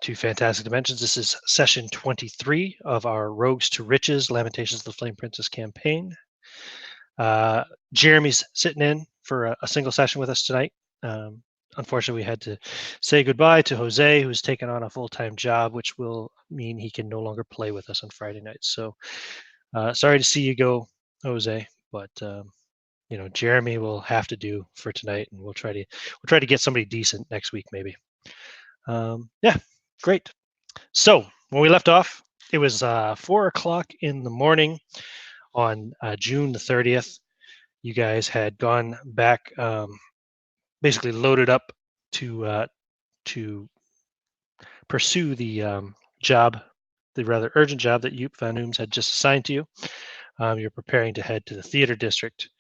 to Fantastic Dimensions. This is session 23 of our Rogues to Riches, Lamentations of the Flame Princess campaign. Jeremy's sitting in for a single session with us tonight. Unfortunately, we had to say goodbye to Jose, who's taken on a full-time job, which will mean he can no longer play with us on Friday nights. So sorry to see you go, Jose, but Jeremy will have to do for tonight, and we'll try to get somebody decent next week, maybe. Yeah, great. So when we left off, it was 4 o'clock in the morning on June the 30th. You guys had gone back, basically loaded up to pursue the job, the rather urgent job that Joop van Ooms had just assigned to you. You're preparing to head to the theater district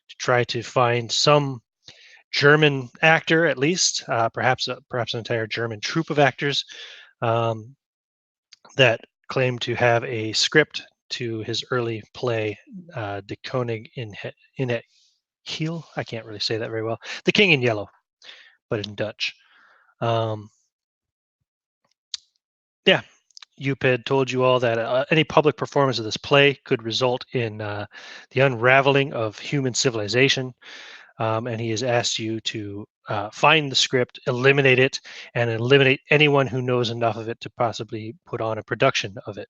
to try to find some German actor, at least, perhaps an entire German troupe of actors that claim to have a script to his early play, De Koning In Het Geel. I can't really say that very well. The King in Yellow, but in Dutch. Yeah, Joop had told you all that any public performance of this play could result in the unraveling of human civilization. And he has asked you to find the script, eliminate it, and eliminate anyone who knows enough of it to possibly put on a production of it,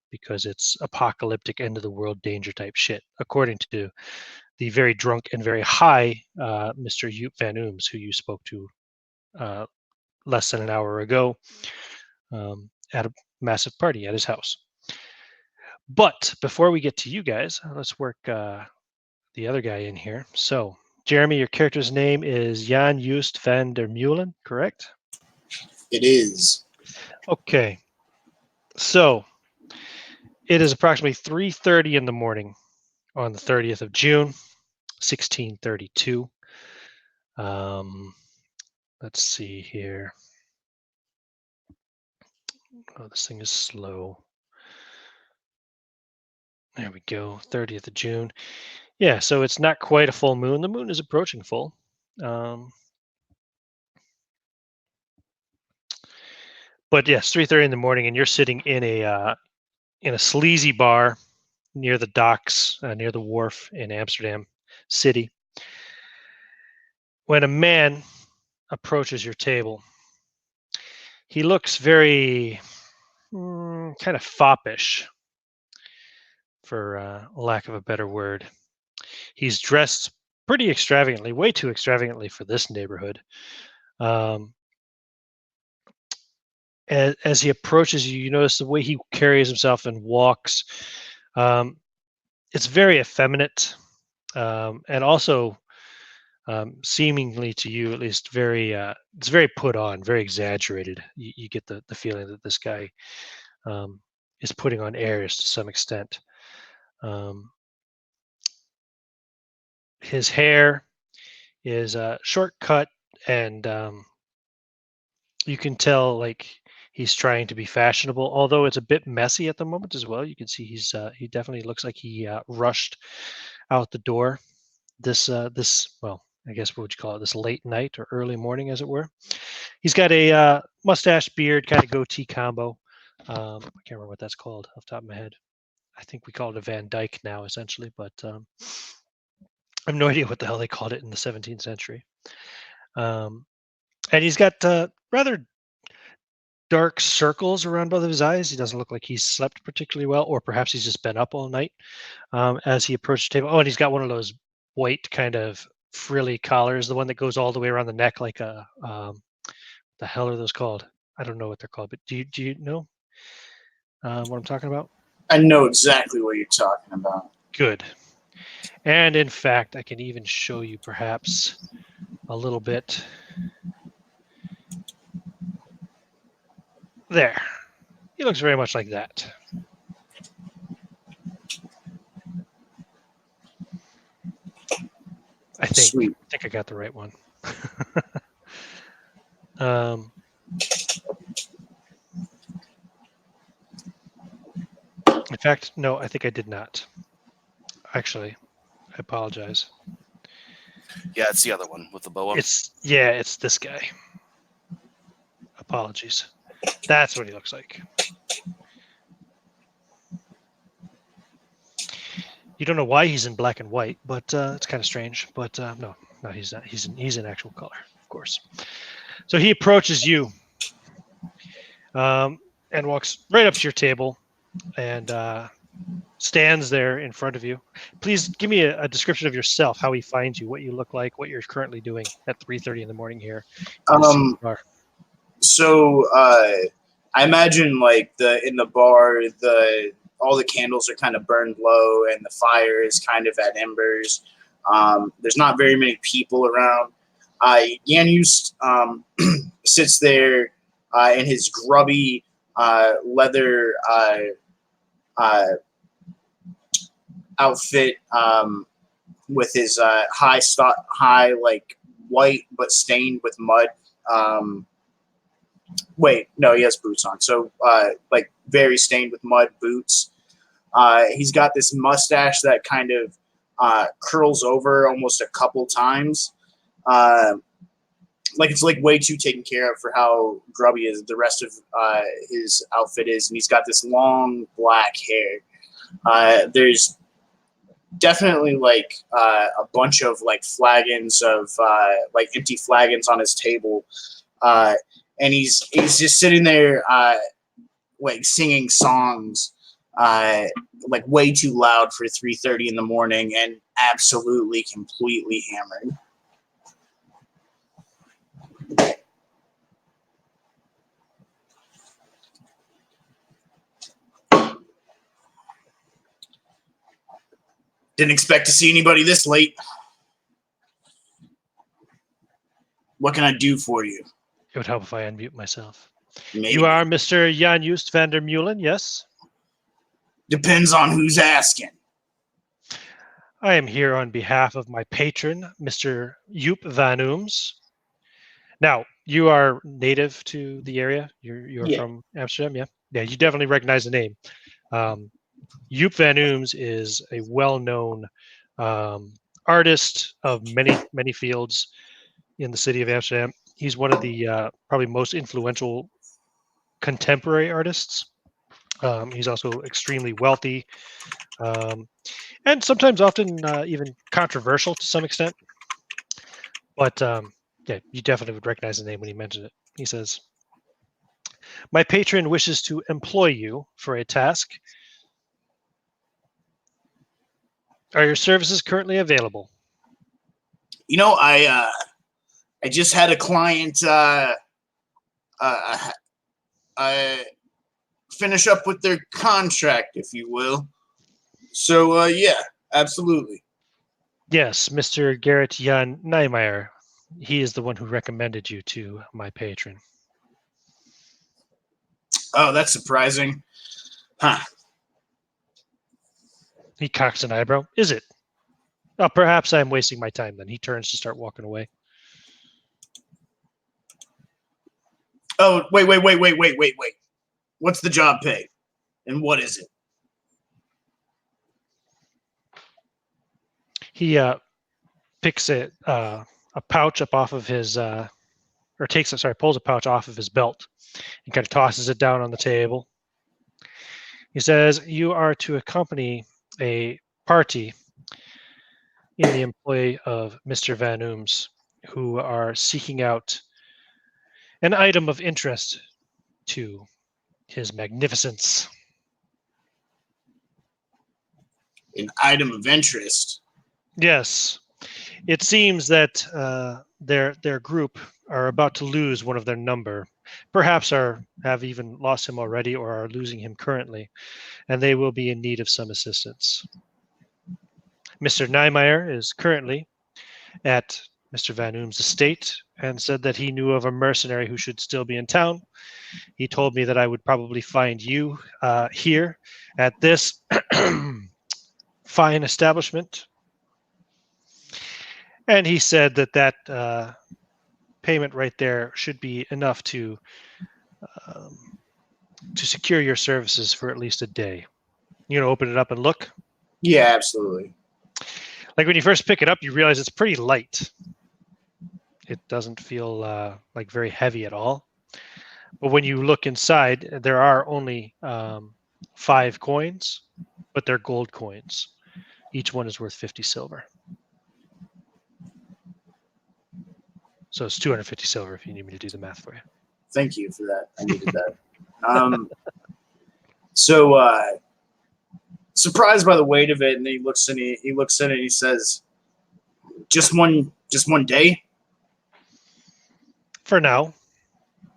because it's apocalyptic, end of the world danger type shit, according to the very drunk and very high Mr. Joop van Ooms, who you spoke to less than an hour ago at a massive party at his house. But before we get to you guys, let's work the other guy in here. So, Jeremy, your character's name is Jan Joost van der Meulen, correct? It is. Okay. So, it is approximately 3:30 in the morning on the 30th of June, 1632. Let's see here. Oh, this thing is slow. There we go, 30th of June. Yeah, so it's not quite a full moon. The moon is approaching full. But yes, 3:30 in the morning, and you're sitting in a sleazy bar near the docks, near the wharf in Amsterdam City, when a man approaches your table. He looks very kind of foppish, for lack of a better word. He's dressed pretty extravagantly, way too extravagantly for this neighborhood. As he approaches you, you notice the way he carries himself and walks. It's very effeminate, and also seemingly to you, at least, it's very put on, very exaggerated. You get the feeling that this guy is putting on airs to some extent. His hair is short cut, and you can tell like he's trying to be fashionable, although it's a bit messy at the moment as well. You can see he definitely looks like he rushed out the door this well, I guess what would you call it, this late night or early morning, as it were. He's got a mustache, beard, kind of goatee combo. I can't remember what that's called off the top of my head. I think we call it a Van Dyke now, essentially, but I have no idea what the hell they called it in the 17th century. And he's got rather dark circles around both of his eyes. He doesn't look like he's slept particularly well, or perhaps he's just been up all night as he approached the table. Oh, and he's got one of those white kind of frilly collars, the one that goes all the way around the neck, like a the hell are those called? I don't know what they're called, but do you know what I'm talking about? I know exactly what you're talking about. Good. And in fact, I can even show you perhaps a little bit. There. He looks very much like that. I think I got the right one. In fact, no, I think I did not. Actually, I apologize. Yeah, it's the other one with the boa. It's this guy. Apologies. That's what he looks like. You don't know why he's in black and white, but it's kind of strange. But no, he's not. He's in actual color, of course. So he approaches you and walks right up to your table and stands there in front of you. Please give me a description of yourself, how he finds you, what you look like, what you're currently doing at 3:30 in the morning here in the city bar. So I imagine like in the bar, all the candles are kind of burned low, and the fire is kind of at embers. There's not very many people around. Janus sits there in his grubby leather outfit with his high like white but stained with mud. Wait, no, he has boots on. So like very stained with mud boots. He's got this mustache that kind of curls over almost a couple times. Like it's like way too taken care of for how grubby is the rest of his outfit is, and he's got this long black hair. There's definitely like a bunch of like flagons of like empty flagons on his table, and he's just sitting there like singing songs like way too loud for 3:30 in the morning and absolutely completely hammered. Didn't expect to see anybody this late. What can I do for you? It would help if I unmute myself. Maybe. You are Mr. Jan Joost van der Meulen, yes? Depends on who's asking. I am here on behalf of my patron, Mr. Joop van Ooms. Now, you are native to the area. You're from Amsterdam, yeah? Yeah, you definitely recognize the name. Joop van Ooms is a well-known artist of many fields in the city of Amsterdam. He's one of the probably most influential contemporary artists. He's also extremely wealthy, and sometimes often even controversial to some extent. But yeah, you definitely would recognize the name when he mentioned it. He says, "My patron wishes to employ you for a task. Are your services currently available?" You know, I just had a client finish up with their contract, if you will. So yeah, absolutely. Yes, Mr. Gerrit Jan Nijmeijer. He is the one who recommended you to my patron. Oh, that's surprising. Huh. He cocks an eyebrow. Is it? Oh, perhaps I'm wasting my time then. He turns to start walking away. Oh, wait. What's the job pay? And what is it? He picks a pouch up off of his, pulls a pouch off of his belt and kind of tosses it down on the table. He says, "You are to accompany a party in the employ of Mr. Van Ooms, who are seeking out an item of interest to His Magnificence." An item of interest. Yes, it seems that their group are about to lose one of their number. Perhaps have even lost him already or are losing him currently, and they will be in need of some assistance. Mr. Nijmeijer is currently at Mr. Van Oom's estate and said that he knew of a mercenary who should still be in town. He told me that I would probably find you here at this fine establishment. And he said that payment right there should be enough to secure your services for at least a day. You know, open it up and look. Yeah, absolutely. Like when you first pick it up, you realize it's pretty light. It doesn't feel like very heavy at all. But when you look inside, there are only 5 coins, but they're gold coins. Each one is worth 50 silver. So it's 250 silver if you need me to do the math for you. Thank you for that. I needed that. So surprised by the weight of it, and he looks at it. And he says, just one day." For now,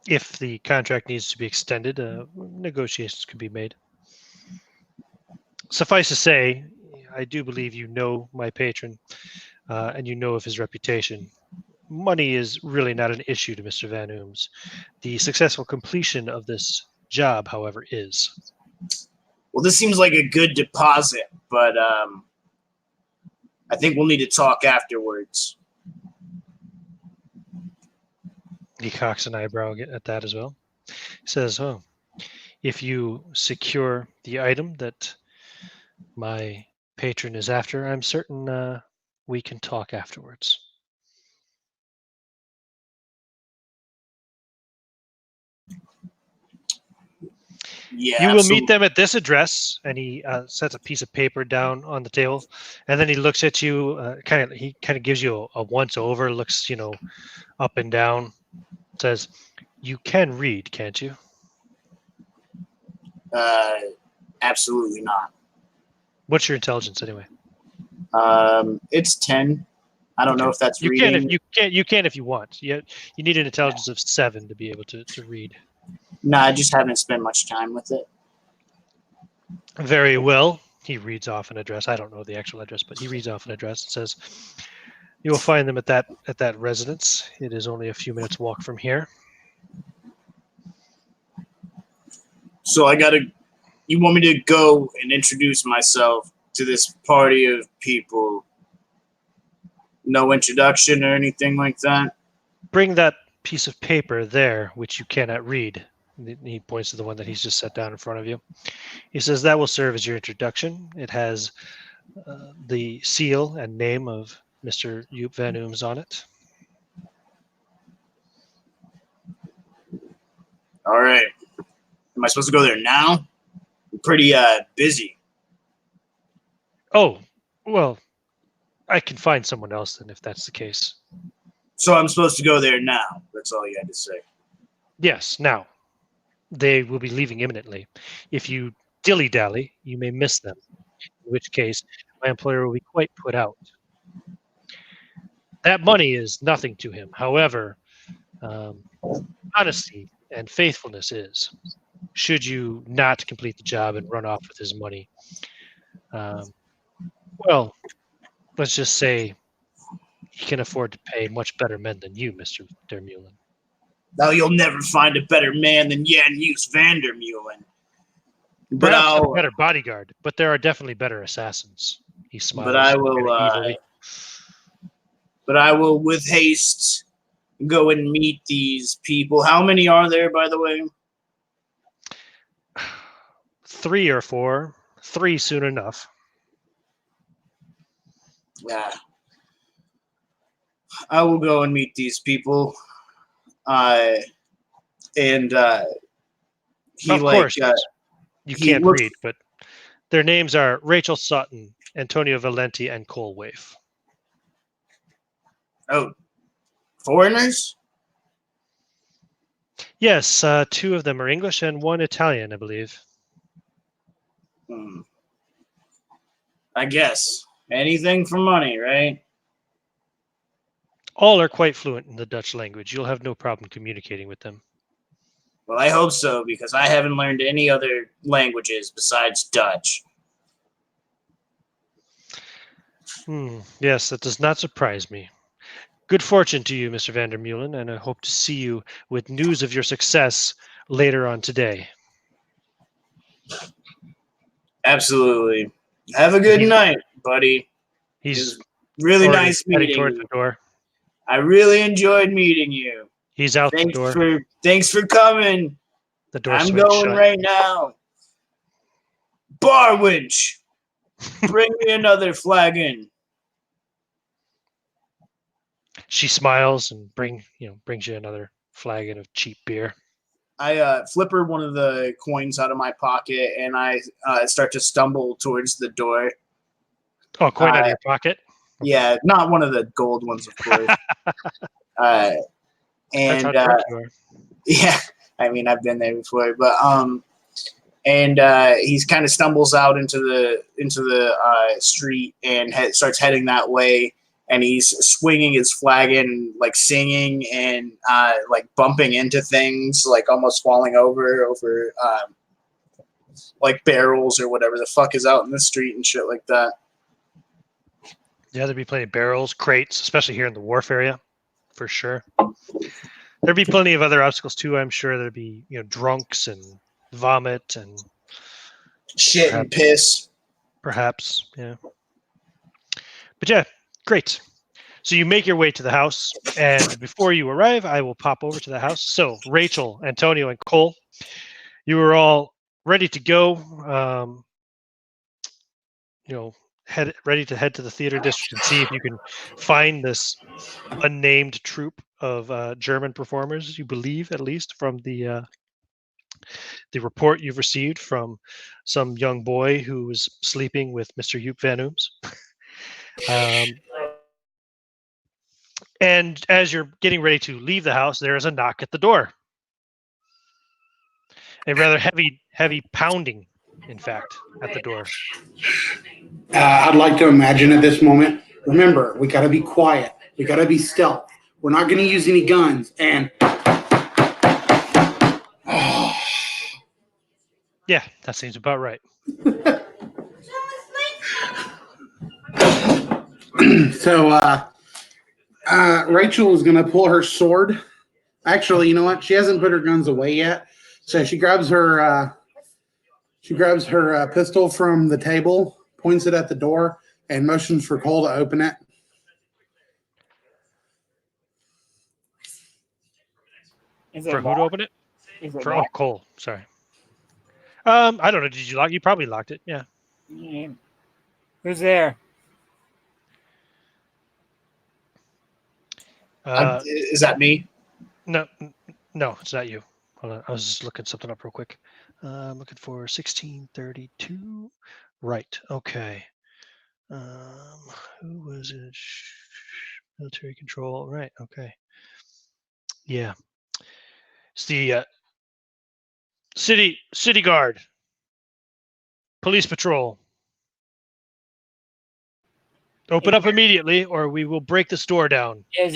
if the contract needs to be extended, negotiations could be made. Suffice to say, I do believe you know my patron, and you know of his reputation. Money is really not an issue to Mr. Van Ooms. The successful completion of this job, however, is. Well, this seems like a good deposit, but I think we'll need to talk afterwards. He cocks an eyebrow at that as well. He says, "Oh, if you secure the item that my patron is after, I'm certain we can talk afterwards." Yeah, You will absolutely. meet them at this address, and he sets a piece of paper down on the table, and then he looks at you. He kind of gives you a once over, looks up and down, says, "You can read, can't you?" Absolutely not. What's your intelligence anyway? It's 10. I don't know if that's You can reading. you can if you want. You need an intelligence of 7 to be able to read. No, I just haven't spent much time with it. Very well. He reads off an address. I don't know the actual address, but he reads off an address and says, "You will find them at that residence. It is only a few minutes walk from here." So you want me to go and introduce myself to this party of people? No introduction or anything like that? Bring that piece of paper there, which you cannot read. He points to the one that he's just set down in front of you. He says that will serve as your introduction. It has the seal and name of Mr. Joop van Ooms on it. All right. Am I supposed to go there now? I'm pretty busy. Oh, well, I can find someone else then if that's the case. So I'm supposed to go there now. That's all you had to say. Yes, now. They will be leaving imminently. If you dilly-dally, you may miss them, in which case my employer will be quite put out. That money is nothing to him. However, um, honesty and faithfulness is. Should you not complete the job and run off with his money, well, let's just say he can afford to pay much better men than you, Mr. Dermulin. Now you'll never find a better man than Jan Hughes Vandermeulen. But Perhaps a better bodyguard, but there are definitely better assassins. He smiles but I will evilly. But I will with haste go and meet these people. How many are there, by the way? 3 or 4. 3 soon enough. Yeah. I will go and meet these people. And he Of course, you he can't looks. read, but their names are Rachel Sutton, Antonio Valenti, and Cole Waif. Oh, foreigners? Yes, 2 of them are English and 1 Italian, I believe. I guess. Anything for money, right? All are quite fluent in the Dutch language. You'll have no problem communicating with them. Well, I hope so, because I haven't learned any other languages besides Dutch. Yes, that does not surprise me. Good fortune to you, Mr. Vandermeulen, and I hope to see you with news of your success later on today. Absolutely. Have a good night, buddy. He's really already nice heading meeting towards you. the door. I really enjoyed meeting you. He's out the door. Thanks for coming. The door I'm swings going shut. right now. Barwinch, bring me another flagon. She smiles and brings you another flagon of cheap beer. I flipper one of the coins out of my pocket, and I start to stumble towards the door. Oh, coin out of your pocket. Okay. Yeah, not one of the gold ones, of course. Uh, Depends how and drunk you are. yeah, I mean I've been there before, but and he's kind of stumbles out into the street and starts heading that way. And he's swinging his flag and like singing and like bumping into things, like almost falling over like barrels or whatever the fuck is out in the street and shit like that. Yeah, there'd be plenty of barrels, crates, especially here in the wharf area, for sure. There'd be plenty of other obstacles too. I'm sure there'd be drunks and vomit and Shit and piss. perhaps, yeah. But yeah, great. So you make your way to the house, and before you arrive, I will pop over to the house. So Rachel, Antonio, and Cole, you are all ready to go. Ready to head to the theater district and see if you can find this unnamed troupe of German performers. You believe, at least from the report you've received from some young boy who was sleeping with Mr. Joop van Ooms. And as you're getting ready to leave the house, there is a knock at the door. A rather heavy pounding, in fact, at the door. I'd like to imagine at this moment, remember, we got to be quiet. We got to be stealth. We're not going to use any guns. And yeah, that seems about right. So Rachel is going to pull her sword. Actually, you know what? She hasn't put her guns away yet. So she grabs her pistol from the table, points it at the door, and motions for Cole to open it. For who to open it? For Cole. Sorry. I don't know. Did you lock? You probably locked it. Yeah. Who's there? Is that me? No, it's not you. Hold on. I was just looking something up real quick. I'm looking for 1632. Right. Okay. Who was it? Military control. Right. Okay. Yeah. It's the city guard, police patrol. Open up immediately, or we will break this door down. Is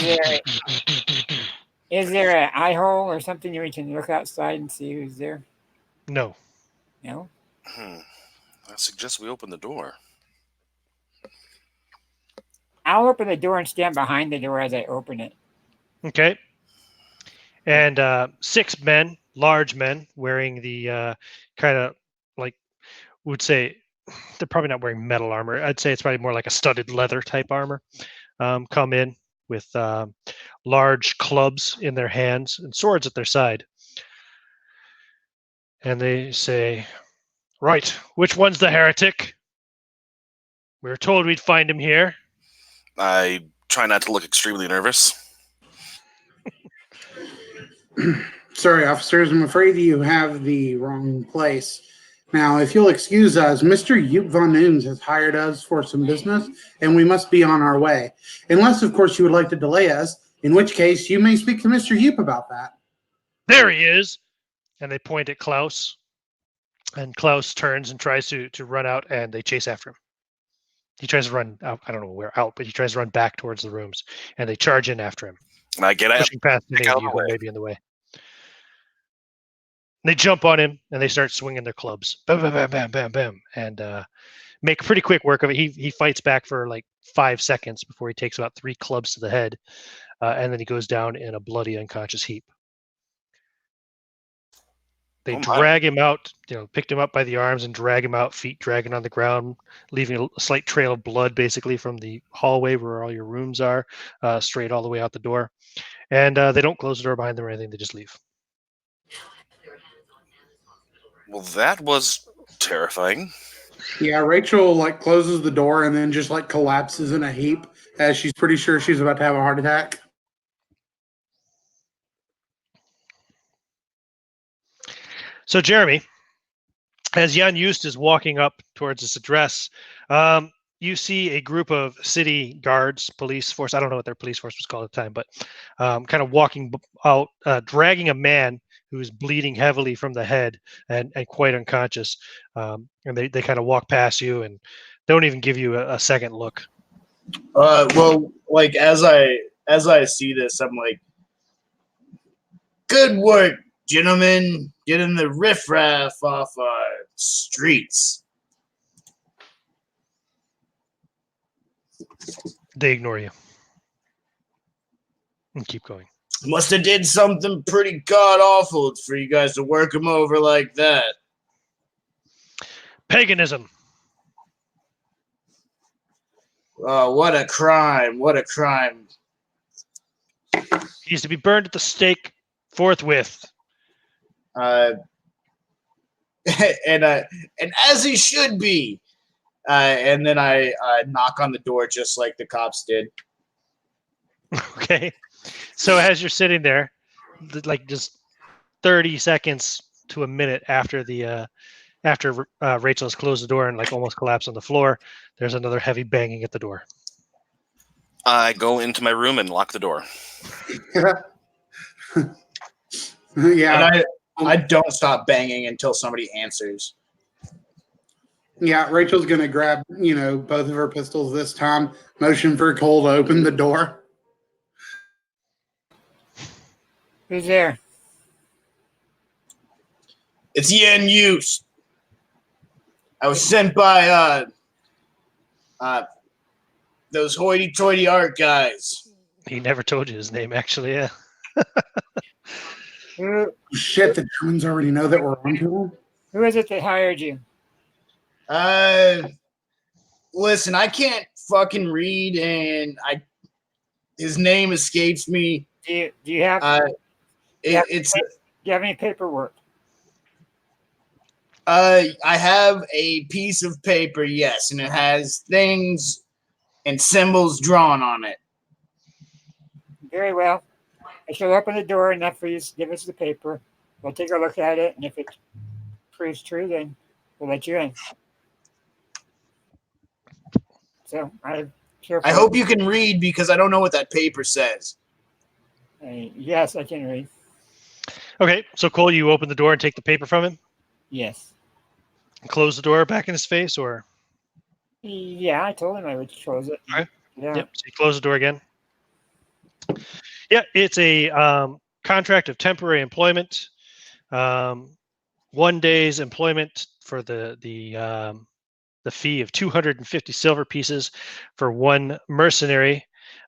there an eye hole or something we can look outside and see who's there? No. No? I suggest we open the door. I'll open the door and stand behind the door as I open it. Okay. And 6 men, large men, wearing the kind of like, would say, they're probably not wearing metal armor. I'd say it's probably more like a studded leather type armor. Come in with large clubs in their hands and swords at their side. And they say, right, which one's the heretic? We were told we'd find him here. I try not to look extremely nervous. Sorry, officers, I'm afraid you have the wrong place. Now, if you'll excuse us, Mr. Joop van Ooms has hired us for some business, and we must be on our way. Unless, of course, you would like to delay us, in which case you may speak to Mr. Joop about that. There he is. And they point at Klaus. And Klaus turns and tries to run out, and they chase after him. He tries to run out. I don't know where out, but he tries to run back towards the rooms, and they charge in after him. And I get out. Pushing past any of you who may be in the way. They jump on him and they start swinging their clubs, bam, bam, bam, bam, bam, bam, and make pretty quick work of it. He fights back for like 5 seconds before he takes about 3 clubs to the head, and then he goes down in a bloody, unconscious heap. They drag him out, picked him up by the arms and drag him out, feet dragging on the ground, leaving a slight trail of blood, basically from the hallway where all your rooms are, straight all the way out the door. And they don't close the door behind them or anything; they just leave. Well, that was terrifying. Yeah, Rachel closes the door and then just collapses in a heap as she's pretty sure she's about to have a heart attack. So, Jeremy, as Jan Just is walking up towards this address, you see a group of city guards, police force. I don't know what their police force was called at the time, but kind of walking out, dragging a man who's bleeding heavily from the head and quite unconscious. And they kind of walk past you and don't even give you a second look. Well, like as I see this, I'm like, good work, gentlemen, getting the riffraff off our streets. They ignore you and keep going. Must have did something pretty god awful for you guys to work them over like that. Paganism. Oh, what a crime! What a crime! He's to be burned at the stake forthwith. And as he should be. And then I knock on the door just like the cops did. Okay. So as you're sitting there, like just 30 seconds to a minute after Rachel has closed the door and like almost collapsed on the floor, there's another heavy banging at the door. I go into my room and lock the door. Yeah. And I don't stop banging until somebody answers. Yeah, Rachel's gonna grab, both of her pistols this time, motion for Cole to open the door. Who's there? It's Jan Just. I was sent by those hoity-toity art guys. He never told you his name, actually. Yeah. Shit, the Germans already know that we're onto them. Who is it that hired you? Listen, I can't fucking read, and his name escapes me. Do you have? Do you have any paperwork? I have a piece of paper, yes, and it has things and symbols drawn on it. Very well. I shall open the door enough for you to give us the paper. We'll take a look at it, and if it proves true, then we'll let you in. So I hope you can read because I don't know what that paper says. Yes, I can read. Okay, so Cole, you open the door and take the paper from him? Yes. Close the door back in his face, or? Yeah, I told him I would close it. Okay. Yeah. Yep. So you close the door again. Yeah, it's a contract of temporary employment. 1 day's employment for the fee of 250 silver pieces for one mercenary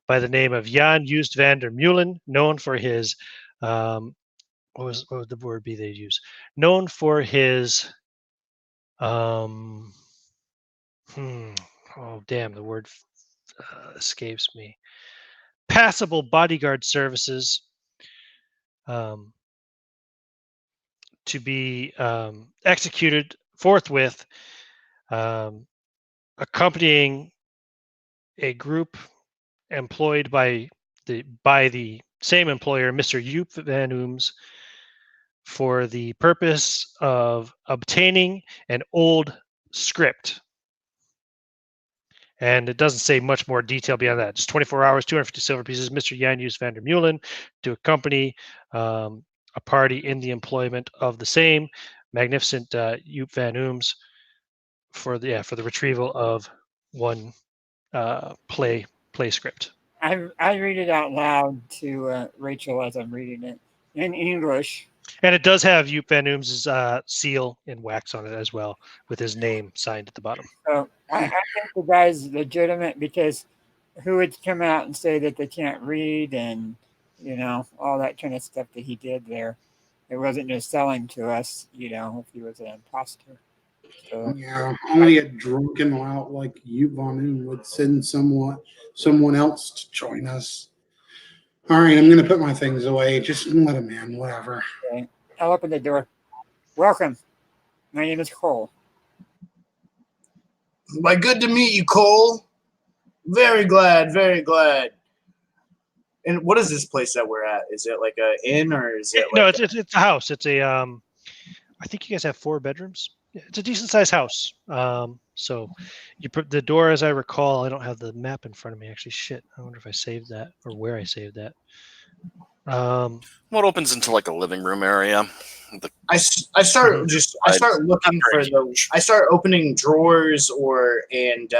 by the name of Jan Just van der Meulen, known for his what would the word be they use? Known for his oh damn, the word escapes me. Passable bodyguard services to be executed forthwith, accompanying a group employed by the same employer, Mr. Joop van Ooms, for the purpose of obtaining an old script. And it doesn't say much more detail beyond that. Just 24 hours, 250 silver pieces, Mr. Jan Just van der Meulen, to accompany a party in the employment of the same magnificent Joop van Ooms for the retrieval of one play script. I read it out loud to Rachel as I'm reading it in English. And it does have Joop van Ooms' seal in wax on it as well, with his name signed at the bottom. So I think the guy's legitimate, because who would come out and say that they can't read and, all that kind of stuff that he did there? It wasn't just selling to us, if he was an imposter. So, yeah, only a drunken lout like Joop van Ooms would send someone else to join us. All right, I'm going to put my things away. Just let him in, whatever. Okay. I'll open the door. Welcome. My name is Cole. Why, good to meet you, Cole. Very glad, very glad. And what is this place that we're at? Is it like an inn, or is it? No, it's a house. It's a I think you guys have 4 bedrooms. Yeah, it's a decent sized house. So you put the door, as I recall, I don't have the map in front of me. Actually, shit. I wonder if I saved that or where I saved that. What opens into like a living room area? I start looking for I start opening drawers and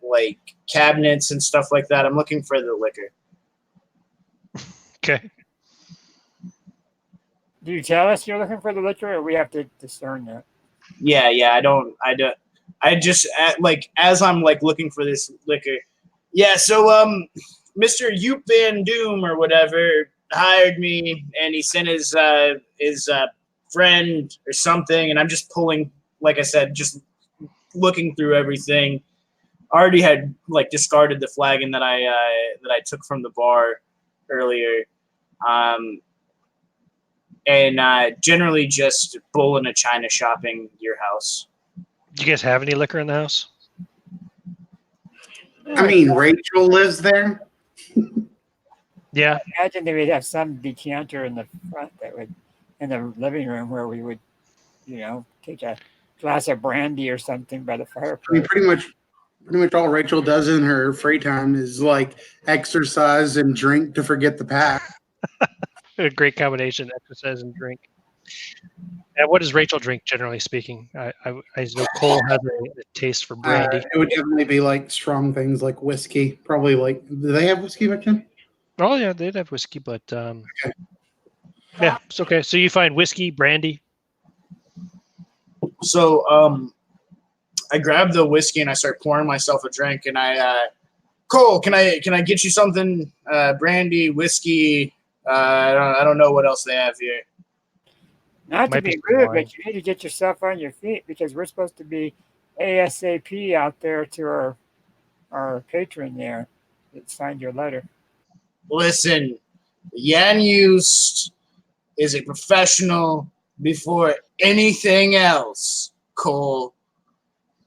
like cabinets and stuff like that. I'm looking for the liquor. Okay. Do you tell us you're looking for the liquor, or we have to discern that? Yeah. I just like as I'm like looking for this liquor. Yeah. So Mr. Joop van Doom or whatever hired me, and he sent his friend or something, and I'm just pulling, like I said, just looking through everything. I already had like discarded the flagon that I took from the bar earlier, and generally just bull in a china shopping your house. Do you guys have any liquor in the house? I mean, Rachel lives there. Yeah. I imagine they would have some decanter in the front that would, in the living room, where we would, take a glass of brandy or something by the I mean, fireplace. pretty much all Rachel does in her free time is like exercise and drink to forget the past. A great combination, exercise and drink. And what does Rachel drink, generally speaking? I know Cole has a taste for brandy. It would definitely be like strong things like whiskey. Probably like, do they have whiskey back then? Oh yeah, they'd have whiskey, but yeah, it's okay. So you find whiskey, brandy. So I grab the whiskey and I start pouring myself a drink, and Cole, can I get you something? Brandy, whiskey. I don't know what else they have here. Not to Might be be rude, wine. but you need to get yourself on your feet, because we're supposed to be ASAP out there to our patron there that signed your letter. Listen, Jan Hust is a professional before anything else, Cole.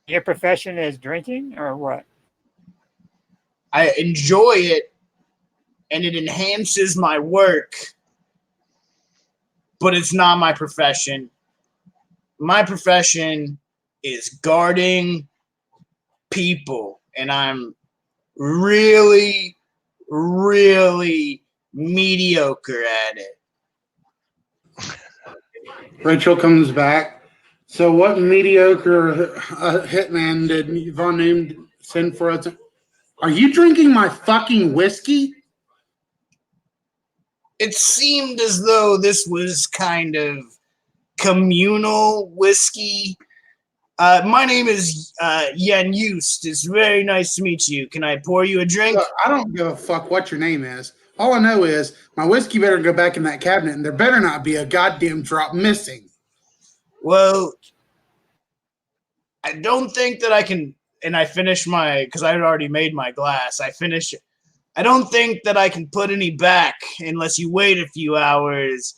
Your profession is drinking, or what? I enjoy it, and it enhances my work, but it's not my profession. My profession is guarding people, and I'm really, really mediocre at it. Rachel comes back. So, what mediocre hitman did Von Oom send for us? Are you drinking my fucking whiskey? It seemed as though this was kind of communal whiskey. My name is Jan Hust. It's very nice to meet you. Can I pour you a drink? Look, I don't give a fuck what your name is. All I know is my whiskey better go back in that cabinet, and there better not be a goddamn drop missing. Well, I don't think that I can. And I finish because I had already made my glass. I don't think that I can put any back unless you wait a few hours,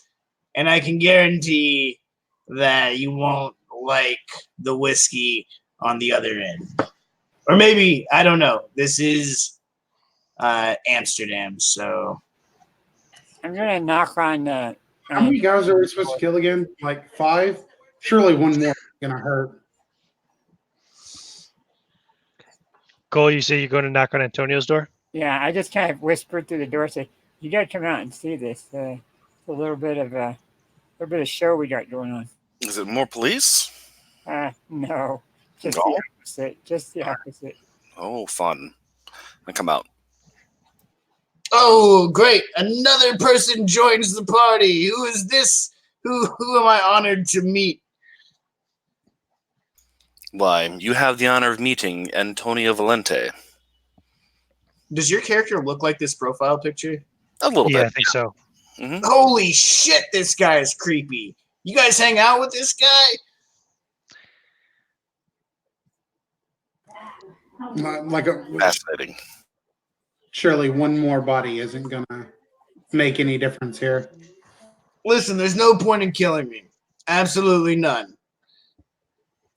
and I can guarantee that you won't like the whiskey on the other end. Or maybe, I don't know. This is Amsterdam, so. I'm going to knock on the. How many guys are we supposed to kill again? Like 5? Surely one more is gonna hurt. Cole, you say you're going to knock on Antonio's door? Yeah, I just kind of whispered through the door, say, "You got to come out and see this. It's a little bit of show we got going on." Is it more police? No, just Oh. the opposite. Just the opposite. Oh, fun. I come out. Oh, great. Another person joins the party. Who is this? Who am I honored to meet? Why, you have the honor of meeting Antonio Valente. Does your character look like this profile picture? A little Yeah, I bit. think so. Mm-hmm. Holy shit, this guy is creepy. You guys hang out with this guy? Fascinating. Surely one more body isn't gonna make any difference here. Listen, there's no point in killing me. Absolutely none.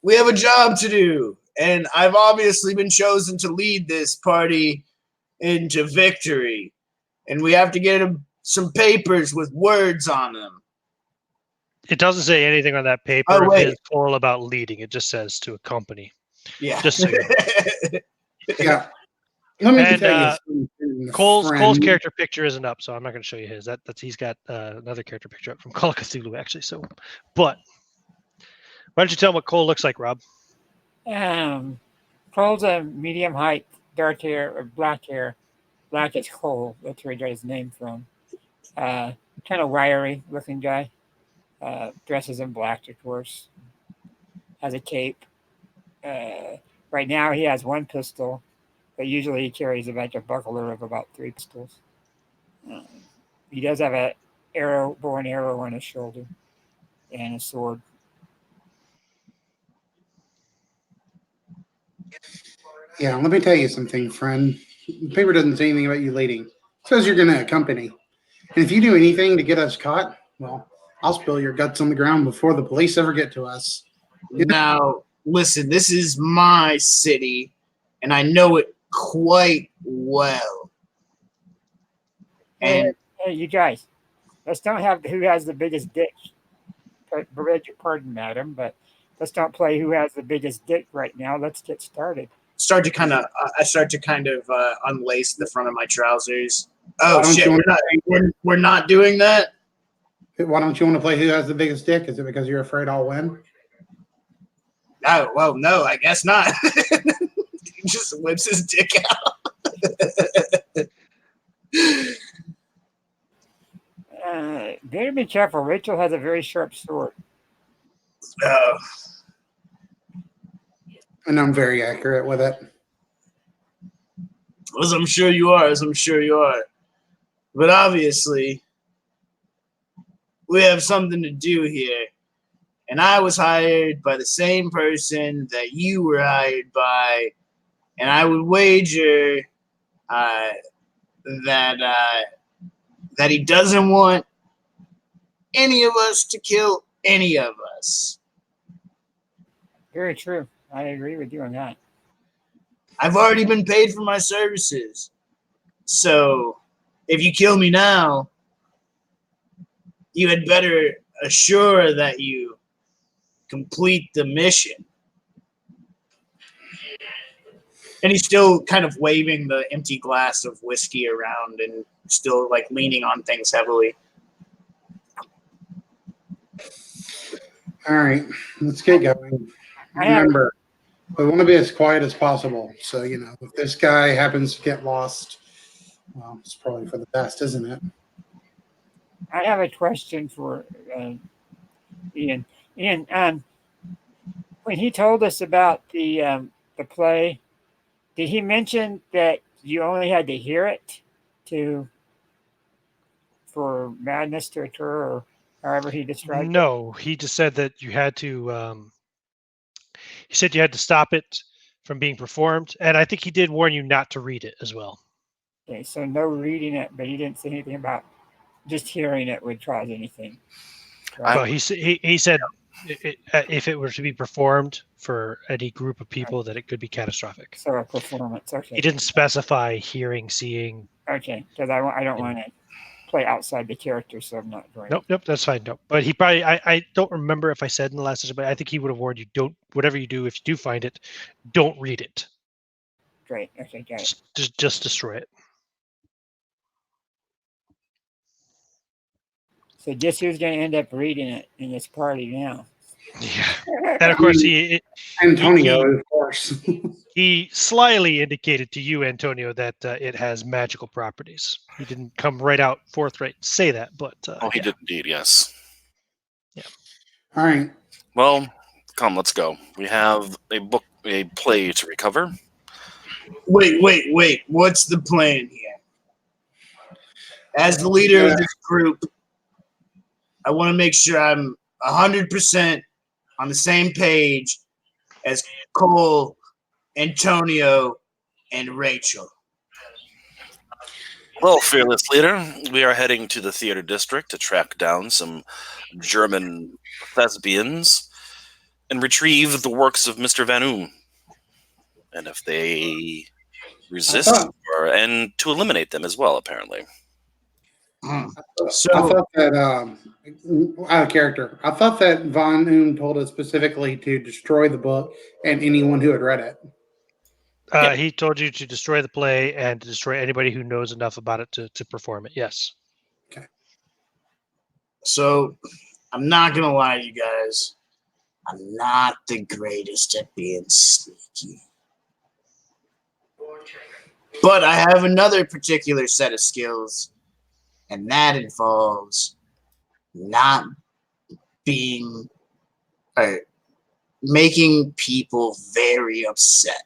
We have a job to do, and I've obviously been chosen to lead this party into victory. And we have to get some papers with words on them. It doesn't say anything on that paper Oh, of wait. his Cole about leading. It just says to accompany. Yeah. Just so you know. Yeah. Let me And tell you something, Cole's friend. character picture isn't up, so I'm not going to show you his. That's he's got another character picture up from Call of Cthulhu actually. So, but why don't you tell him what Cole looks like, Rob? Cole's a medium height, dark hair, or black hair. Black is Cole. That's where he got his name from. Kind of wiry looking guy. Dresses in black, of course. Has a cape. Right now he has one pistol, but usually he carries a buckler of about 3 pistols. He does have a bow and arrow on his shoulder and a sword. Yeah, let me tell you something, friend. The paper doesn't say anything about you leading. It says you're going to accompany. And if you do anything to get us caught, well, I'll spill your guts on the ground before the police ever get to us. Now, listen, this is my city, and I know it quite well. And Hey, you guys, let's don't have who has the biggest dick. Beg your pardon, madam, but let's not play who has the biggest dick right now. Let's get started. I start to kind of unlace the front of my trousers. Why Oh don't shit, you we're not doing that? Why don't you want to play who has the biggest dick? Is it because you're afraid I'll win? Oh, well, no, I guess not. He just whips his dick out. Better be careful. Rachel has a very sharp sword. Oh, And I'm very accurate with it. as I'm sure you are. But obviously, we have something to do here. And I was hired by the same person that you were hired by. And I would wager that he doesn't want any of us to kill any of us. Very true. I agree with you on that. I've already been paid for my services. So if you kill me now, you had better assure that you complete the mission. And he's still kind of waving the empty glass of whiskey around and still like leaning on things heavily. All right, let's get going. Remember, we want to be as quiet as possible. So, if this guy happens to get lost, well, it's probably for the best, isn't it? I have a question for Ian. Ian, when he told us about the play, did he mention that you only had to hear it for madness to occur, or however he described it? No, he just said that you had to. He said you had to stop it from being performed, and I think he did warn you not to read it as well. Okay, so no reading it, but he didn't say anything about just hearing it would cause anything. Right? Well, he said if it were to be performed for any group of people, that it could be catastrophic. So a performance. Okay. He didn't specify hearing, seeing. Okay, because I don't want to play outside the character, so I'm not going. Nope, that's fine. Nope. But he probably, I don't remember if I said in the last session, but I think he would have warned you, don't, whatever you do, if you do find it, don't read it. Great. Okay, got it. Just destroy it. So guess who's going to end up reading it in this party now? Yeah. And of course, Antonio, of course. he slyly indicated to you, Antonio, that it has magical properties. He didn't come right out forthright and say that, but he did indeed, yes. Yeah. All right. Well, come, let's go. We have a play to recover. Wait. What's the plan here? As the leader of this group, I want to make sure I'm 100% on the same page as Cole, Antonio, and Rachel. Well, fearless leader, we are heading to the theater district to track down some German thespians and retrieve the works of Mr. Van Oom. And if they resist, and to eliminate them as well, apparently. So I thought that out of character. I thought that Von Oom told us specifically to destroy the book and anyone who had read it. Yeah. He told you to destroy the play and to destroy anybody who knows enough about it to perform it. Yes. So I'm not gonna lie to you guys. I'm not the greatest at being sneaky. But I have another particular set of skills, and that involves not being or making people very upset.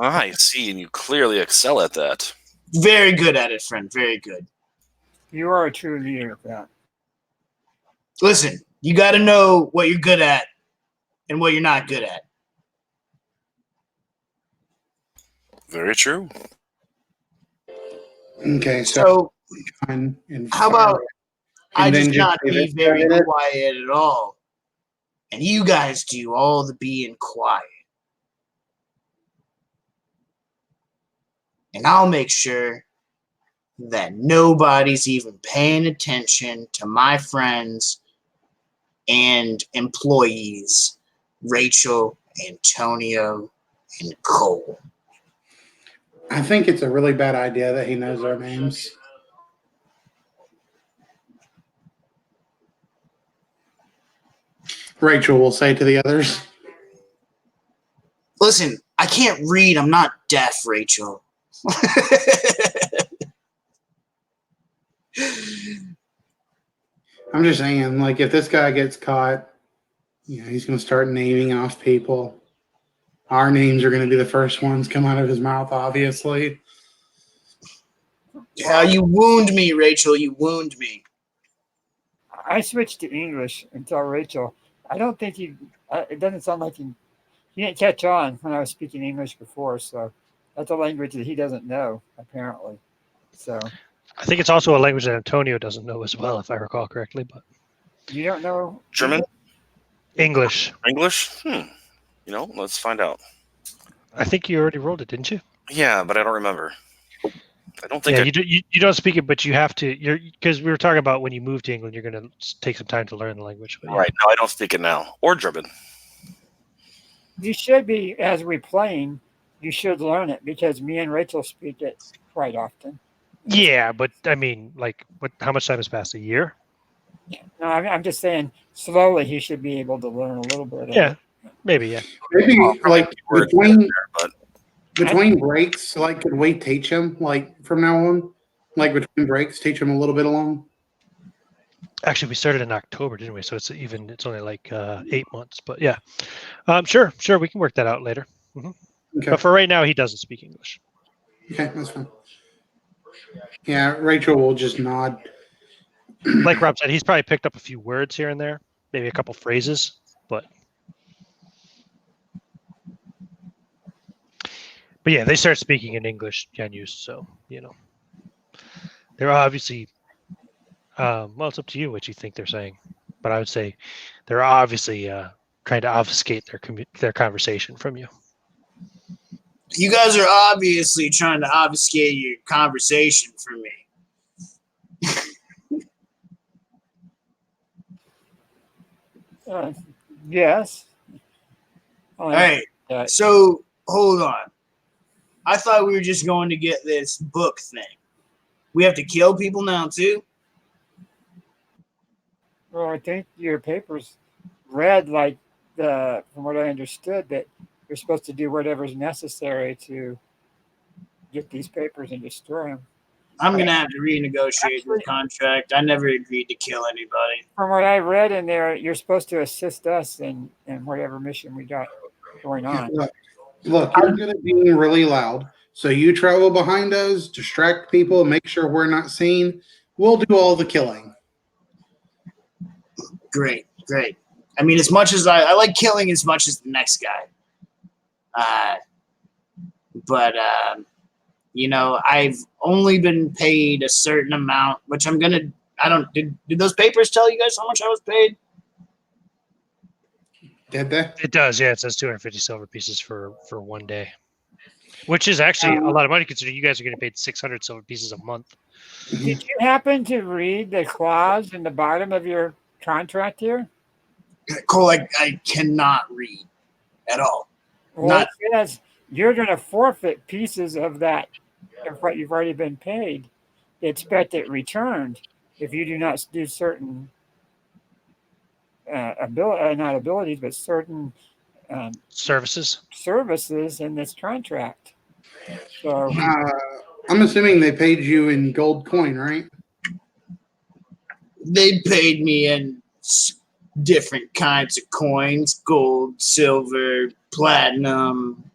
I see, and you clearly excel at that. Very good at it, friend. Very good. You are a true leader of that. Listen, you got to know what you're good at and what you're not good at. Very true. Okay, So and how about I and then just not say be this very about it? quiet at all, and you guys do all the being quiet, and I'll make sure that nobody's even paying attention to my friends and employees, Rachel, Antonio, and Cole. I think it's a really bad idea that he knows our names. Rachel will say to the others. Listen, I can't read. I'm not deaf, Rachel. I'm just saying, like, if this guy gets caught, he's going to start naming off people. Our names are going to be the first ones come out of his mouth, obviously. Yeah, you wound me, Rachel. You wound me. I switched to English and tell Rachel. I don't think it doesn't sound like he didn't catch on when I was speaking English before, so that's a language that he doesn't know, apparently. So I think it's also a language that Antonio doesn't know as well, if I recall correctly. But you don't know German? English. English? Let's find out. I think you already rolled it, didn't you? Yeah, but I don't remember. I don't think Yeah, you don't speak it, but you have to. Because we were talking about when you move to England, you're going to take some time to learn the language. But yeah. Right, no, I don't speak it now. Or German. You should be, as we're playing, you should learn it because me and Rachel speak it quite often. Yeah, but I mean, like, how much time has passed? A year? No, I'm just saying, slowly he should be able to learn a little bit of Yeah, it. maybe. Yeah. Maybe, like, Words between there, but between breaks, like, could we teach him, like, from now on? Like, between breaks, teach him a little bit along? Actually, we started in October, didn't we? So it's only like 8 months. But yeah, sure, we can work that out later. Okay. But for right now, he doesn't speak English. Okay, that's fine. Yeah, Rachel will just nod. Like Rob said, he's probably picked up a few words here and there, maybe a couple phrases, but yeah, they start speaking in English, Janus. So they're obviously. Well, it's up to you what you think they're saying, but I would say they're obviously trying to obfuscate their conversation from you. You guys are obviously trying to obfuscate your conversation from me. Yes. All right. So hold on. I thought we were just going to get this book thing. We have to kill people now too? Well, I think your papers read like from what I understood that you're supposed to do whatever's necessary to get these papers and destroy them. I'm going to have to renegotiate the contract. I never agreed to kill anybody. From what I read in there, you're supposed to assist us in whatever mission we got going on. Look, you're good at being really loud. So you travel behind us, distract people, make sure we're not seen. We'll do all the killing. Great. I mean, as much as I like killing as much as the next guy. But I've only been paid a certain amount, which did those papers tell you guys how much I was paid? Did they? It does, yeah. It says 250 silver pieces for 1 day, which is actually a lot of money considering you guys are getting paid 600 silver pieces a month. Did you happen to read the clause in the bottom of your contract here? Cole, I cannot read at all. Well, Not- it says you're going to forfeit pieces of that of what you've already been paid. Expect it returned if you do not do certain not abilities, but certain Services. services in this contract. So I'm assuming they paid you in gold coin, right? They paid me in different kinds of coins: gold, silver, platinum.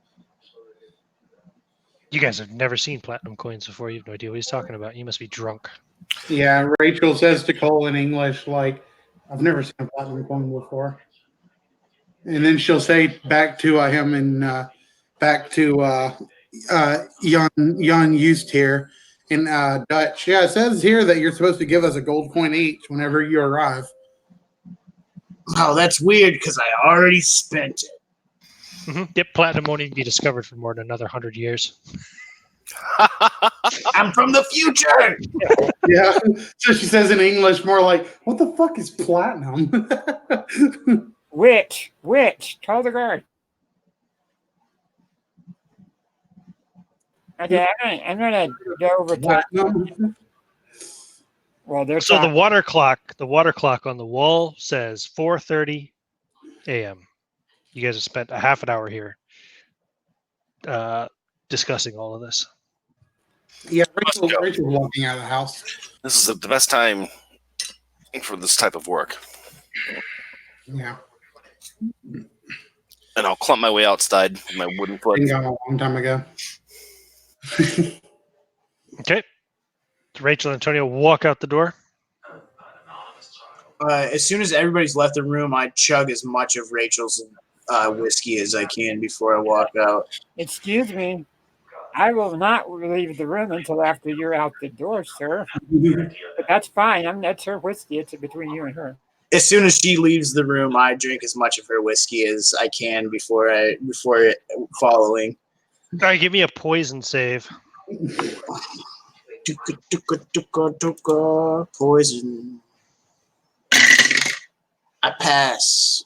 You guys have never seen platinum coins before. You have no idea what he's talking about. You must be drunk. Yeah, Rachel says to Cole in English, like, I've never seen a platinum coin before. And then she'll say back to him and back to Jan used here in Dutch. Yeah, it says here that you're supposed to give us a gold coin each whenever you arrive. Oh, that's weird because I already spent it. Yep, platinum won't even be discovered for more than another 100 years. I'm from the future. Yeah, so she says in English more like, "What the fuck is platinum?" Which, call the guard. Okay, I'm gonna go over to. Platinum. Well, they're So the talking. water clock on the wall says 4:30 a.m. You guys have spent a half an hour here discussing all of this. Yeah, Rachel's walking out of the house. This is the best time for this type of work. Yeah, And I'll clump my way outside with my wooden foot. been gone a long time ago. Okay. Rachel and Antonio walk out the door. As soon as everybody's left the room, I chug as much of Rachel's whiskey as I can before I walk out. Excuse me, I will not leave the room until after you're out the door, sir. But that's fine. That's her whiskey. It's between you and her. As soon as she leaves the room, I drink as much of her whiskey as I can before following. All right, give me a poison save. Poison. I pass.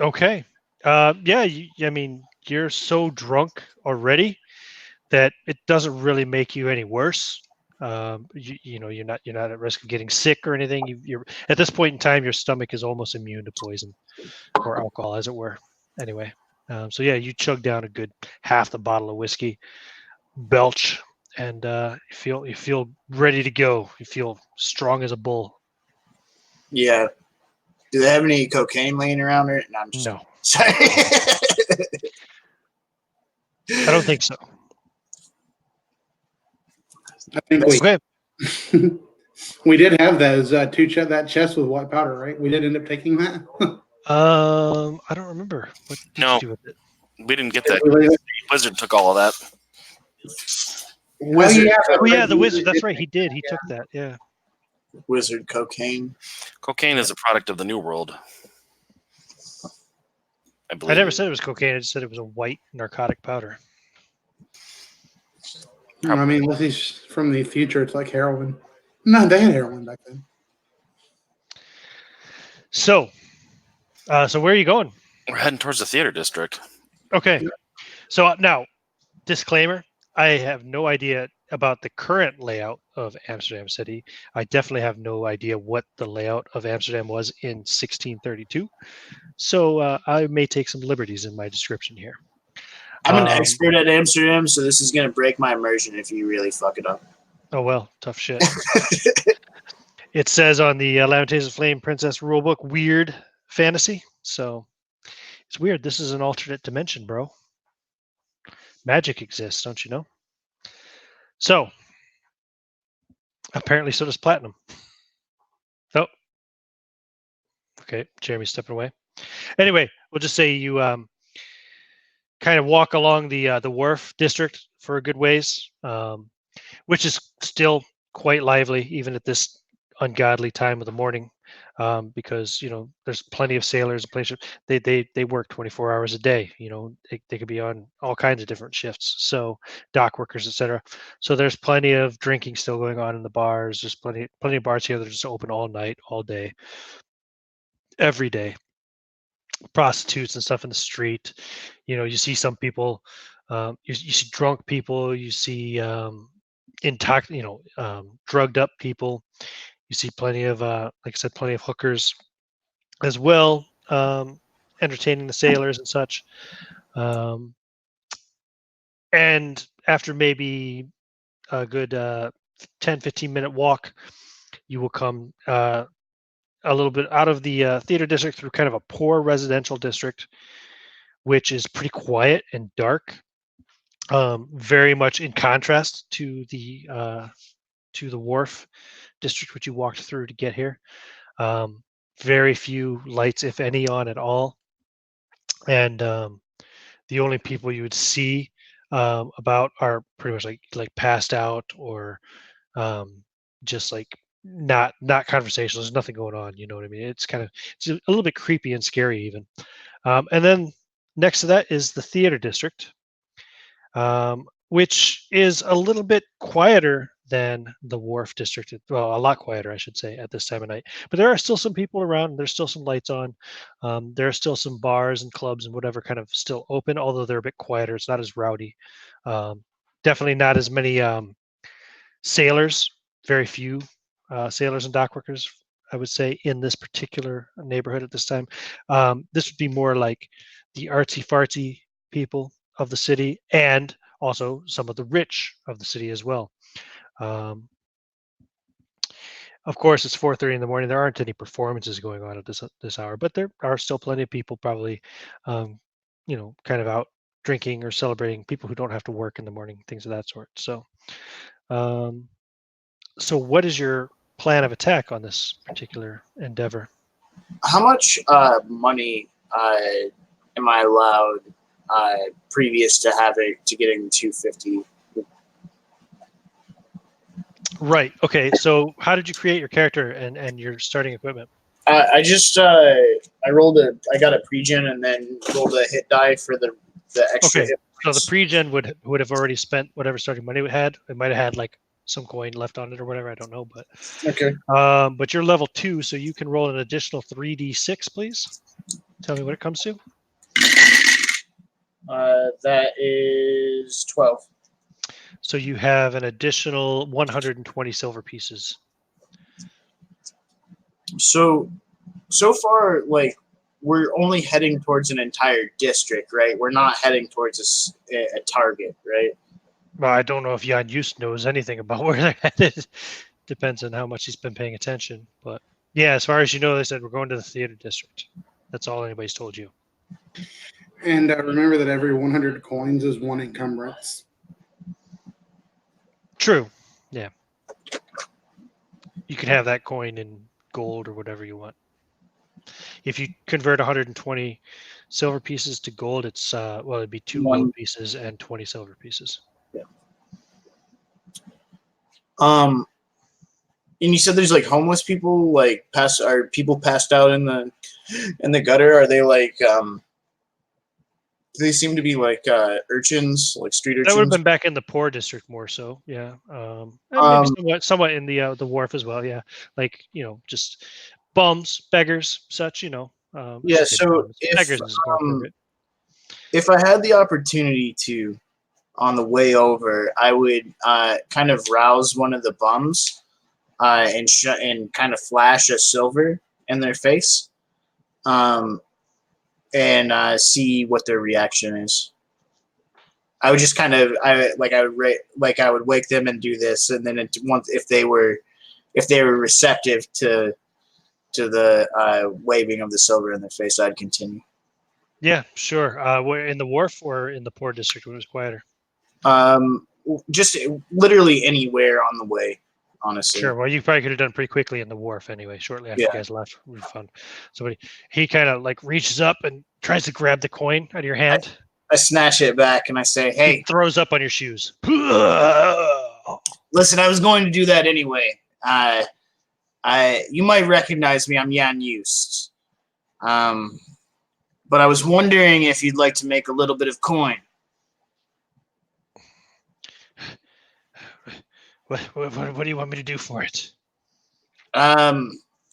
Okay. Yeah, I mean, you're so drunk already that it doesn't really make you any worse. You know, you're not at risk of getting sick or anything. You're at this point in time, your stomach is almost immune to poison or alcohol, as it were. Anyway, so yeah, you chug down a good half the bottle of whiskey, belch, and you feel ready to go. You feel strong as a bull. Yeah. Do they have any cocaine laying around? Or no, I'm just No, sorry. I don't think so. I think Okay. we did have those that chest with white powder, right? We did end up taking that. I don't remember. What did No. you do with it? We didn't get that. The wizard took all of that. Wizard, Oh yeah, the wizard. That's right. He did. He took that. Yeah. wizard cocaine. Cocaine is a product of the New World. I believe. I never said it was cocaine. I just said it was a white narcotic powder. I mean, unless he's from the future, it's like heroin. No, they had heroin back then. So where are you going? We're heading towards the theater district. Okay. So now, disclaimer: I have no idea about the current layout of Amsterdam City. I definitely have no idea what the layout of Amsterdam was in 1632. So I may take some liberties in my description here. I'm an expert at Amsterdam, so this is gonna break my immersion if you really fuck it up. Oh well, tough shit. It says on the Lamentations of Flame Princess rulebook, weird fantasy. So it's weird. This is an alternate dimension, bro. Magic exists, don't you know? So apparently, so does platinum. Oh, okay. Jeremy's stepping away. Anyway, we'll just say you kind of walk along the wharf district for a good ways, which is still quite lively even at this ungodly time of the morning. because there's plenty of sailors, plenty of, they work 24 hours a day. They could be on all kinds of different shifts. So dock workers, etc. So there's plenty of drinking still going on in the bars. There's plenty of bars here that are just open all night, all day, every day. Prostitutes and stuff in the street. You see some people. You see drunk people. You see drugged up people. You see plenty of, like I said, plenty of hookers as well, entertaining the sailors and such. And after maybe a good 10, 15-minute walk, you will come a little bit out of the theater district through kind of a poor residential district, which is pretty quiet and dark, very much in contrast to the wharf district, which you walked through to get here. Very few lights, if any, on at all. And the only people you would see about are pretty much like passed out or just like not conversational. There's nothing going on. You know what I mean? It's a little bit creepy and scary even. And then next to that is the theater district, which is a little bit quieter than the wharf district. Well, a lot quieter, I should say, at this time of night. But there are still some people around. There's still some lights on. There are still some bars and clubs and whatever kind of still open, although they're a bit quieter. It's not as rowdy. Definitely not as many sailors. Very few sailors and dock workers, I would say, in this particular neighborhood at this time. This would be more like the artsy fartsy people of the city, and also some of the rich of the city as well. Of course, it's 4:30 in the morning. There aren't any performances going on at this hour, but there are still plenty of people probably, kind of out drinking or celebrating. People who don't have to work in the morning, things of that sort. So, what is your plan of attack on this particular endeavor? How much money am I allowed previous to getting 250? Right. Okay. So how did you create your character and your starting equipment? I just I got a pre-gen and then rolled a hit die for the extra Okay. hit So the points. pre-gen would have already spent whatever starting money it had. It might have had like some coin left on it or whatever. I don't know, but Okay. but you're level 2, so you can roll an additional 3d6, please. Tell me what it comes to. That is 12. So you have an additional 120 silver pieces. So far, like, we're only heading towards an entire district, right? We're not heading towards a target, right? Well, I don't know if Jan Just knows anything about where they're headed. Depends on how much he's been paying attention. But yeah, as far as you know, they said we're going to the theater district. That's all anybody's told you. And remember that every 100 coins is one encumbrance. True. Yeah. You can have that coin in gold or whatever you want. If you convert 120 silver pieces to gold, it's it'd be 2 gold pieces and 20 silver pieces. Yeah. And you said there's like homeless people, like are people passed out in the gutter? Are they like do they seem to be like urchins, like street urchins? That would have been back in the poor district more so, yeah. And maybe somewhat in the wharf as well, yeah. Like, just bums, beggars, such, Yeah, so if I had the opportunity to, on the way over, I would kind of rouse one of the bums and kind of flash a silver in their face, and see what their reaction is. I would just kind of I would wake them and do this, and then if they were receptive to the waving of the silver in their face, I'd continue. Yeah, sure. Where in the wharf or in the poor district when it was quieter? Just literally anywhere on the way, honestly. Sure. Well, you probably could have done pretty quickly in the wharf anyway, shortly after you guys left. We found somebody. He kind of like reaches up and tries to grab the coin out of your hand. I snatch it back and I say, "Hey!" He throws up on your shoes. Listen, I was going to do that anyway. You might recognize me. I'm Jan Just. But I was wondering if you'd like to make a little bit of coin. What do you want me to do for it?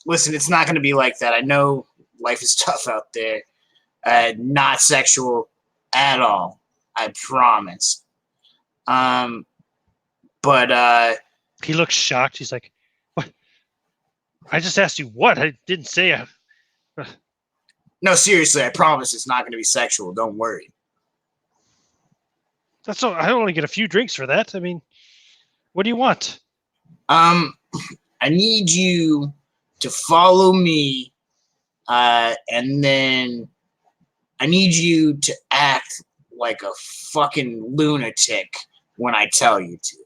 Listen, it's not going to be like that. I know life is tough out there. Not sexual at all. I promise. But He looks shocked. He's like, "What? I just asked you what? I didn't say." No, seriously, I promise it's not going to be sexual. Don't worry. That's all. I only get a few drinks for that. I mean, what do you want? I need you to follow me, and then I need you to act like a fucking lunatic when I tell you to.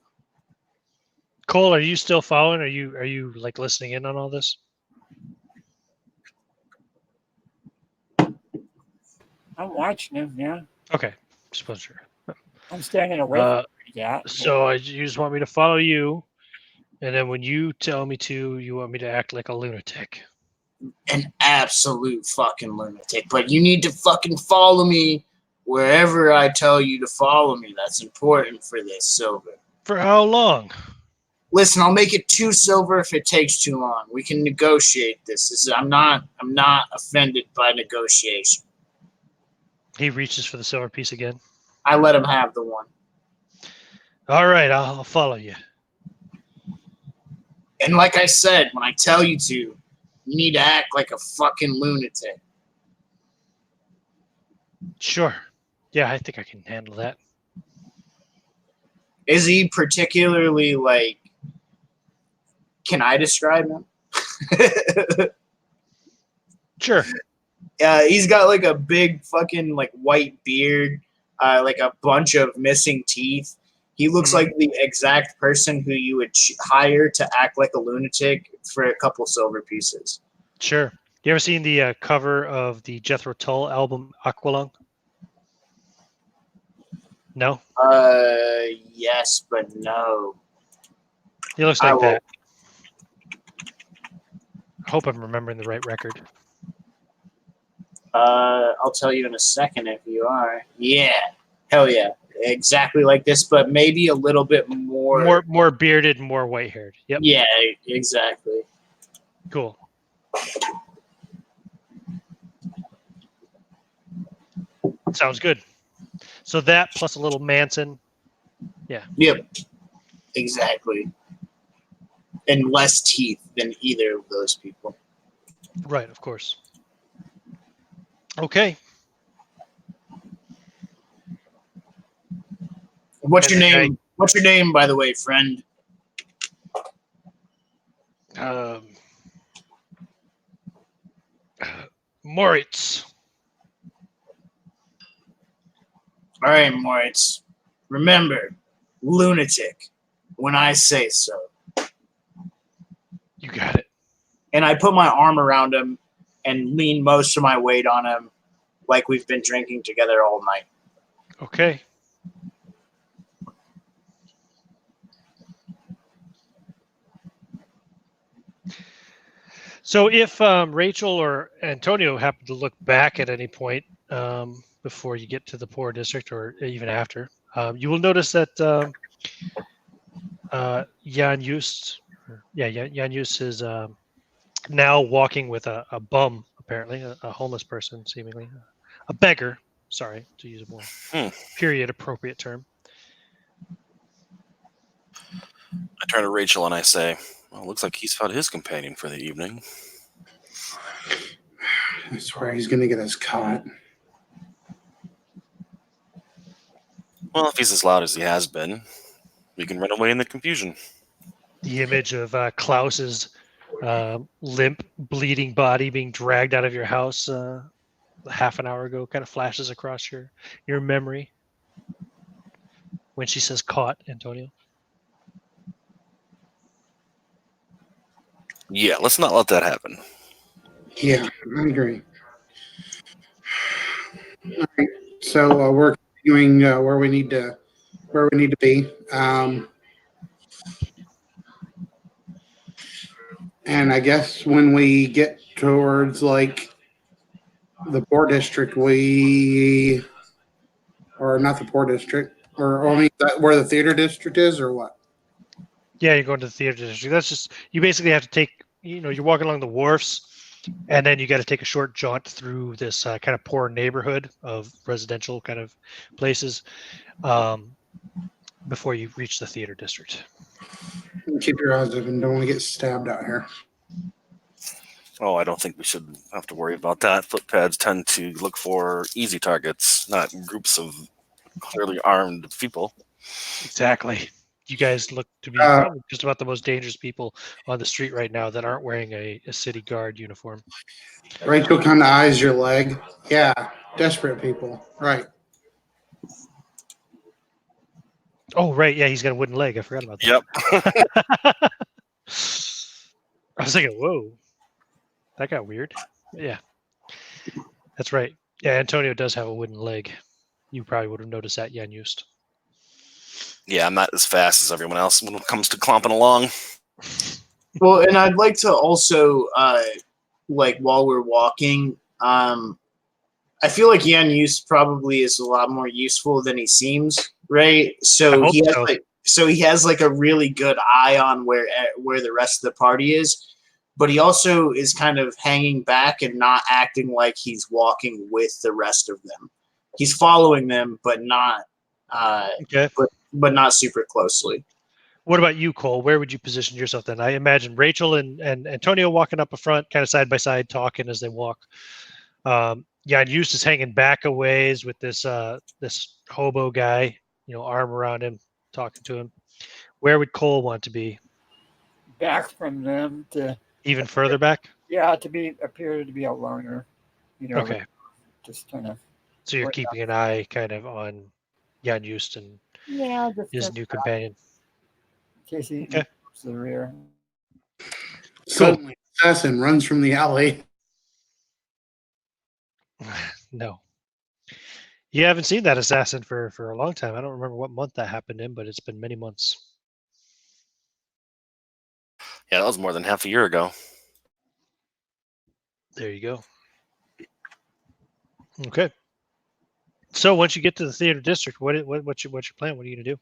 Cole, are you still following? Are you like listening in on all this? I'm watching him. Yeah, Okay, just wasn't sure. I'm standing away from that. So you just want me to follow you, and then when you tell me to, you want me to act like a lunatic. An absolute fucking lunatic. But you need to fucking follow me wherever I tell you to follow me. That's important for this, Silver. For how long? Listen, I'll make it 2 silver if it takes too long. We can negotiate this. I'm not offended by negotiation. He reaches for the silver piece again. I let him have the one. All right, I'll follow you. And like I said, when I tell you to, you need to act like a fucking lunatic. Sure. Yeah, I think I can handle that. Is he particularly like? Can I describe him? Sure. He's got like a big fucking like white beard, like a bunch of missing teeth. He looks like the exact person who you would hire to act like a lunatic for a couple silver pieces. Sure. You ever seen the cover of the Jethro Tull album Aqualung? No? Yes, but no. He looks like that. I hope I'm remembering the right record. I'll tell you in a second if you are. Yeah. Hell yeah. Exactly like this, but maybe a little bit more. More bearded, more white-haired. Yep. Yeah, exactly. Cool. Sounds good. So that plus a little Manson. Yeah. Yep. Exactly. And less teeth than either of those people. Right, of course. Okay. What's your name? What's your name, by the way, friend? Moritz. All right, Moritz. Remember, lunatic, when I say so. You got it. And I put my arm around him and lean most of my weight on him like we've been drinking together all night. Okay. So if Rachel or Antonio happen to look back at any point before you get to the poor district or even after, you will notice that Jan Just is now walking with a bum, apparently, a homeless person, seemingly. A beggar, sorry, to use a more period-appropriate term. I turn to Rachel and I say, well, looks like he's found his companion for the evening. I swear he's going to get us caught. Well, if he's as loud as he has been, we can run away in the confusion. The image of Klaus's limp, bleeding body being dragged out of your house half an hour ago kind of flashes across your memory when she says caught, Antonio. Yeah, let's not let that happen. Yeah, I agree. All right, so we're continuing where we need to be. And I guess when we get towards like the poor district, or not the poor district, or I mean, where the theater district is, or what? Yeah, you're going to the theater district. That's just you basically have to take. You're walking along the wharfs, and then you got to take a short jaunt through this kind of poor neighborhood of residential kind of places um, before you reach the theater district. Keep your eyes open. Don't want to get stabbed out here. Oh, I don't think we should have to worry about that. Footpads tend to look for easy targets, not groups of clearly armed people. Exactly. You guys look to be Uh, probably just about the most dangerous people on the street right now that aren't wearing a city guard uniform. Rachel kind of eyes your leg. Yeah, desperate people. Right. Oh, right. Yeah, he's got a wooden leg. I forgot about that. Yep. I was thinking, whoa, that got weird. Yeah, that's right. Yeah, Antonio does have a wooden leg. You probably would have noticed that, Jan Just. Yeah, I'm not as fast as everyone else when it comes to clomping along. Well, and I'd like to also, like, while we're walking, I feel like Jan Use probably is a lot more useful than he seems, right? So I hope he has so. he has like a really good eye on where the rest of the party is, but he also is kind of hanging back and not acting like he's walking with the rest of them. He's following them, but not Okay. but not super closely. What about you, Cole? Where would you position yourself then? I imagine Rachel and Antonio walking up a front, kind of side by side, talking as they walk. Jan Just is hanging back a ways with this hobo guy, arm around him, talking to him. Where would Cole want to be? Back from them to Even further back? to appear to be a loner. Okay. Just kind of. So you're keeping an eye kind of on Jan Just and Just his new companion. in case he Okay. to the rear. Suddenly, assassin runs from the alley. No. You haven't seen that assassin for a long time. I don't remember what month that happened in, but it's been many months. Yeah, that was more than half a year ago. There you go. Okay. So once you get to the theater district, what's your plan? What are you gonna do?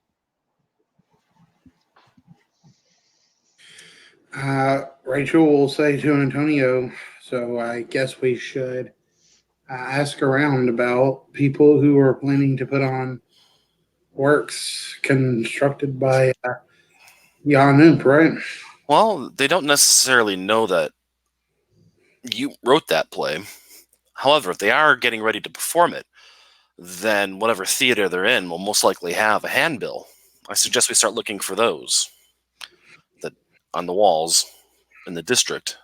Rachel will say to Antonio, so I guess we should ask around about people who are planning to put on works constructed by Jan Oop, right? Well, they don't necessarily know that you wrote that play. However, if they are getting ready to perform it, then whatever theater they're in will most likely have a handbill. I suggest we start looking for those that on the walls in the district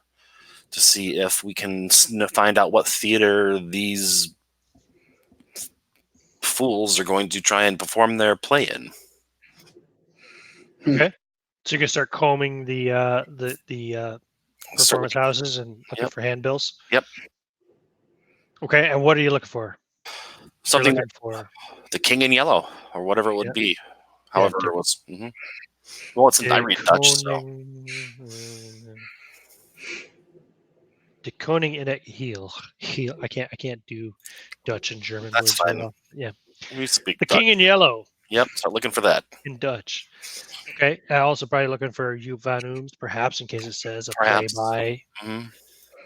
to see if we can find out what theater these fools are going to try and perform their play in. Okay. So you're gonna start combing the performance houses and looking for handbills. Yep. Okay. And what are you looking for? Something looking for the King in Yellow or whatever it would be. However, it was. Well, it's I read Dutch, so. De Koning In Het Geel. I can't do Dutch and German That's words fine. very well. Yeah. We speak The Dutch. King in Yellow. Yep. Start looking for that. In Dutch. Okay. I also probably looking for Joop van Ooms, perhaps in case it says a Perhaps. play by.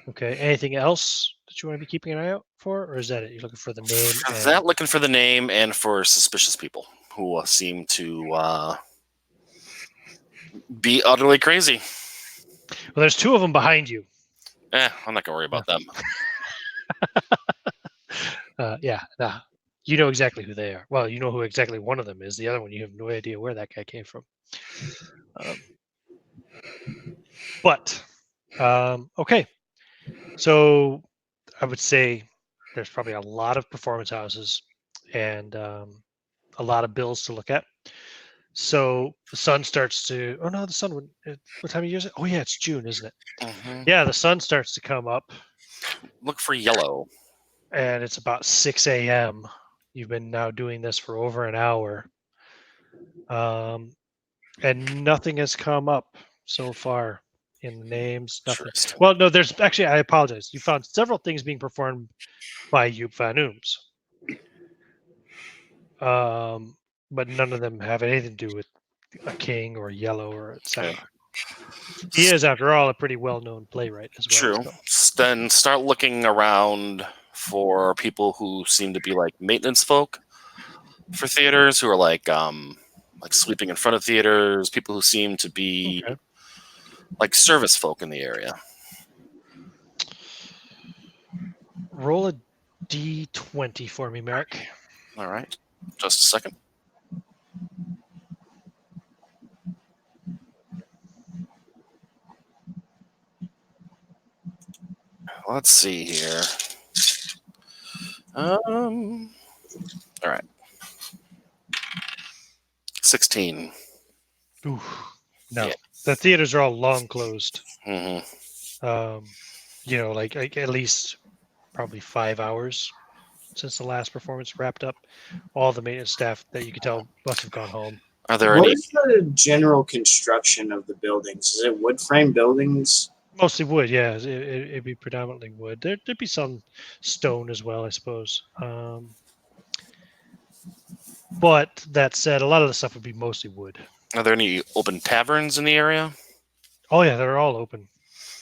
Okay. Anything else that you want to be keeping an eye out for, or is that it? You're looking for the name. Looking for the name and for suspicious people who seem to be utterly crazy. Well, there's two of them behind you. I'm not gonna worry about them. Yeah. Nah. You know exactly who they are. Well, you know who exactly one of them is. The other one, you have no idea where that guy came from. Okay. So I would say there's probably a lot of performance houses and a lot of bills to look at. So the sun starts to. Oh no, the sun would. What time of year is it? Oh yeah, it's June, isn't it? Yeah, the sun starts to come up. Look for yellow. And it's about 6 a.m. You've been now doing this for over an hour. And nothing has come up so far. in the names. Nothing. Interesting. Well, no, there's actually. I apologize. You found several things being performed by Joop van Ooms, but none of them have anything to do with a king or yellow or etc. Okay. He is, after all, a pretty well-known playwright as well. True. So. Then start looking around for people who seem to be like maintenance folk for theaters, who are like sweeping in front of theaters, people who seem to be Okay. like service folk in the area. Roll a d20 for me, Merrick. All right. Just a second. Let's see here. All right. 16. Ooh, no. Yeah. The theaters are all long closed. hmm Like at least probably 5 hours since the last performance wrapped up. All the maintenance staff that you could tell must have gone home. Are there What any? is the general construction of the buildings? Is it wood frame buildings? Mostly wood, yeah. It'd be predominantly wood. There'd be some stone as well, I suppose. But that said, a lot of the stuff would be mostly wood. Are there any open taverns in the area? Oh yeah, they're all open.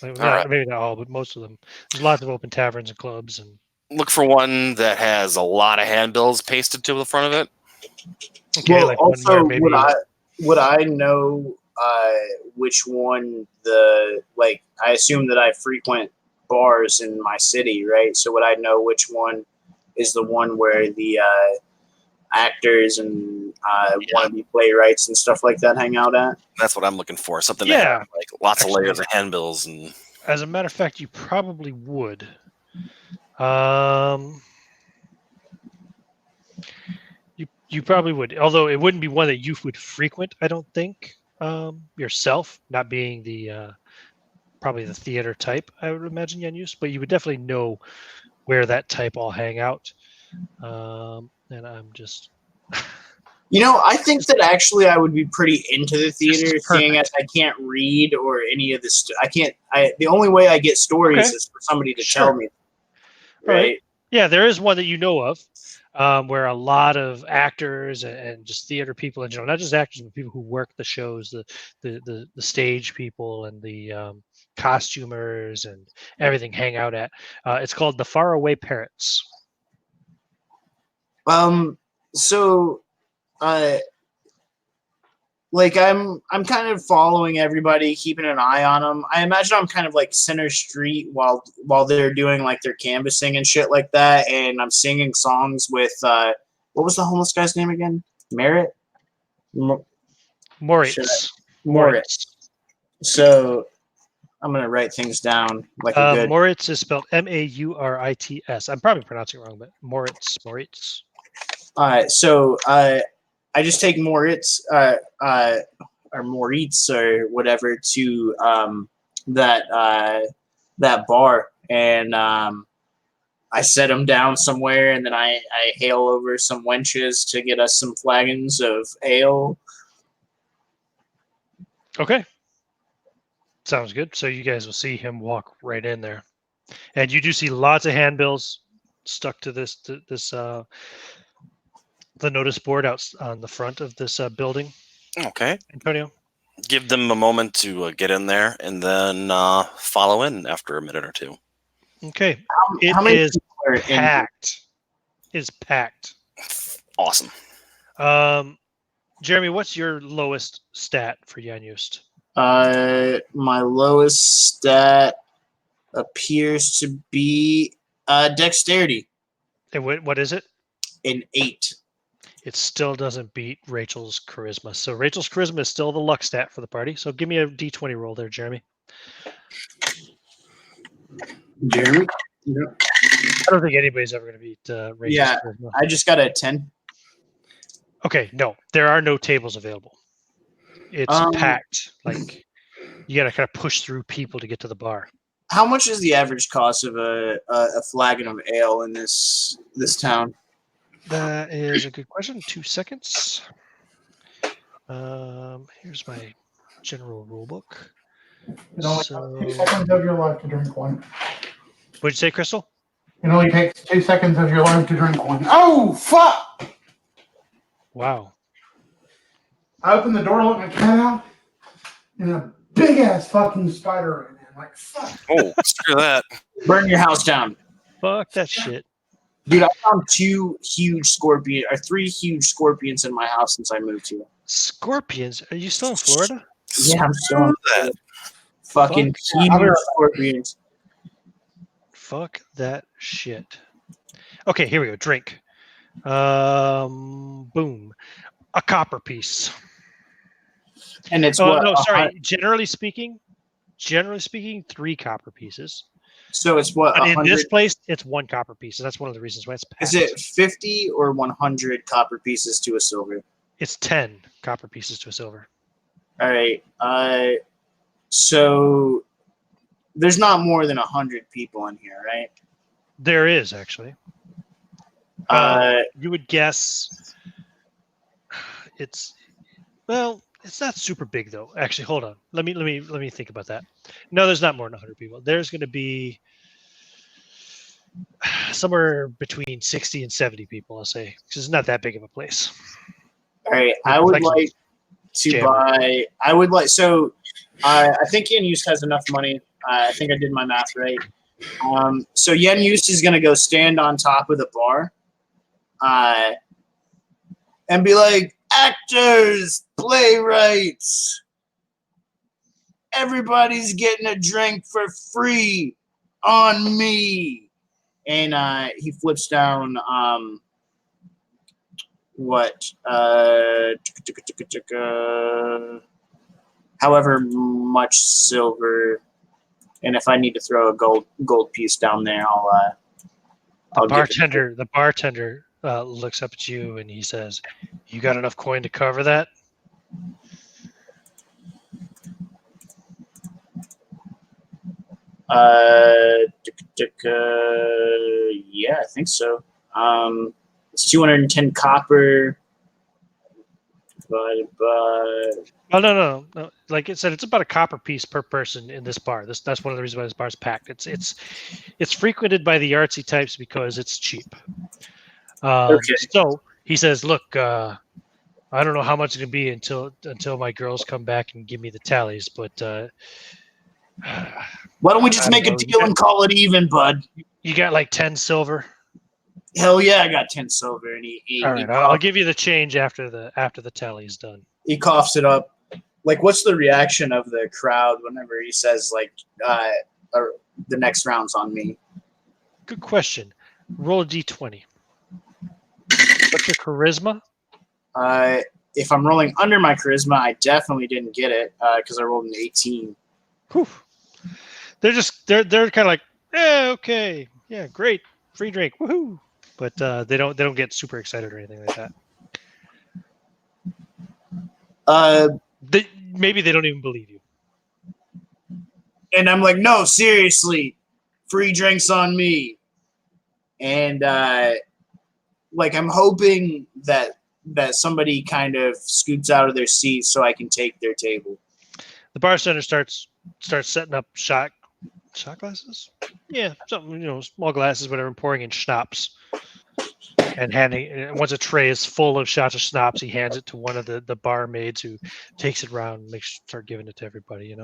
Maybe right. not all, but most of them. There's lots of open taverns and clubs and. Look for one that has a lot of handbills pasted to the front of it. Okay, Well, like one also, where maybe. would I know which one I assume that I frequent bars in my city, right? So would I know which one is the one where the actors and wannabe playwrights and stuff like that hang out at? That's what I'm looking for. Something that Yeah. has like lots Actually, of layers of handbills and. As a matter of fact, you probably would. You probably would, although it wouldn't be one that you would frequent. I don't think yourself, not being the probably the theater type. I would imagine Yanus, but you would definitely know where that type all hang out. And I'm just. I think that actually I would be pretty into the theater, seeing perfect. as I can't read or any of this. The only way I get stories Okay. is for somebody to Sure. tell me, All right. right? Yeah, there is one that you know of, where a lot of actors and just theater people in general, not just actors, but people who work the shows, the stage people and the costumers and everything hang out at. It's called the Faraway Parrots. So, I'm kind of following everybody, keeping an eye on them. I imagine I'm kind of like center street while they're doing like their canvassing and shit like that, and I'm singing songs with what was the homeless guy's name again? Merritt. Moritz. Moritz. So I'm gonna write things down like a good. Moritz is spelled Maurits. I'm probably pronouncing it wrong, but Moritz. All right, so I just take Moritz or Moritz or whatever to that bar, and I set him down somewhere, and then I hail over some wenches to get us some flagons of ale. Okay. Sounds good. So you guys will see him walk right in there. And you do see lots of handbills stuck to the notice board out on the front of this building. Okay. Antonio? Give them a moment to get in there and then follow in after a minute or two. Okay. How many It is people are in packed. It is packed. Awesome. Jeremy, what's your lowest stat for Jan Just? My lowest stat appears to be dexterity. And what is it? An 8. It still doesn't beat Rachel's charisma. So Rachel's charisma is still the luck stat for the party. So give me a d20 roll there, Jeremy. Jeremy? Yep. I don't think anybody's ever going to beat Rachel's charisma. I just got a 10. Okay, no. There are no tables available. It's packed. Like, you got to kind of push through people to get to the bar. How much is the average cost of a flagon of ale in this town? That is a good question. 2 seconds. Here's my general rule book. It only takes So, 2 seconds of your life to drink one. what'd you say, Crystal? It only takes 2 seconds of your life to drink one. Oh, fuck! Wow. I opened the door, let my cat out, and a big ass fucking spider ran in. Like, fuck. Oh, screw that. Burn your house down. Fuck that shit. Dude, I found 3 huge scorpions in my house since I moved here. Scorpions? Are you still in Florida? Yeah, I'm still in that. fucking huge scorpions. Fuck that shit. Okay, here we go. Drink. Boom. A copper piece. And it's Oh what? no, sorry. Generally speaking, 3 copper pieces. So it's what? But in 100? this place, it's 1 copper piece. And that's one of the reasons why it's packed. Is it 50 or 100 copper pieces to a silver? It's 10 copper pieces to a silver. All right. So there's not more than 100 people in here, right? There is actually. You would guess it's not super big though. Actually, hold on. Let me think about that. No, there's not more than 100 people. There's going to be somewhere between 60 and 70 people, I'll say, because it's not that big of a place. All right. I would like to buy. I would like. So I think Yen Use has enough money. I think I did my math right. So Yen Use is going to go stand on top of the bar and be like, actors, playwrights, everybody's getting a drink for free on me. And he flips down however much silver, and if I need to throw a gold piece down there, The bartender looks up at you and he says, "You got enough coin to cover that?" Yeah, I think so. It's 210 copper. Oh no. Like I said, it's about a copper piece per person in this bar. That's one of the reasons why this bar's packed. It's frequented by the artsy types because it's cheap. Okay. So he says, "Look, I don't know how much it's gonna be until my girls come back and give me the tallies, but why don't we just make a deal and call it even, bud? You got like 10 silver." Hell yeah, I got 10 silver, and All right, I'll give you the change after the tally is done. He coughs it up. Like, what's the reaction of the crowd whenever he says, like, the next round's on me? Good question. Roll a d20. What's your charisma? If I'm rolling under my charisma, I definitely didn't get it because I rolled an 18. Whew. They're kind of like, yeah, okay, yeah, great, free drink, woohoo! But they don't get super excited or anything like that. Maybe they don't even believe you. And I'm like, no, seriously, free drinks on me. And like, I'm hoping that somebody kind of scoots out of their seat so I can take their table. The bartender starts setting up shot glasses. Yeah, something, small glasses, whatever, and pouring in schnapps. And once a tray is full of shots of schnapps, he hands it to one of the barmaids who takes it around and start giving it to everybody.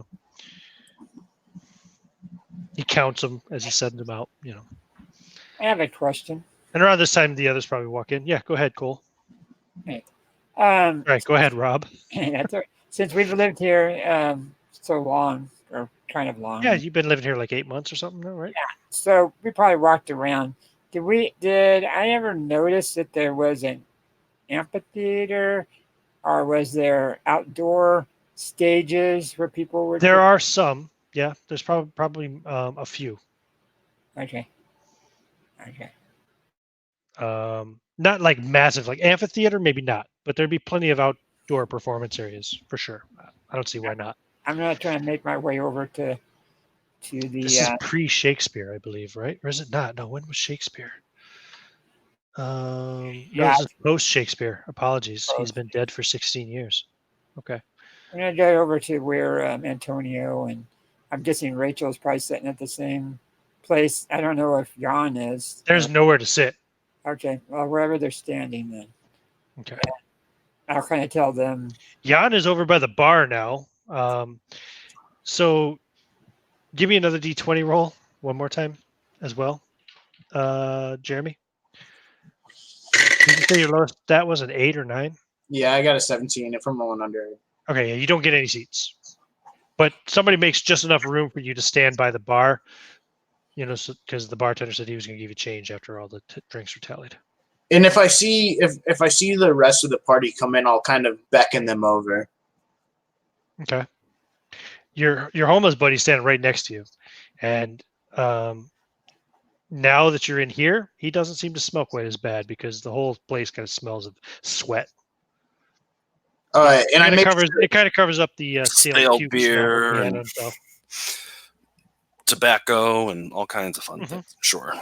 He counts them as he sends them out. I have a question. And around this time, the others probably walk in. Yeah, go ahead, Cole. Hey. All right, go ahead, Rob. Since we've lived here so long, or kind of long. Yeah, you've been living here like 8 months or something, though, right? Yeah. So we probably walked around. Did I ever notice that there was an amphitheater, or was there outdoor stages where people were? There are some. Yeah, there's probably a few. Okay. Not like massive, like amphitheater, maybe not, but there'd be plenty of outdoor performance areas for sure. I don't see why not. I'm not trying to make my way over to the. This is pre-Shakespeare, I believe, right? Or is it not? No, when was Shakespeare? No, this is post-Shakespeare. Apologies, he's been dead for 16 years. Okay. I'm gonna go over to where Antonio and I'm guessing Rachel's probably sitting at the same place. I don't know if Jan is. There's nowhere to sit. Okay, well, wherever they're standing then. Okay. I'll kind of tell them. Jan is over by the bar now. So give me another D20 roll one more time as well, Jeremy. Did you say your lowest stat was an 8 or 9? Yeah, I got a 17 if I'm rolling under. Okay, yeah, you don't get any seats. But somebody makes just enough room for you to stand by the bar, because the bartender said he was going to give you change after all the drinks were tallied. And if I see if I see the rest of the party come in, I'll kind of beckon them over. Okay. Your homeless buddy's standing right next to you, and now that you're in here, he doesn't seem to smell quite as bad because the whole place kind of smells of sweat. And I make It kind of covers up the stale puke smell beer he had and on himself. tobacco and all kinds of fun things. Sure.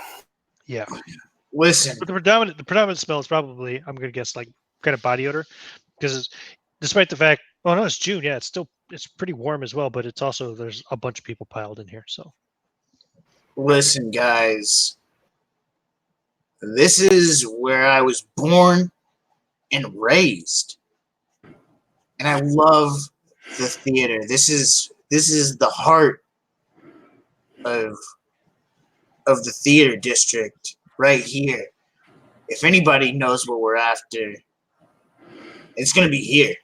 Yeah. listen. But the predominant smell is probably, I'm going to guess, like kind of body odor, because despite the fact, oh no, it's June. Yeah, it's pretty warm as well, but it's also there's a bunch of people piled in here. So Listen, guys. This is where I was born and raised. And I love the theater. This is the heart of the theater district right here. If anybody knows what we're after, it's going to be here.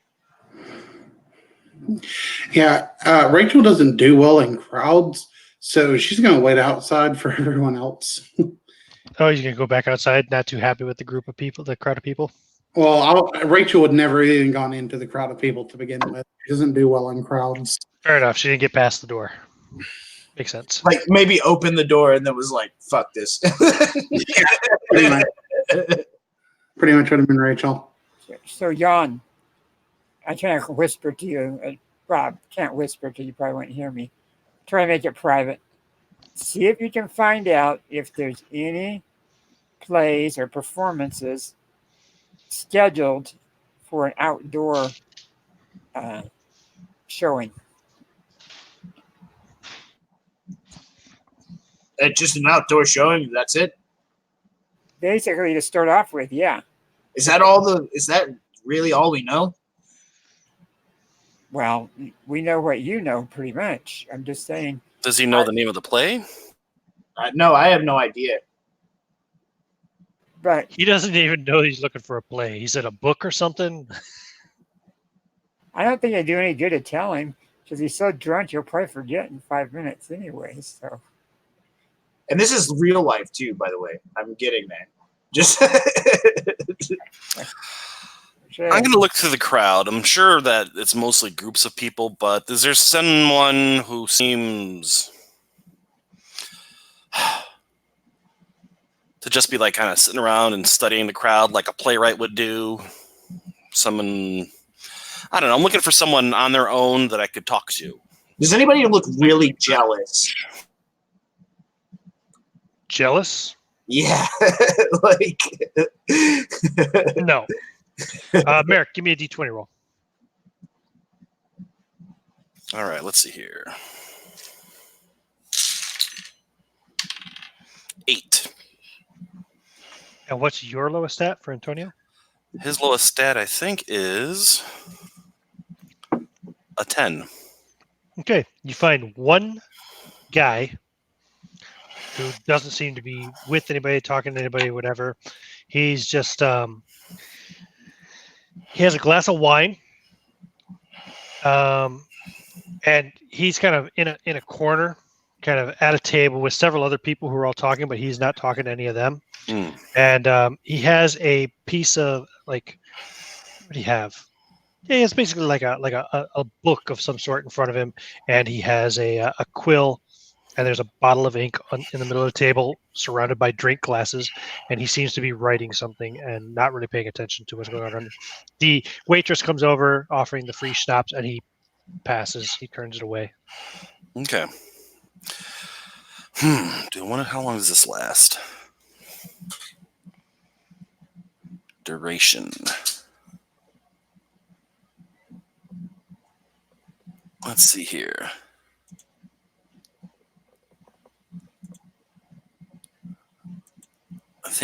Yeah, Rachel doesn't do well in crowds, so she's going to wait outside for everyone else. oh, you're going to go back outside, not too happy with the crowd of people. Well, Rachel would never even gone into the crowd of people to begin with. She doesn't do well in crowds. Fair enough. She didn't get past the door. Makes sense. Like maybe open the door and then was like, "Fuck this." Pretty much would have been Rachel. So, Jan, I can't whisper to you. Rob can't whisper to you. Probably won't hear me. Try to make it private. See if you can find out if there's any plays or performances scheduled for an outdoor showing. It's just an outdoor showing. That's it. Basically, to start off with, yeah. Is that really all we know? Well, we know what you know, pretty much. I'm just saying. Does he know the name of the play? No, I have no idea. But he doesn't even know he's looking for a play. He said a book or something. I don't think it'd do any good to tell him because he's so drunk he'll probably forget in 5 minutes anyway. So. And this is real life too, by the way. I'm getting there. Just. Sure. I'm going to look through the crowd. I'm sure that it's mostly groups of people, but is there someone who seems to just be like kind of sitting around and studying the crowd like a playwright would do? Someone, I don't know. I'm looking for someone on their own that I could talk to. Does anybody look really jealous? Jealous? Yeah. Like. No. Merrick, give me a D20 roll. All right, let's see here. 8. And what's your lowest stat for Antonio? His lowest stat, I think, is a 10. Okay, you find one guy who doesn't seem to be with anybody, talking to anybody, whatever. He's just he has a glass of wine, and he's kind of in a corner, kind of at a table with several other people who are all talking, but he's not talking to any of them. And he has a piece of like, what do you have? Yeah, it's basically like a book of some sort in front of him, and he has a quill, and there's a bottle of ink in the middle of the table, surrounded by drink glasses, and he seems to be writing something and not really paying attention to what's going on. The waitress comes over, offering the free schnapps, and he passes. He turns it away. Okay. Do I wonder how long does this last? Duration. Let's see here.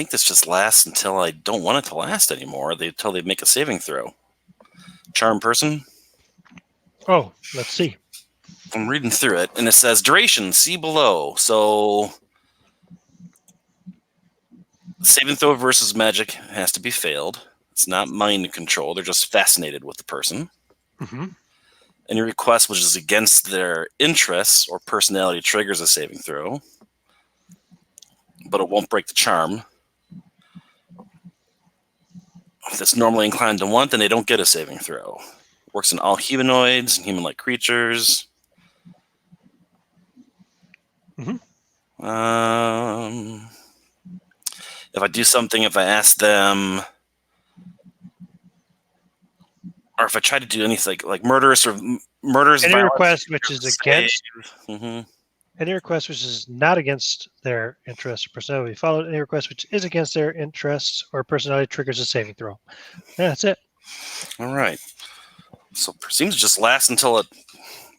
think this just lasts until I don't want it to last anymore. Until they make a saving throw. Charm person. Oh, let's see. I'm reading through it, and it says duration, see below. So saving throw versus magic has to be failed. It's not mind control. They're just fascinated with the person. Mm-hmm. Any request which is against their interests or personality triggers a saving throw, but it won't break the charm. If it's normally inclined to want, then they don't get a saving throw. Works in all humanoids and human-like creatures. Mm-hmm. If I do something, if I ask them, or if I try to do anything like murderous or murderous Any violence, request which is against Mm-hmm. any request which is not against their interest or personality followed. Any request which is against their interests or personality triggers a saving throw. Yeah, that's it. All right. So it seems to just last until it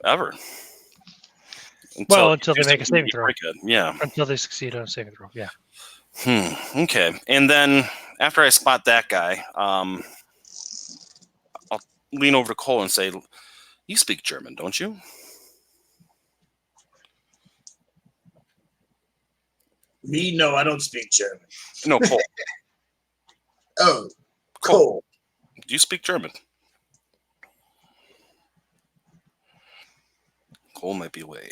ever. Until they make a saving throw. Good. Yeah. Until they succeed on a saving throw. Yeah. Okay. And then after I spot that guy, I'll lean over to Cole and say, "You speak German, don't you?" Me? No, I don't speak German. No, Cole. Oh, Cole. Do you speak German? Cole might be away.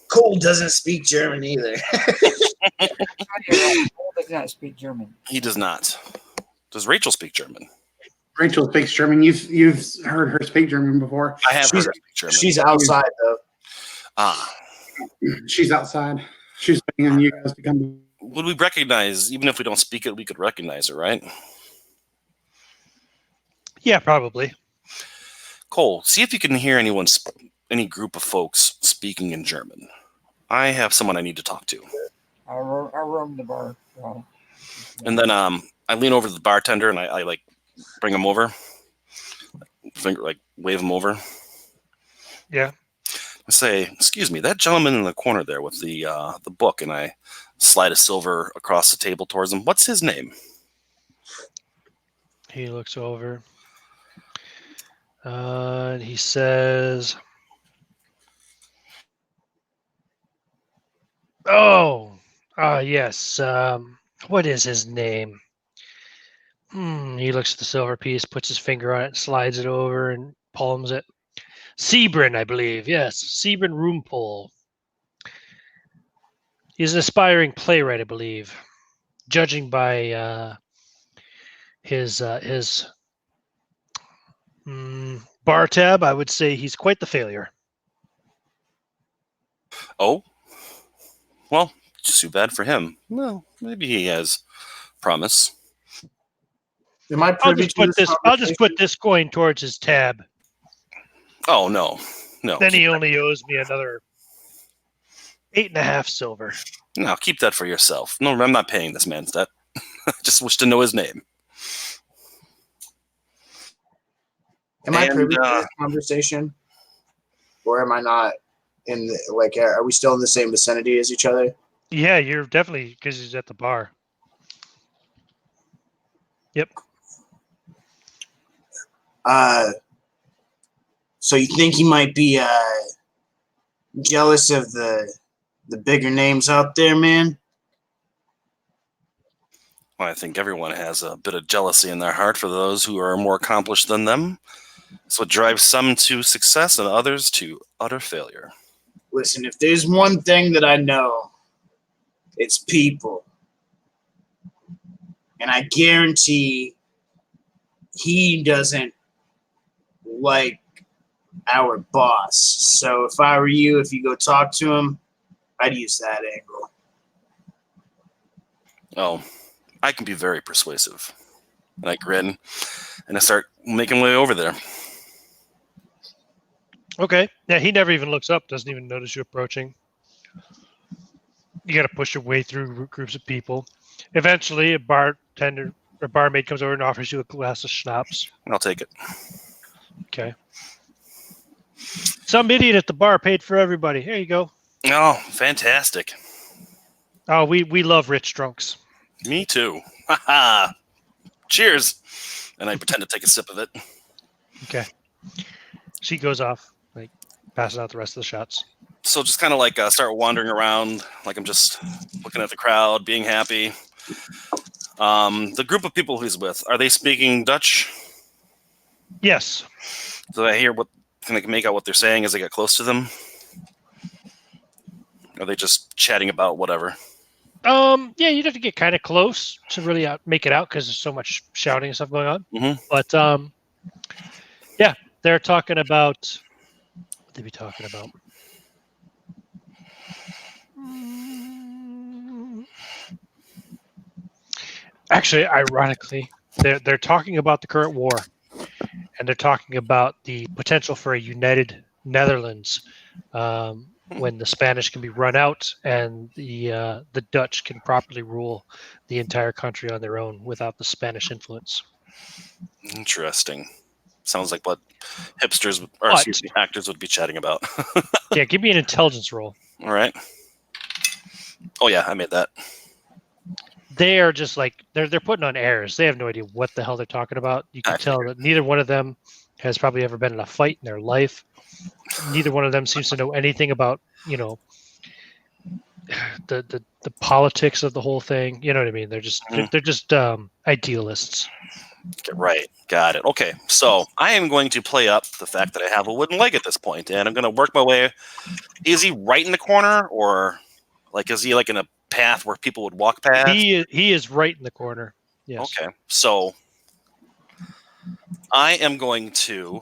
Cole doesn't speak German either. Cole does not speak German. He does not. Does Rachel speak German? Rachel speaks German. You've heard her speak German before. I have heard her speak German. She's outside though. She's outside. She's waiting on you guys to come. Would we recognize, even if we don't speak it, we could recognize her, right? Yeah, probably. Cole, see if you can hear any group of folks speaking in German. I have someone I need to talk to. I'll roam the bar. So. And then I lean over to the bartender and I like bring him over, wave him over. Yeah. I say, "Excuse me, that gentleman in the corner there with the book," and I slide a silver across the table towards him. What's his name? He looks over. And he says, yes. What is his name? He looks at the silver piece, puts his finger on it, slides it over, and palms it. Sebrin, I believe. Yes, Sebrin Rumpole. He's an aspiring playwright, I believe. Judging by his bar tab, I would say he's quite the failure. Oh, well, too bad for him. Well, maybe he has promise. Am I I'll privy just to put this this. I'll conversation? just put this coin towards his tab. Oh no. Then he only owes me another 8.5 silver. No, keep that for yourself. No, I'm not paying this man's debt. I just wish to know his name. Am I privy to this conversation, or am I not? Are we still in the same vicinity as each other? Yeah, you're definitely, because he's at the bar. Yep. So you think he might be jealous of the bigger names out there, man? Well, I think everyone has a bit of jealousy in their heart for those who are more accomplished than them. It's what drives some to success and others to utter failure. Listen, if there's one thing that I know, it's people. And I guarantee he doesn't like our boss. So if I were you, if you go talk to him, I'd use that angle. Oh, I can be very persuasive. And I grin and I start making my way over there. Okay. Yeah, he never even looks up, doesn't even notice you approaching. You got to push your way through groups of people. Eventually, a bartender or barmaid comes over and offers you a glass of schnapps. I'll take it. Okay. Some idiot at the bar paid for everybody. Here you go. Oh, fantastic. Oh, we love rich drunks. Me too. Haha. Cheers. And I pretend to take a sip of it. Okay. She goes off, like passing out the rest of the shots. So just kind of like start wandering around, like I'm just looking at the crowd, being happy. The group of people he's with, are they speaking Dutch? Yes. Do I hear can I make out what they're saying as I get close to them? Are they just chatting about whatever? Yeah, you'd have to get kind of close to really make it out because there's so much shouting and stuff going on. Mm-hmm. But yeah, they're talking about what they be talking about. Actually, ironically, they're talking about the current war, and they're talking about the potential for a united Netherlands when the Spanish can be run out and the Dutch can properly rule the entire country on their own without the Spanish influence. Interesting. Sounds like what hipsters or excuse me, actors would be chatting about. Yeah, give me an intelligence roll. All right. Oh yeah, I made that. They are just like they're putting on airs. They have no idea what the hell they're talking about. You can tell that neither one of them has probably ever been in a fight in their life. Neither one of them seems to know anything about, the politics of the whole thing. You know what I mean? They're just they're just idealists. Right. Got it. Okay. So I am going to play up the fact that I have a wooden leg at this point, and I'm going to work my way. Is he right in the corner, or like is he like in a path where people would walk past? He is right in the corner. Yes. Okay. So I am going to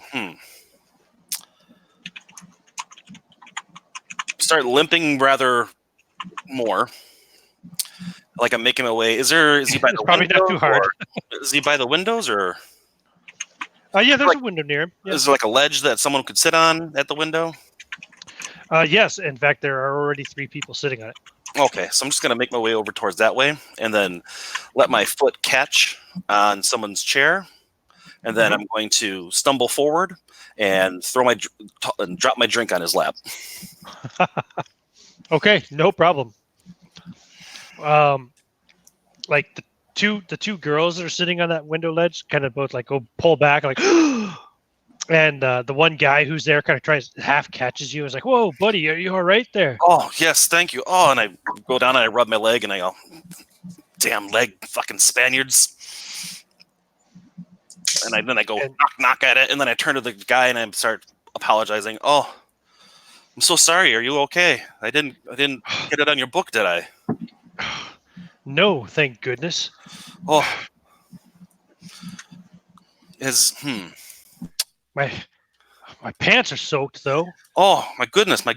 start limping rather more. Like I'm making my way. Is he by the probably not too hard. Is he by the windows or? Yeah, there's a window near him. Yes. Is there like a ledge that someone could sit on at the window? Yes. In fact, there are already 3 people sitting on it. Okay, so I'm just going to make my way over towards that way and then let my foot catch on someone's chair. And then I'm going to stumble forward and drop my drink on his lap. Okay, no problem. Like the two girls that are sitting on that window ledge kind of both like go pull back like and the one guy who's there kind of half catches you. Is like, "Whoa, buddy, are you all right there?" Oh, yes, thank you. Oh, and I go down and I rub my leg and I go, "Damn leg, fucking Spaniards." And then I go knock at it, and then I turn to the guy and I start apologizing. "Oh, I'm so sorry. Are you okay? I didn't get it on your book, did I?" No, thank goodness. Oh, my pants are soaked though. Oh my goodness! And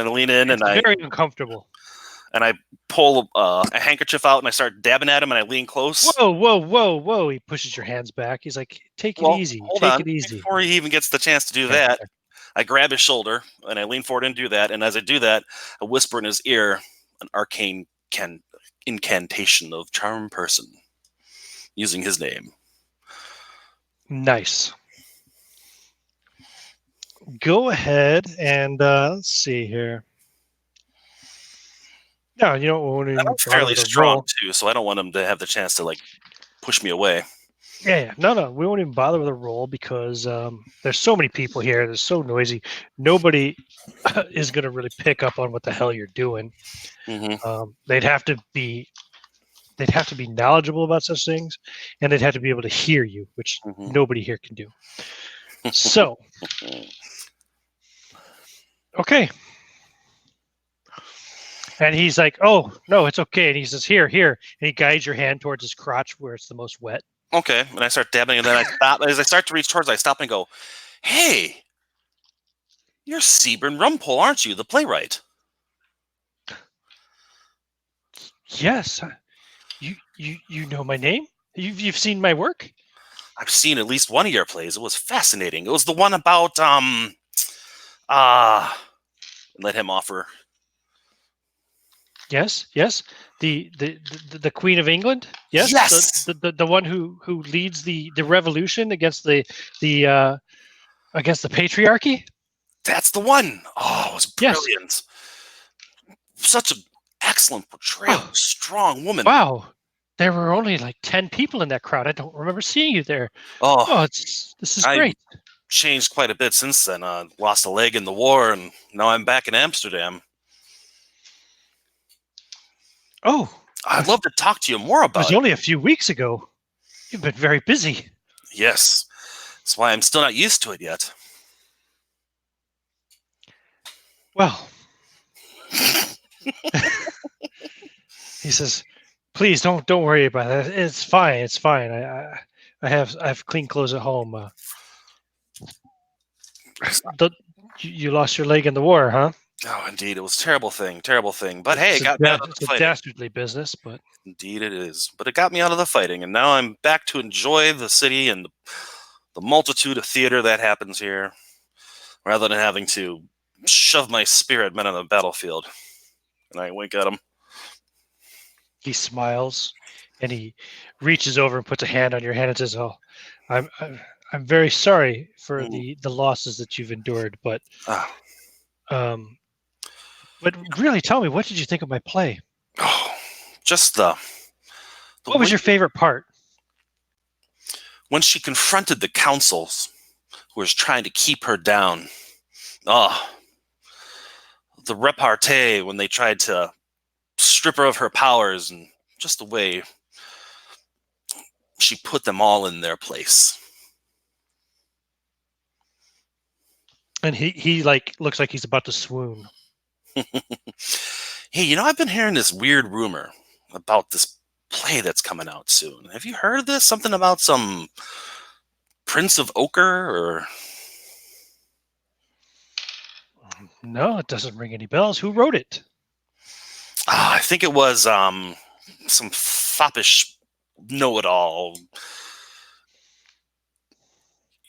I lean in and it's very uncomfortable. And I pull a handkerchief out and I start dabbing at him and I lean close. Whoa! He pushes your hands back. He's like, "Take it easy. Take it easy." Before he even gets the chance to do that, I grab his shoulder and I lean forward and do that. And as I do that, I whisper in his ear an arcane incantation of charm person using his name. Nice. Go ahead and let's see here. No, you don't want to. I'm fairly strong too, so I don't want him to have the chance to like push me away. Yeah. No. We won't even bother with a roll because there's so many people here. It's so noisy. Nobody is going to really pick up on what the hell you're doing. Mm-hmm. They'd have to be knowledgeable about such things, and they'd have to be able to hear you, which nobody here can do. So, okay. And he's like, "Oh, no, it's okay." And he says, here. And he guides your hand towards his crotch where it's the most wet. Okay. And I start dabbing, and then I stop. As I start to reach towards it, I stop and go, "Hey, you're Sebren Rumpole, aren't you? The playwright." Yes. You know my name? You've seen my work? I've seen at least one of your plays. It was fascinating. It was the one about let him offer. Yes. The Queen of England. Yes. The one who leads the revolution against the patriarchy. That's the one. Oh, it was brilliant. Yes. Such an excellent portrayal. Strong woman. Wow. There were only like 10 people in that crowd. I don't remember seeing you there. Oh, Oh, this is I great. changed quite a bit since then. Lost a leg in the war, and now I'm back in Amsterdam. Oh, I'd love to talk to you more it was about it. only a few weeks ago. You've been very busy. Yes. That's why I'm still not used to it yet. Well, he says, "Please don't worry about it. It's fine. It's fine. I have clean clothes at home. You lost your leg in the war, huh? Oh, indeed. It was a terrible thing. Terrible thing. But hey, it got me out of It's the a fighting. dastardly business, but Indeed it is. But it got me out of the fighting, and now I'm back to enjoy the city and the multitude of theater that happens here, rather than having to shove my spear at men on the battlefield. And I wink at him. he smiles and he reaches over and puts a hand on your hand and says, "Oh, I'm very sorry for the losses that you've endured, but Ah. but really, tell me, what did you think of my play? Oh, just the What was way- your favorite part? when she confronted the councils who was trying to keep her down. Oh, the repartee when they tried to strip her of her powers, and just the way she put them all in their place. And he like looks like he's about to swoon. Hey, I've been hearing this weird rumor about this play that's coming out soon. Have you heard of this? Something about some Prince of Ochre or... No, it doesn't ring any bells. Who wrote it? I think it was some foppish know-it-all.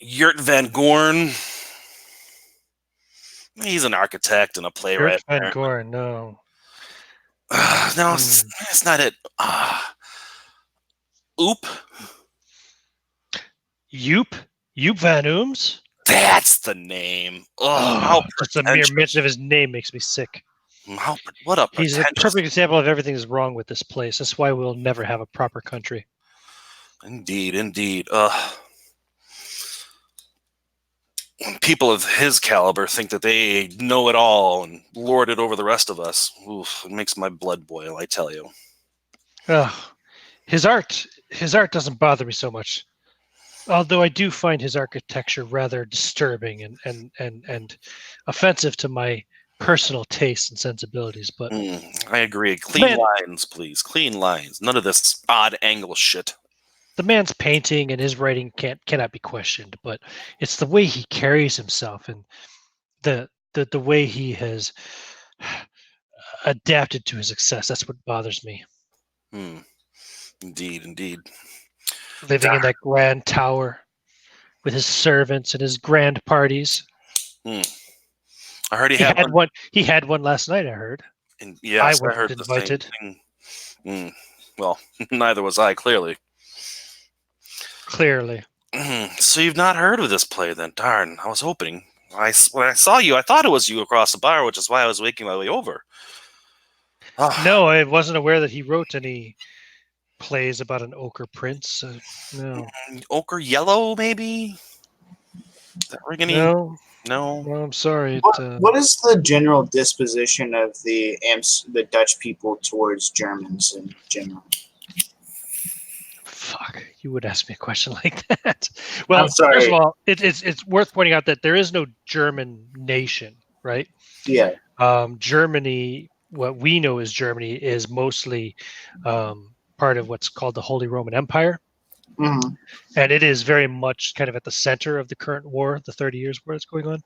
Joop van Gorn. He's an architect and a playwright. Joop van Gorn, no. No, it's not it. Oop. Joop van Ooms? That's the name. How just the mere mention of his name makes me sick. What a He's a perfect example of everything that's wrong with this place. That's why we'll never have a proper country. Indeed, indeed. When people of his caliber think that they know it all and lord it over the rest of us, oof, it makes my blood boil, I tell you. His art doesn't bother me so much. Although I do find his architecture rather disturbing and offensive to my personal tastes and sensibilities. But I agree. Clean lines, please. Clean lines. None of this odd angle shit. The man's painting and his writing cannot be questioned, but it's the way he carries himself and the way he has adapted to his success. That's what bothers me. Indeed, indeed. Living in that grand tower with his servants and his grand parties. I heard he had one. He had one last night, I heard. And yes, I heard invited. The same thing. Well, neither was I, clearly. Clearly. So you've not heard of this play then? Darn, I was hoping. When I saw you, I thought it was you across the bar, which is why I was making my way over. No, I wasn't aware that he wrote any plays about an ochre prince. No. Ochre yellow, maybe? Is that ring any? No. No, I'm sorry. What is the general disposition of the Dutch people towards Germans in general? Fuck, you would ask me a question like that. Well, I'm sorry. First of all, it's worth pointing out that there is no German nation, right? Yeah. Germany, what we know as Germany, is mostly part of what's called the Holy Roman Empire. Mm-hmm. And it is very much kind of at the center of the current war, the 30 Years' War that's going on.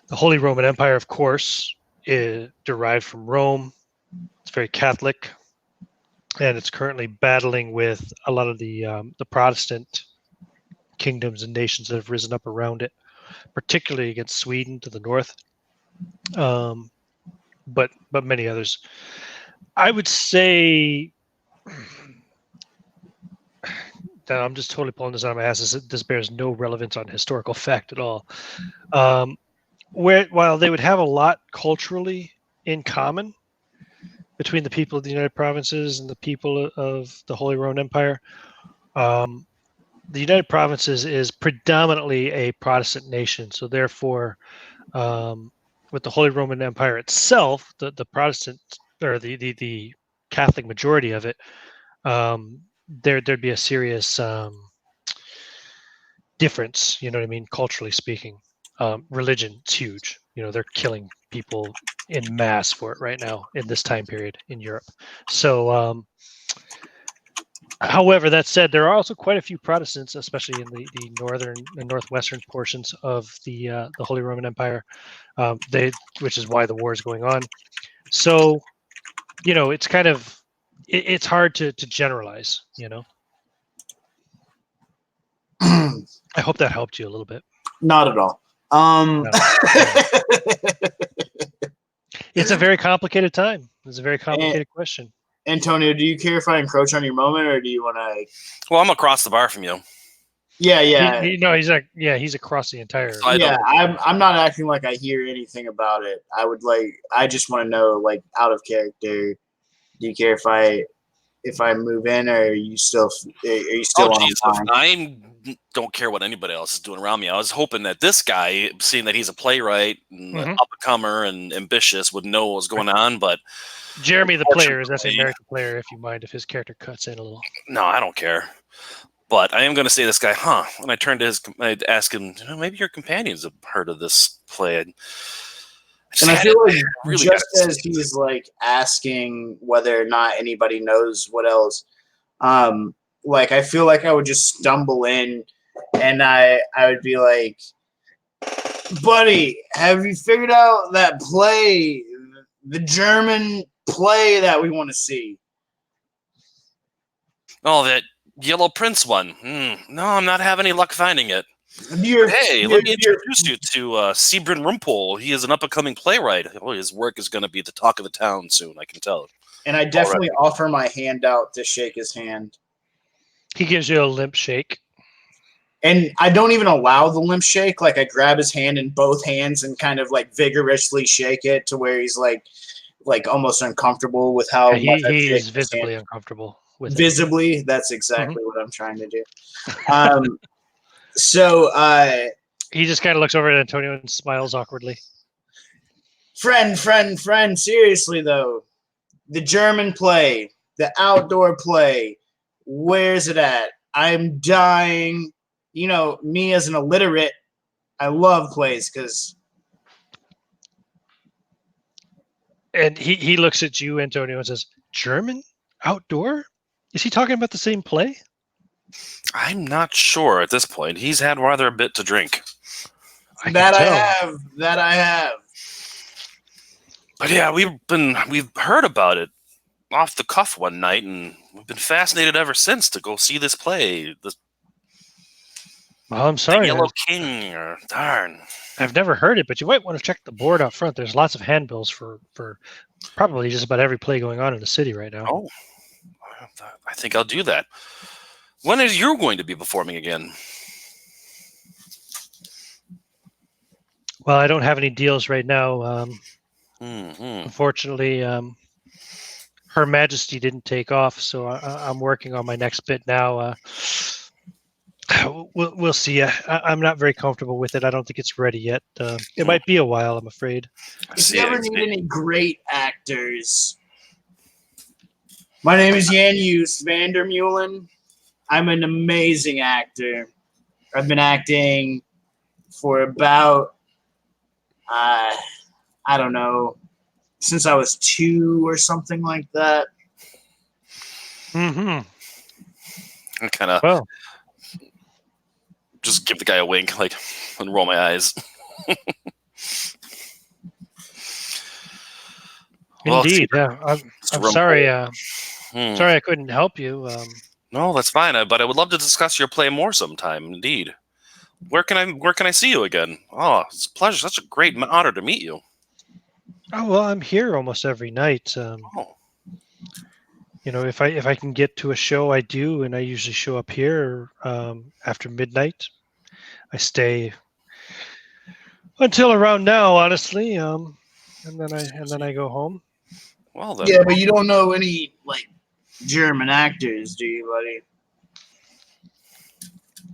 The Holy Roman Empire, of course, is derived from Rome. It's very Catholic, and it's currently battling with a lot of the Protestant kingdoms and nations that have risen up around it, particularly against Sweden to the north, but many others. I would say... I'm just totally pulling this out of my ass. This bears no relevance on historical fact at all. While they would have a lot culturally in common, between the people of the United Provinces and the people of the Holy Roman Empire. The United Provinces is predominantly a Protestant nation, so therefore, with the Holy Roman Empire itself, the Protestant or the Catholic majority of it, there'd be a serious difference. You know what I mean, culturally speaking. Religion's huge. They're killing people in mass for it right now in this time period in Europe. So, however, that said, there are also quite a few Protestants, especially in the northern and northwestern portions of the Holy Roman Empire. Which is why the war is going on. So, it's kind of it's hard to generalize. I hope that helped you a little bit. Not at all. No. It's a very complicated time. It's a very complicated question. Antonio, do you care if I encroach on your moment, or do you want to? Well, I'm across the bar from you. Yeah. He's like, he's across the entire. I'm not acting like I hear anything about it. I just want to know, like, out of character. Do you care if I move in, or are you still I don't care what anybody else is doing around me. I was hoping that this guy, seeing that he's a playwright and up and comer and ambitious, would know what was going on. But Jeremy, the player, is that's the American player. If you mind, if his character cuts in a little. No, I don't care. But I am going to say this guy, When I turned to I'd ask him, maybe your companions have heard of this play. And I feel like just as he's like asking whether or not anybody knows what else, like I feel like I would just stumble in, and I would be like, "Buddy, have you figured out that play, the German play that we want to see?" Oh, that Yellow Prince one. No, I'm not having any luck finding it. Let me introduce you to Sebrin Rumpel. He is an up-and-coming playwright. His work is going to be the talk of the town soon, I can tell. And I definitely offer my hand out to shake his hand. He gives you a limp shake. And I don't even allow the limp shake. Like, I grab his hand in both hands and kind of, like, vigorously shake it to where he's, like almost uncomfortable with how much he is visibly uncomfortable. Visibly, that's exactly what I'm trying to do. So he just kind of looks over at Antonio and smiles awkwardly. Friend, seriously though, the German play, the outdoor play, where's it at? I'm dying. Me as an illiterate, I love plays because. And he looks at you, Antonio, and says, "German outdoor? Is he talking about the same play?" I'm not sure at this point. He's had rather a bit to drink. That I have. But yeah, we've heard about it off the cuff one night, and we've been fascinated ever since to go see this play. I'm sorry. The Yellow King, or darn. I've never heard it, but you might want to check the board out front. There's lots of handbills for probably just about every play going on in the city right now. Oh, I think I'll do that. When is you going to be performing again? Well, I don't have any deals right now. Unfortunately, Her Majesty didn't take off, so I'm working on my next bit now. We'll see. I'm not very comfortable with it. I don't think it's ready yet. It might be a while, I'm afraid. If you ever need any great actors, my name is Jan-Joos van der Meulen. I'm an amazing actor. I've been acting for about, I don't know, since I was 2 or something like that. Mm-hmm. I kind of just give the guy a wink, and roll my eyes. Indeed, yeah. I'm sorry. Sorry I couldn't help you. No, that's fine. But I would love to discuss your play more sometime. Indeed. Where can I see you again? Oh, it's a pleasure. Such a great honor to meet you. Oh well, I'm here almost every night. If I can get to a show, I do, and I usually show up here after midnight. I stay until around now, honestly, and then I go home. Well, then. Yeah, but you don't know any like German actors, do you, buddy?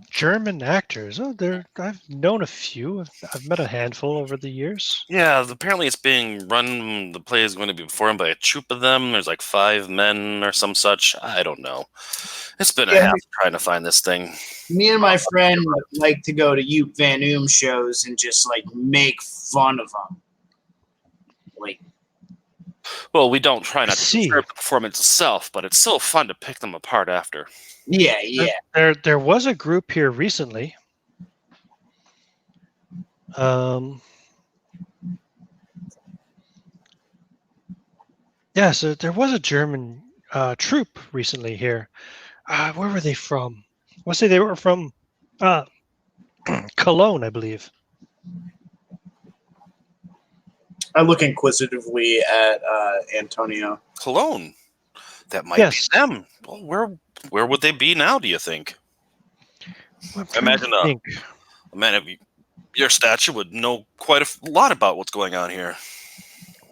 German actors. Oh, I've known a few. I've met a handful over the years. Yeah, apparently it's being run. The play is going to be performed by a troupe of them. There's like 5 men or some such. I don't know. It's been a Yeah, half trying to find this thing. me and my friend like to go to Joop van Ooms shows and just like make fun of them. Like, Well, we don't try not to See. disturb the performance itself, but it's so fun to pick them apart after. yeah. There was a group here recently. Yeah, so there was a German troupe recently here. Where were they from? I want to say they were from Cologne, I believe. I look inquisitively at Antonio. Cologne. That might Yes. be them. Well, where would they be now, do you think? I'm I imagine trying to think. a man of your stature would know quite a lot about what's going on here.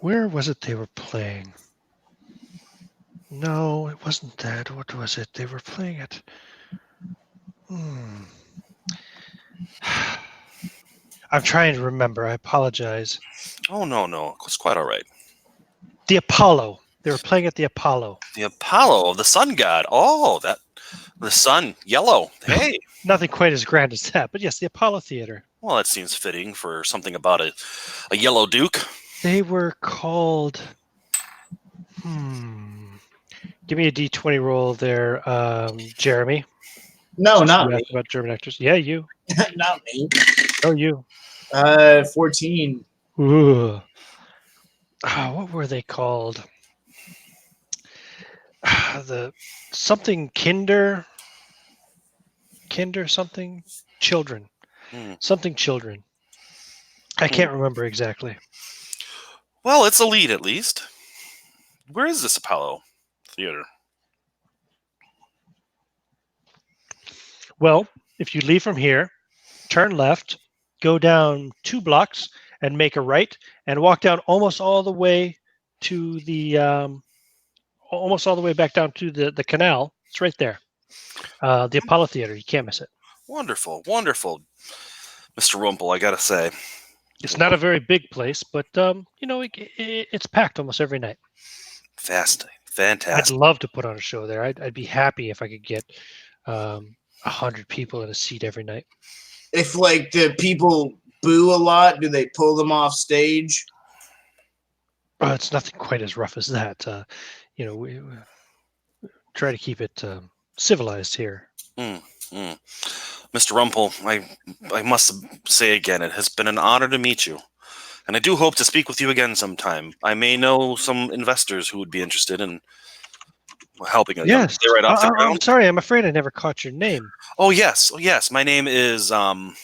Where was it they were playing? No, it wasn't that. What was it? They were playing it. I'm trying to remember. I apologize. Oh, no. It's quite all right. The Apollo. They were playing at the Apollo. The Apollo, the sun god. Oh, the sun, yellow. Hey. Nothing quite as grand as that, but yes, the Apollo Theater. Well, that seems fitting for something about a yellow duke. They were called. Give me a D20 roll there, Jeremy. No, Since not you me. asked about German actors. Yeah, you. Not me. Oh, you. 14. Ooh. What were they called? The something Kinder something children. Something children. I can't remember exactly. Well, it's a lead at least. Where is this Apollo Theater? Well, if you leave from here, turn left, go down 2 blocks, and make a right, and walk down almost all the way to the almost all the way back down to the canal. It's right there. The Apollo Theater. You can't miss it. Wonderful, Mr. Rumpel. I gotta say, It's not a very big place, but it's packed almost every night. fantastic. I'd love to put on a show there. I'd be happy if I could get 100 people in a seat every night. If like the people boo a lot, do they pull them off stage? It's nothing quite as rough as that. We try to keep it civilized here. Mr. Rumpel, I must say again, it has been an honor to meet you. And I do hope to speak with you again sometime. I may know some investors who would be interested in helping us. Yes. Right off the ground. I'm sorry. I'm afraid I never caught your name. Oh, yes. My name is Dominic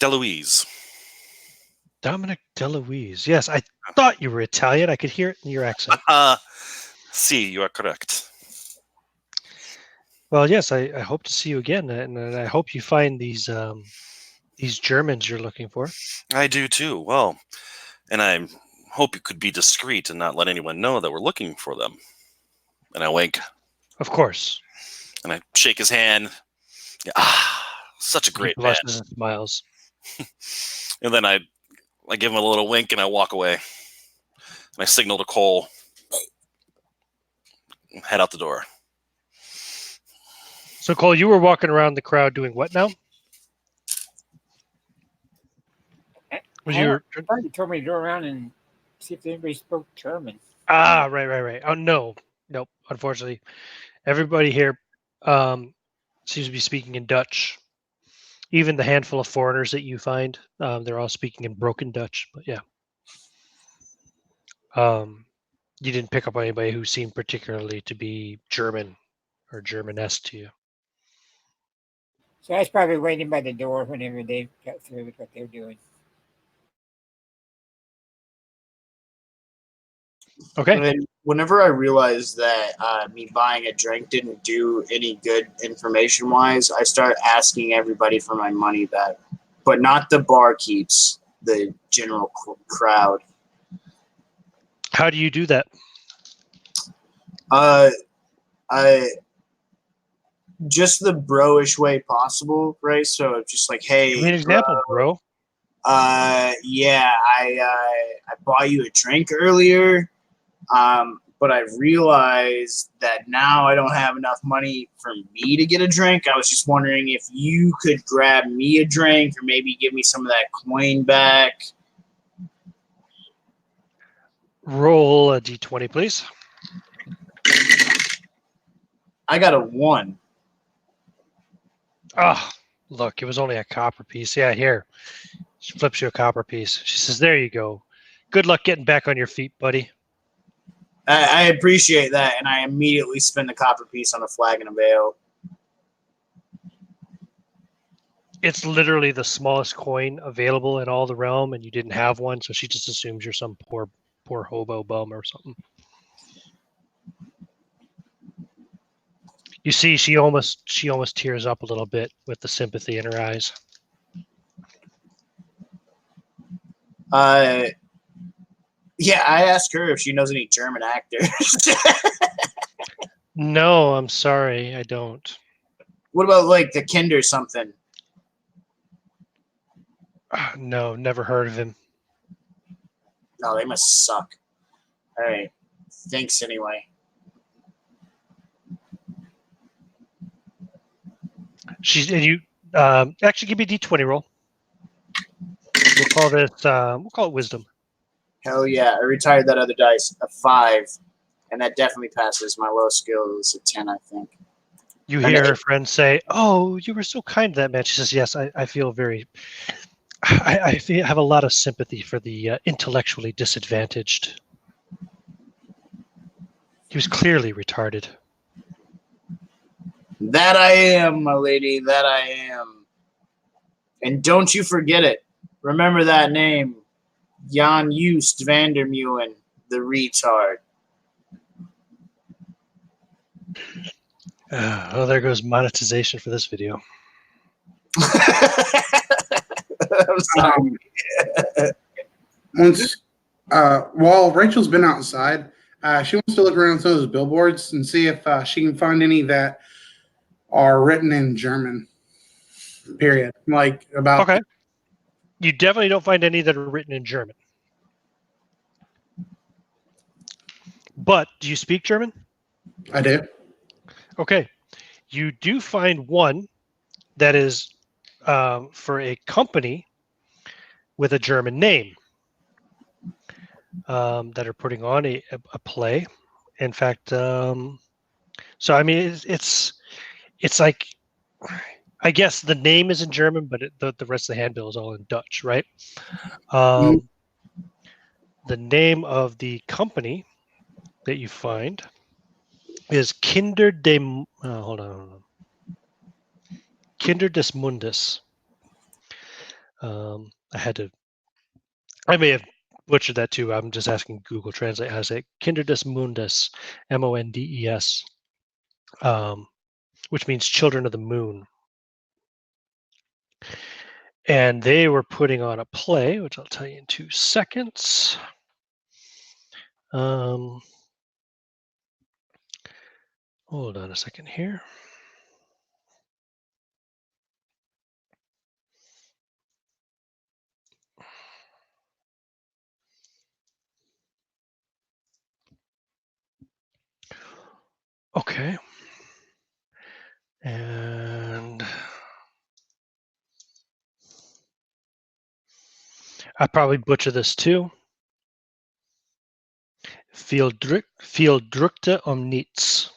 DeLuise. Dominic DeLuise. Yes, I thought you were Italian. I could hear it in your accent. See, you are correct. Well, yes, I hope to see you again, and I hope you find these Germans you're looking for. I do too. Well, and I hope you could be discreet and not let anyone know that we're looking for them. And I wink. Of course. And I shake his hand. Such a great man. He blushes and smiles. And then I give him a little wink and I walk away. And I signal to Cole. Head out the door. So, Cole, you were walking around the crowd doing what now? You told me to go around and see if anybody spoke German. Right. Oh, nope. Unfortunately, everybody here seems to be speaking in Dutch. Even the handful of foreigners that you find, they're all speaking in broken Dutch. But yeah, you didn't pick up on anybody who seemed particularly to be German or Germanesque to you. So I was probably waiting by the door whenever they got through with what they were doing. Okay. And then whenever I realized that me buying a drink didn't do any good information-wise, I start asking everybody for my money back, but not the barkeeps, the general crowd. How do you do that? I just the bro-ish way possible, right? So just like, hey, Give me an example, bro. yeah, I bought you a drink earlier, but I realized that now I don't have enough money for me to get a drink. I was just wondering if you could grab me a drink or maybe give me some of that coin back. Roll a d20, please. I got a 1. Oh, look, it was only a copper piece. Yeah, here. She flips you a copper piece. She says, there you go. Good luck getting back on your feet, buddy. I appreciate that, and I immediately spend the copper piece on a flagon of ale. It's literally the smallest coin available in all the realm, and you didn't have one, so she just assumes you're some poor hobo bum or something. You see, she almost tears up a little bit with the sympathy in her eyes. Yeah, I asked her if she knows any German actors. No, I'm sorry, I don't. What about like the Kinder something? No, never heard of him. No, they must suck. All right, thanks anyway. Actually give me a d20 roll. We'll call it wisdom. Hell yeah, I retired that other dice, a 5, and that definitely passes. My low skill is a 10, I think. You And hear it- her friend say, "Oh, you were so kind to that man." She says, "Yes, I feel very. I have a lot of sympathy for the intellectually disadvantaged. He was clearly retarded." That I am, my lady, that I am. And don't you forget it. Remember that name, Jan Joost Vandermeuwen, the retard. Oh, there goes monetization for this video. I'm sorry. Once, while Rachel's been outside, she wants to look around some of those billboards and see if she can find any that are written in German. Period. Like about. Okay. You definitely don't find any that are written in German. But do you speak German? I do. Okay. You do find one that is for a company with a German name that are putting on a play. In fact, so I mean, it's like, I guess the name is in German, but the rest of the handbill is all in Dutch, right? The name of the company that you find is Kinder Kinder des Mundes. I may have butchered that too. I'm just asking Google Translate how to say it. Kinder des Mundes, Mondes, which means children of the moon. And they were putting on a play, which I'll tell you in 2 seconds. Hold on a second here. Okay. And I probably butcher this too. Viel drückte nichts.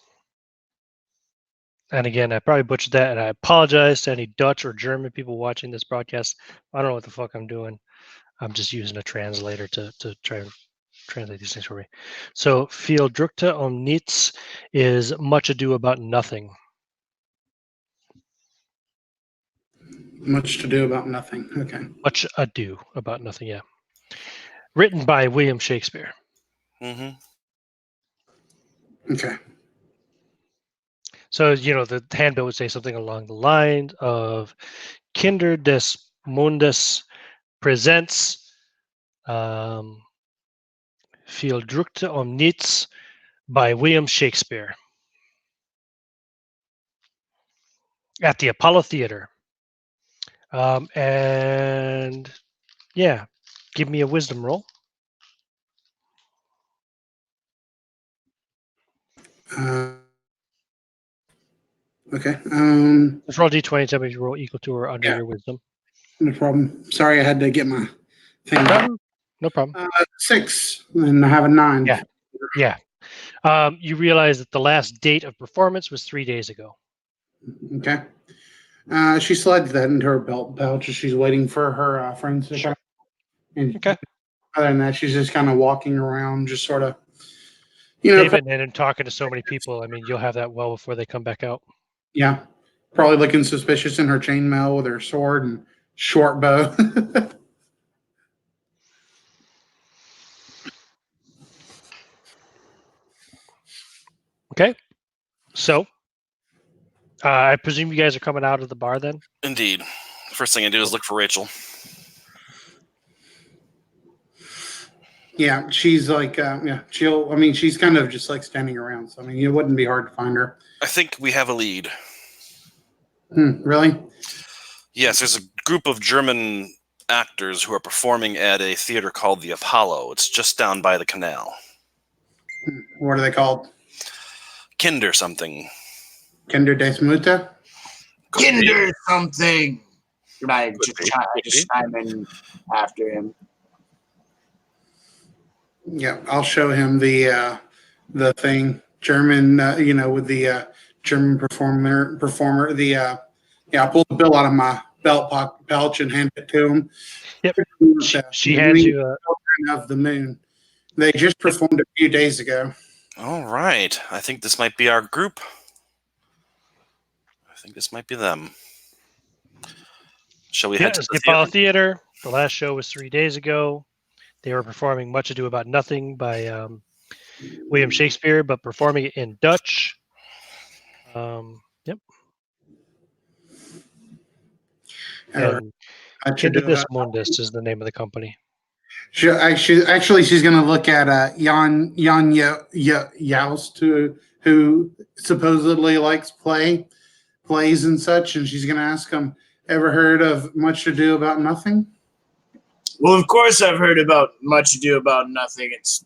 And again, I probably butchered that, and I apologize to any Dutch or German people watching this broadcast. I don't know what the fuck I'm doing. I'm just using a translator to try and translate these things for me. So, viel drückte nichts is much ado about nothing. Much to do about nothing. Okay. Much ado about nothing, yeah. Written by William Shakespeare. Mm-hmm. Okay. So, the handbill would say something along the lines of Kinder des Mundes presents Viel drukte om niets by William Shakespeare at the Apollo Theater. And yeah, give me a wisdom roll. Okay. Let's roll d20. Tell me if you roll equal to or under Yeah. your wisdom. No problem. Sorry, I had to get my thing. No problem. 6, and I have a 9. Yeah. Yeah. You realize that the last date of performance was 3 days ago. Okay. She slides that into her belt pouch as she's waiting for her friends to come. And Okay. other than that, she's just kind of walking around, just sort of, you know, They've been in and talking to so many people. I mean, you'll have that well before they come back out. yeah, probably looking suspicious in her chainmail with her sword and short bow. Okay. So, I presume you guys are coming out of the bar then? Indeed. First thing I do is look for Rachel. Yeah, she's like, she'll. I mean, she's kind of just like standing around. So I mean, it wouldn't be hard to find her. I think we have a lead. Really? Yes, there's a group of German actors who are performing at a theater called the Apollo. It's just down by the canal. What are they called? Kinder something. Kinder des Mutter? Kinder something. And I Could be. just chime in after him. Yeah, I'll show him the thing. German, with the German performer. The I pulled the bill out of my belt pouch and hand it to him. Yep. She hands you of the moon. They just performed a few days ago. All right. I think this might be our group. I think this might be them. Shall we head to it's the the Apollo theater? Theater. The last show was 3 days ago. They were performing Much Ado About Nothing by William Shakespeare, but performing it in Dutch. Yep. And Kinder des Mundes is the name of the company. She's going to look at Jan Joust, who supposedly likes plays and such, and she's going to ask him, "Ever heard of Much Ado About Nothing?" Well, of course I've heard about Much Ado About Nothing. It's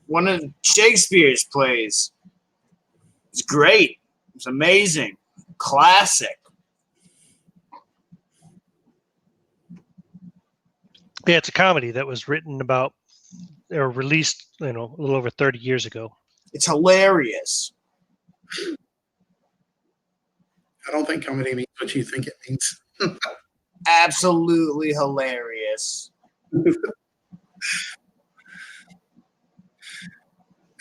one of Shakespeare's plays. It's great. It's amazing. Classic. Yeah, it's a comedy that was written about or released, a little over 30 years ago. It's hilarious. I don't think comedy means what you think it means. Absolutely hilarious.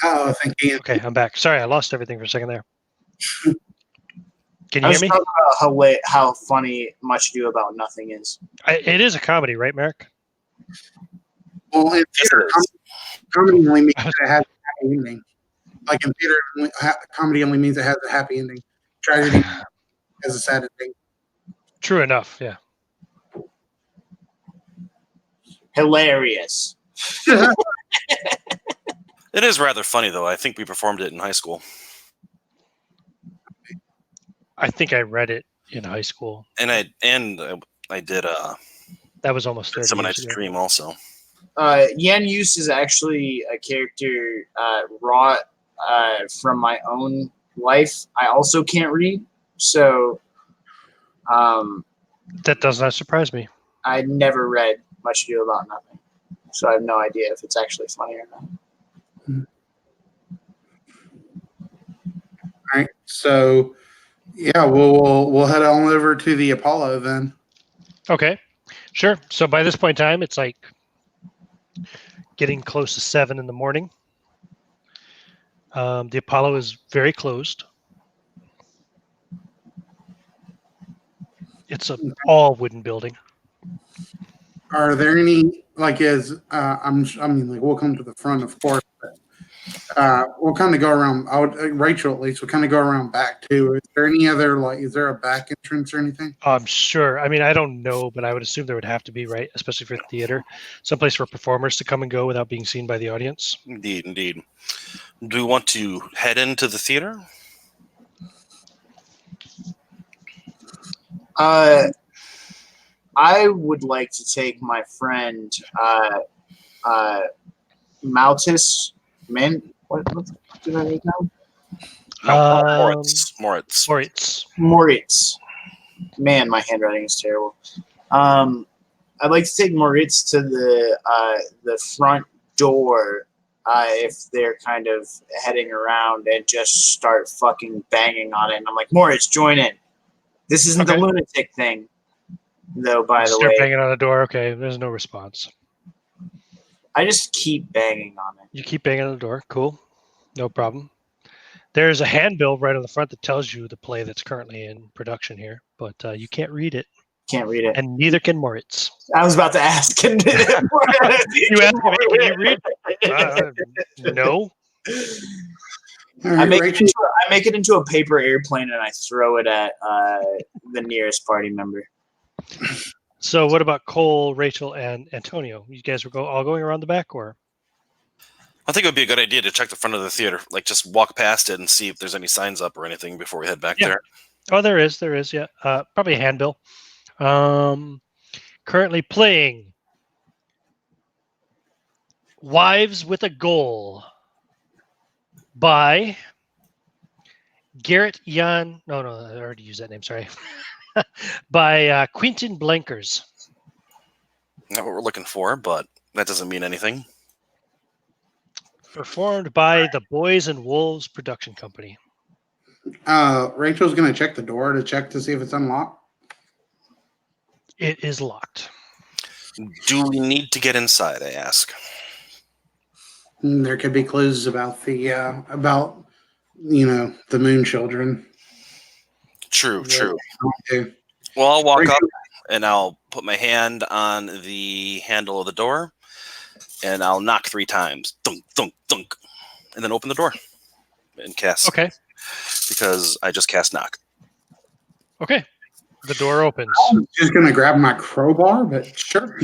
Oh, thank you. Okay, I'm back. Sorry, I lost everything for a second there. Can I you was hear me? talking about how funny Much Ado About Nothing is. It is a comedy, right, Merrick? Well, in theater, comedy only means that it has a happy ending. Like in theater, comedy only means it has a happy ending. Tragedy has a sad ending. True enough, yeah. Hilarious. It is rather funny, though. I think we performed it in high school. I think I read it in high school. And I did That was almost 30 Summer years Night's ago. Dream also. Yan Yus is actually a character wrought from my own life. I also can't read, so That does not surprise me. I never read Much Ado About Nothing, so I have no idea if it's actually funny or not. All right, so yeah, we'll head on over to the Apollo then. Okay, sure. So by this point in time, it's like getting close to 7 in the morning. The Apollo is very closed. It's an all wooden building. Are there any we'll come to the front, of course. But We'll kind of go around. Rachel at least. We'll kind of go around back too. Is there any other Is there a back entrance or anything? I'm sure. I mean, I don't know, but I would assume there would have to be, right? Especially for theater, someplace for performers to come and go without being seen by the audience. Indeed, indeed. Do we want to head into the theater? I would like to take my friend Maltus. What did I write down? No, Moritz. Moritz. Man, my handwriting is terrible. I'd like to take Moritz to the front door if they're kind of heading around and just start fucking banging on it. And I'm like, Moritz, join in. This isn't the lunatic thing, though, by the Start way. banging on the door. Okay, there's no response. I just keep banging on it. You keep banging on the door. Cool. No problem. There's a handbill right on the front that tells you the play that's currently in production here, but you can't read it. Can't read it. And neither can Moritz. I was about to ask. You asked me, can you read? No. All right, Rachel. I make it into a paper airplane and I throw it at the nearest party member. So what about Cole, Rachel, and Antonio? You guys were all going around the back, or? I think it would be a good idea to check the front of the theater, like just walk past it and see if there's any signs up or anything before we head back there. Oh, there is, yeah. Probably a handbill. Currently playing Wives with a Goal by Garrett Jan. No, I already used that name. Sorry. By Quentin Blankers. Not what we're looking for, but that doesn't mean anything. Performed by the Boys and Wolves production company. Rachel's going to check the door to see if it's unlocked. It is locked. Do we need to get inside, I ask? There could be clues about the Moon Children. True. Okay. Well, I'll walk up and I'll put my hand on the handle of the door and I'll knock 3 times. Thunk, thunk, thunk. And then open the door and cast. Okay. Because I just cast knock. Okay. The door opens. I'm just going to grab my crowbar, but sure.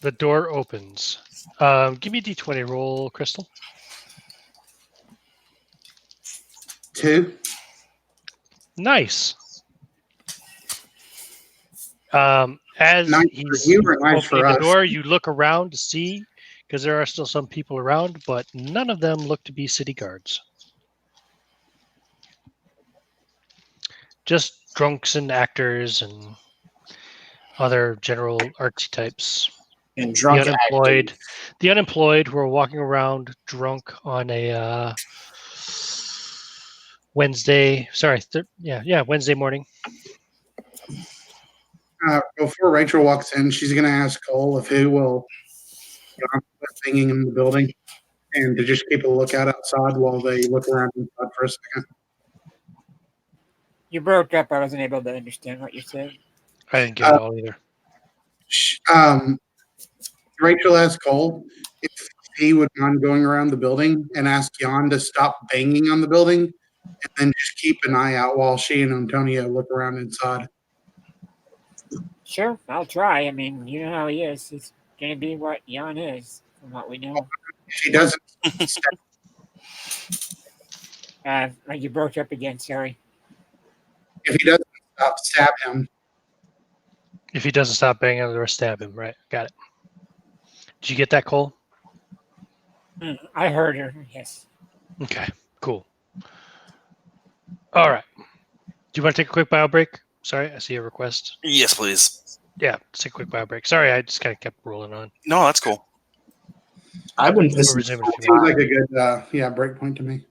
The door opens. Give me a D20 roll, Crystal. 2. Nice. As nice he's for you or nice opening for the us? door, you look around to see, because there are still some people around, but none of them look to be city guards. Just drunks and actors and other general artsy types. And drunk the unemployed who are walking around drunk on a Wednesday. Sorry, Wednesday morning. Before Rachel walks in, she's going to ask Cole if who will stop singing in the building and to just keep a lookout outside while they look around inside for a second. You broke up. I wasn't able to understand what you said. I didn't get it all either. Rachel asked Cole if he would mind going around the building and ask Jan to stop banging on the building and then just keep an eye out while she and Antonio look around inside. Sure, I'll try. I mean, you know how he is. He's going to be what Jan is, from what we know. If he doesn't, You broke up again, sorry. if he doesn't stop, stab him. If he doesn't stop banging on the door, stab him. Right, got it. Did you get that, Cole? I heard her, yes. Okay, cool. All right. Do you want to take a quick bio break? Sorry, I see a request. Yes, please. Yeah, let's take a quick bio break. Sorry, I just kind of kept rolling on. No, that's cool. I wouldn't We'll resume in a few Seems minutes. like a good break point to me.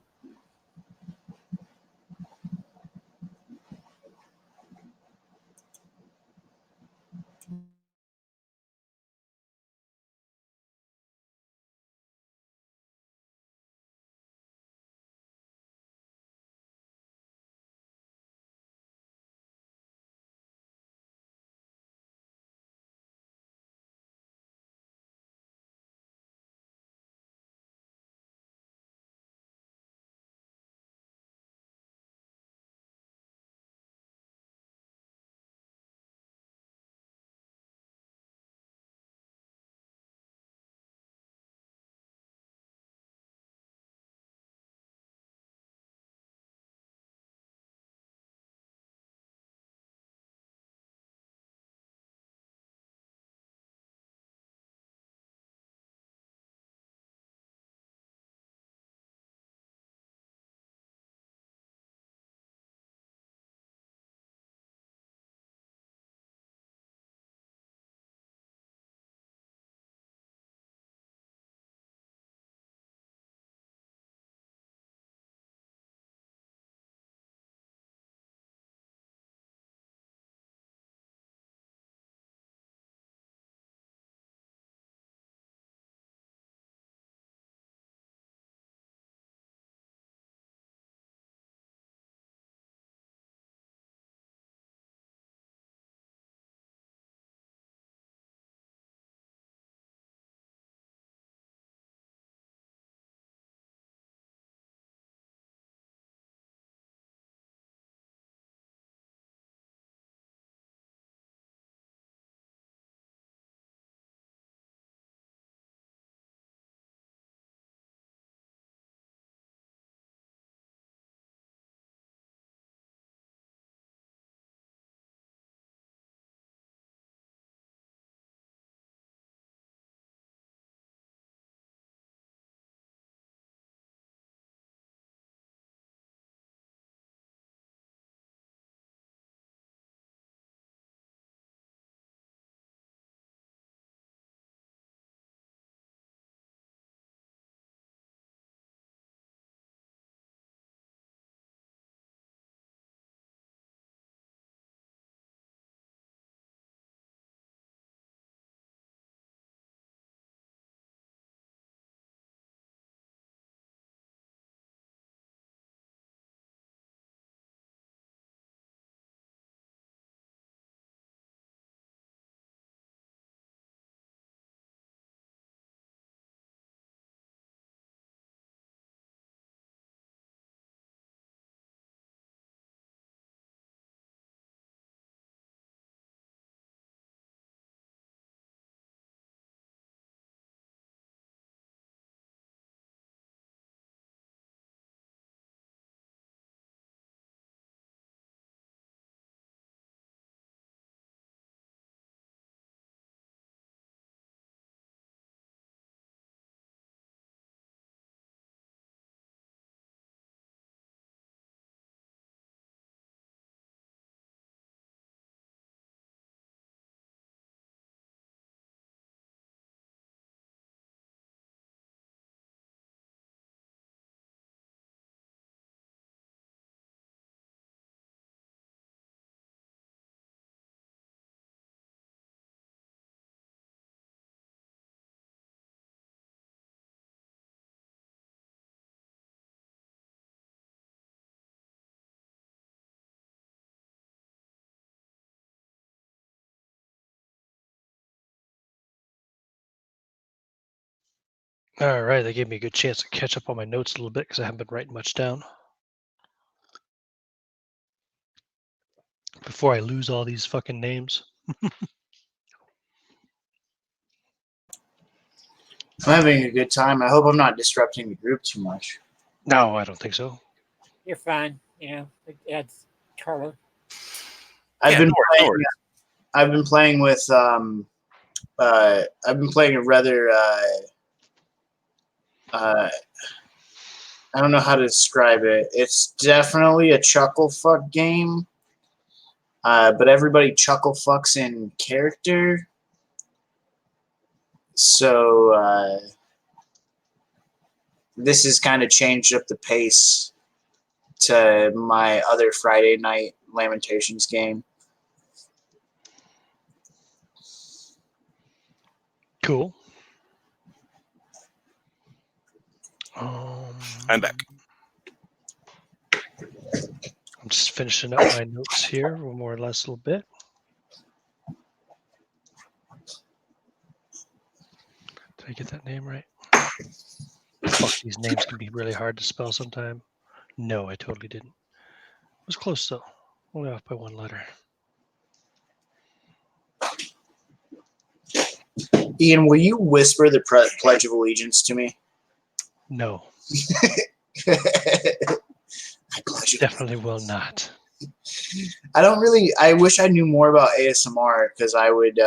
All right, that gave me a good chance to catch up on my notes a little bit because I haven't been writing much down before I lose all these fucking names. I'm having a good time. I hope I'm not disrupting the group too much. No, I don't think so. You're fine. You know, it adds color. I've been no playing. worries. I've been playing with. I've been playing a rather. I don't know how to describe it. It's definitely a chuckle fuck game. But everybody chuckle fucks in character. So this has kind of changed up the pace to my other Friday night Lamentations game. Cool. I'm back. I'm just finishing up my notes here, more or less a little bit. Did I get that name right? Fuck, these names can be really hard to spell sometime. No, I totally didn't. It was close though. Only off by one letter. Ian, will you whisper the Pledge of Allegiance to me? No, I pledge definitely will not. I don't really. I wish I knew more about ASMR because I would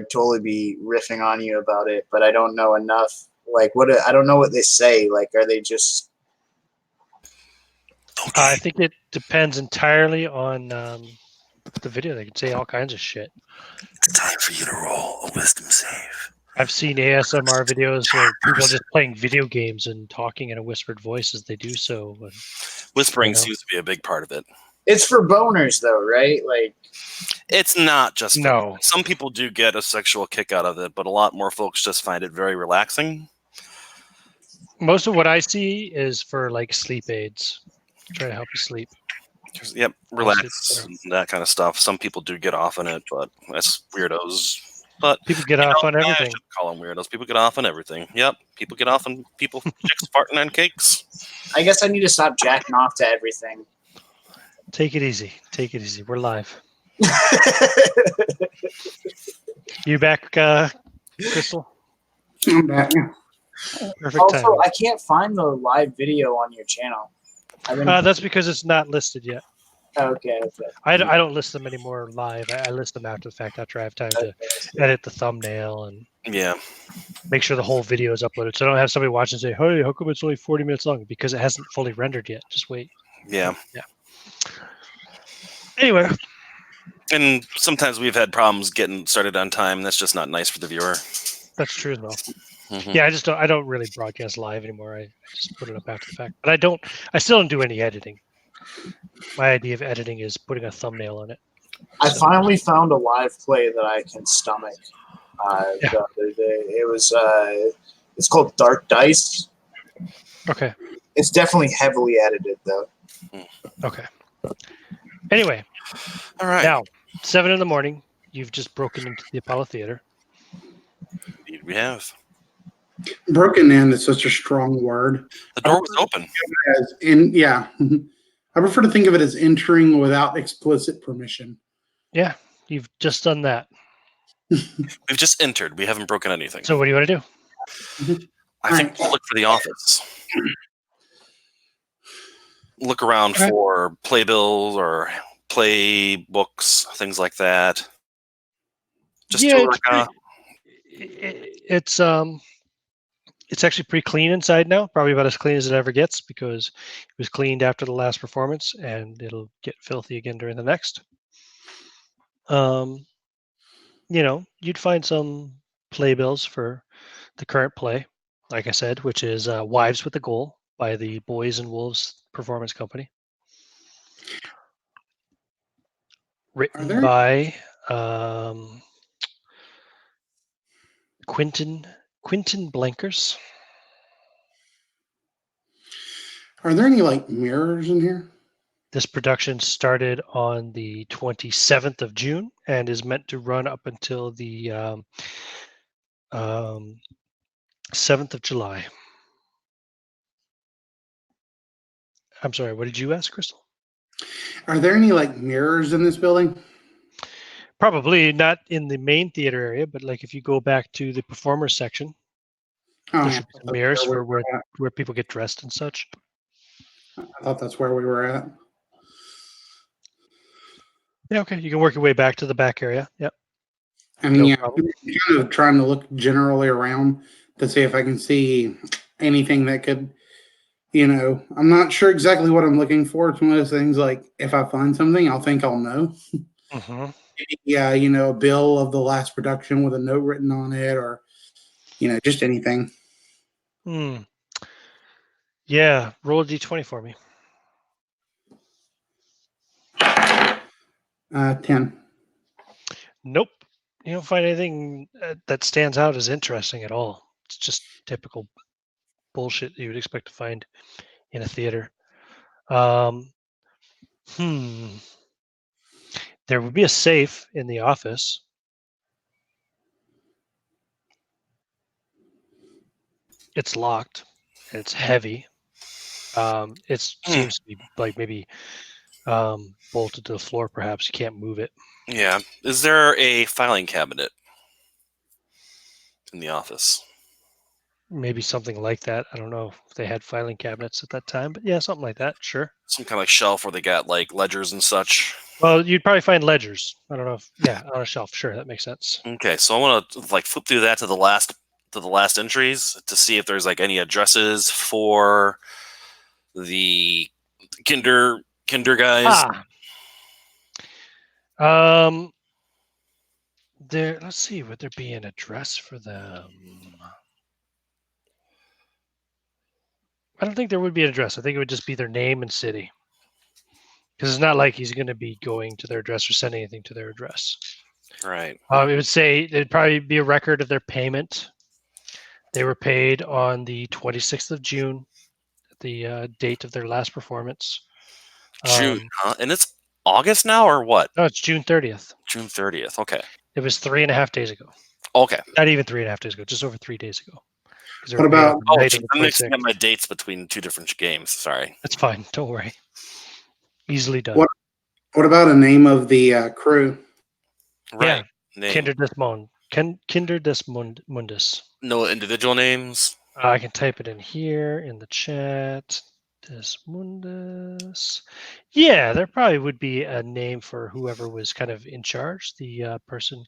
totally be riffing on you about it, but I don't know enough. Like, what? I don't know what they say. Like, are they just? I think it depends entirely on the video. They can say all kinds of shit. It's time for you to roll a wisdom save. I've seen ASMR videos of people just playing video games and talking in a whispered voice as they do so. And, Whispering seems to be a big part of it. It's for boners, though, right? Like, it's not just for no. Some people do get a sexual kick out of it, but a lot more folks just find it very relaxing. Most of what I see is for like sleep aids, try to help you sleep. Yep, relax, that kind of stuff. Some people do get off on it, but that's weirdos. But people get off on everything. I should call them weirdos. People get off on everything. Yep, people get off on people chicks farting on cakes. I guess I need to stop jacking off to everything. Take it easy. Take it easy. We're live. You back, Crystal? I'm back. Perfect also, timing. I can't find the live video on your channel. That's because it's not listed yet. Okay. I don't list them anymore live. I list them after the fact, after I have time to edit the thumbnail and make sure the whole video is uploaded. So I don't have somebody watching and say, hey, how come it's only 40 minutes long? Because it hasn't fully rendered yet. Just wait. Yeah. Anyway. And sometimes we've had problems getting started on time. That's just not nice for the viewer. That's true as well. Mm-hmm. Yeah, I don't really broadcast live anymore. I just put it up after the fact. But I still don't do any editing. My idea of editing is putting a thumbnail on it. I finally found a live play that I can stomach. The other day. It was it's called Dark Dice. Okay. It's definitely heavily edited though. Okay. Anyway. All right. Now, 7 a.m. You've just broken into the Apollo Theater. Indeed we have. Broken in is such a strong word. The door was open. I prefer to think of it as entering without explicit permission. Yeah, you've just done that. We've just entered. We haven't broken anything. So what do you want to do? I think we'll look for the office. Look around for playbills or play books, things like that. Just it's actually pretty clean inside now, probably about as clean as it ever gets because it was cleaned after the last performance and it'll get filthy again during the next. You'd find some playbills for the current play, like I said, which is Wives with a Goal by the Boys and Wolves Performance Company. Written by Quentin Blankers. Are there any mirrors in here? This production started on the 27th of June and is meant to run up until the 7th of July. I'm sorry, what did you ask, Crystal? Are there any like mirrors in this building? Probably not in the main theater area, but like if you go back to the performers section, Oh, there yeah. should be some mirrors That's where for we were at. where people get dressed and such. I thought that's where we were at. Yeah, okay. You can work your way back to the back area. Yep. And No yeah, problem. I'm kind of trying to look generally around to see if I can see anything that could, I'm not sure exactly what I'm looking for. It's one of those things like if I find something, I'll think I'll know. Mm-hmm. Yeah, a bill of the last production with a note written on it, or just anything. Hmm. Yeah, roll a d20 for me. 10. Nope. You don't find anything that stands out as interesting at all. It's just typical bullshit you would expect to find in a theater. Um, hmm. There would be a safe in the office. It's locked and it's heavy. It seems to be like maybe bolted to the floor. Perhaps you can't move it. Yeah. Is there a filing cabinet in the office? Maybe something like that. I don't know if they had filing cabinets at that time, but yeah, something like that. Sure. Some kind of like shelf where they got like ledgers and such. Well, you'd probably find ledgers. I don't know if on a shelf. Sure, that makes sense. Okay, so I want to like flip through that to the last entries to see if there's like any addresses for the kinder guys. Um, there. Let's see. Would there be an address for them? I don't think there would be an address. I think it would just be their name and city. Because it's not like he's going to be going to their address or sending anything to their address. Right. It would say it'd probably be a record of their payment. They were paid on the 26th of June, the date of their last performance. June, huh? And it's August now, or what? No, it's June 30th. June 30th. Okay. It was 3.5 days ago. Okay. Not even 3.5 days ago, just over 3 days ago. What about? Oh, I'm mixing up my dates between two different games. Sorry. That's fine. Don't worry. Easily done. What about a name of the crew? Right. Yeah. Kinder des Mundus. No individual names. I can type it in here in the chat. Des Mundus. Yeah, there probably would be a name for whoever was kind of in charge. The person.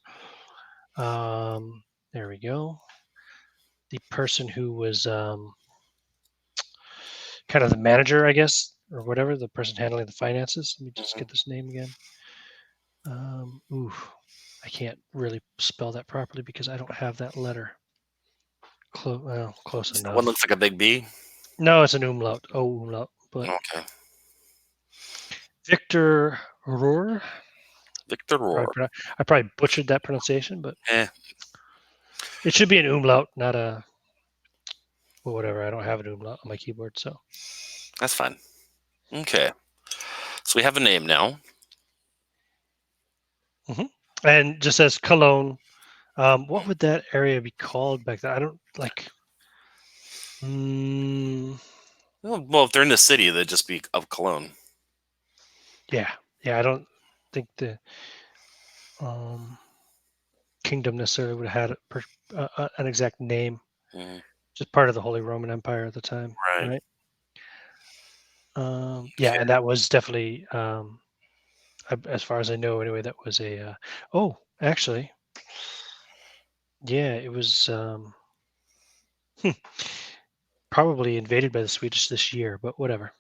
There we go. The person who was kind of the manager, I guess, or whatever, the person handling the finances. Let me just get this name again. I can't really spell that properly because I don't have that letter. Close enough. One looks like a big B. No, it's an umlaut. Oh, umlaut. But okay. Victor Rohr. Victor Rohr. I probably butchered that pronunciation, but it should be an umlaut, not a. Well, whatever. I don't have an umlaut on my keyboard, so that's fine. Okay, so we have a name now. Mm-hmm. And just as Cologne, what would that area be called back then? I don't like. Well, if they're in the city, they'd just be of Cologne. Yeah. I don't think the kingdom necessarily would have had an exact name. Mm-hmm. Just part of the Holy Roman Empire at the time, right? Okay. And that was definitely, as far as I know, anyway. That was a. Actually, yeah, it was probably invaded by the Swedish this year, but whatever.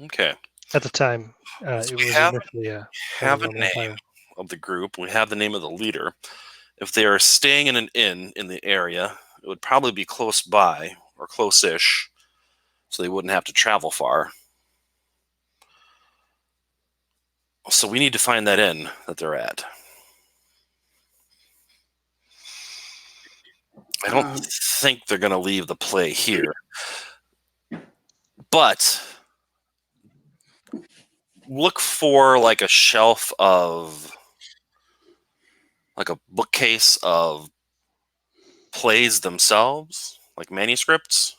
Okay. At the time, so it was initially a Roman Empire of the group. We have the name of the leader. If they are staying in an inn in the area, it would probably be close by or close-ish, so they wouldn't have to travel far. So we need to find that inn that they're at. I don't think they're going to leave the play here. But look for like a shelf of, like a bookcase of plays themselves, like manuscripts,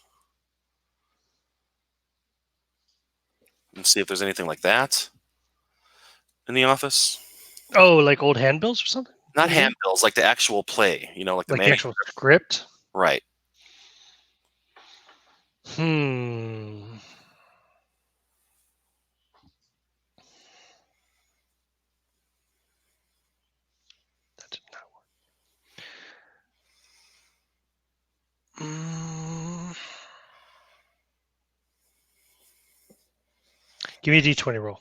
and see if there's anything like that in the office. Oh, like old handbills or something? Not Mhm. handbills, like the actual play. Like the Like the manuscript. actual script? Right. Hmm. That did not work. Give me a d20 roll.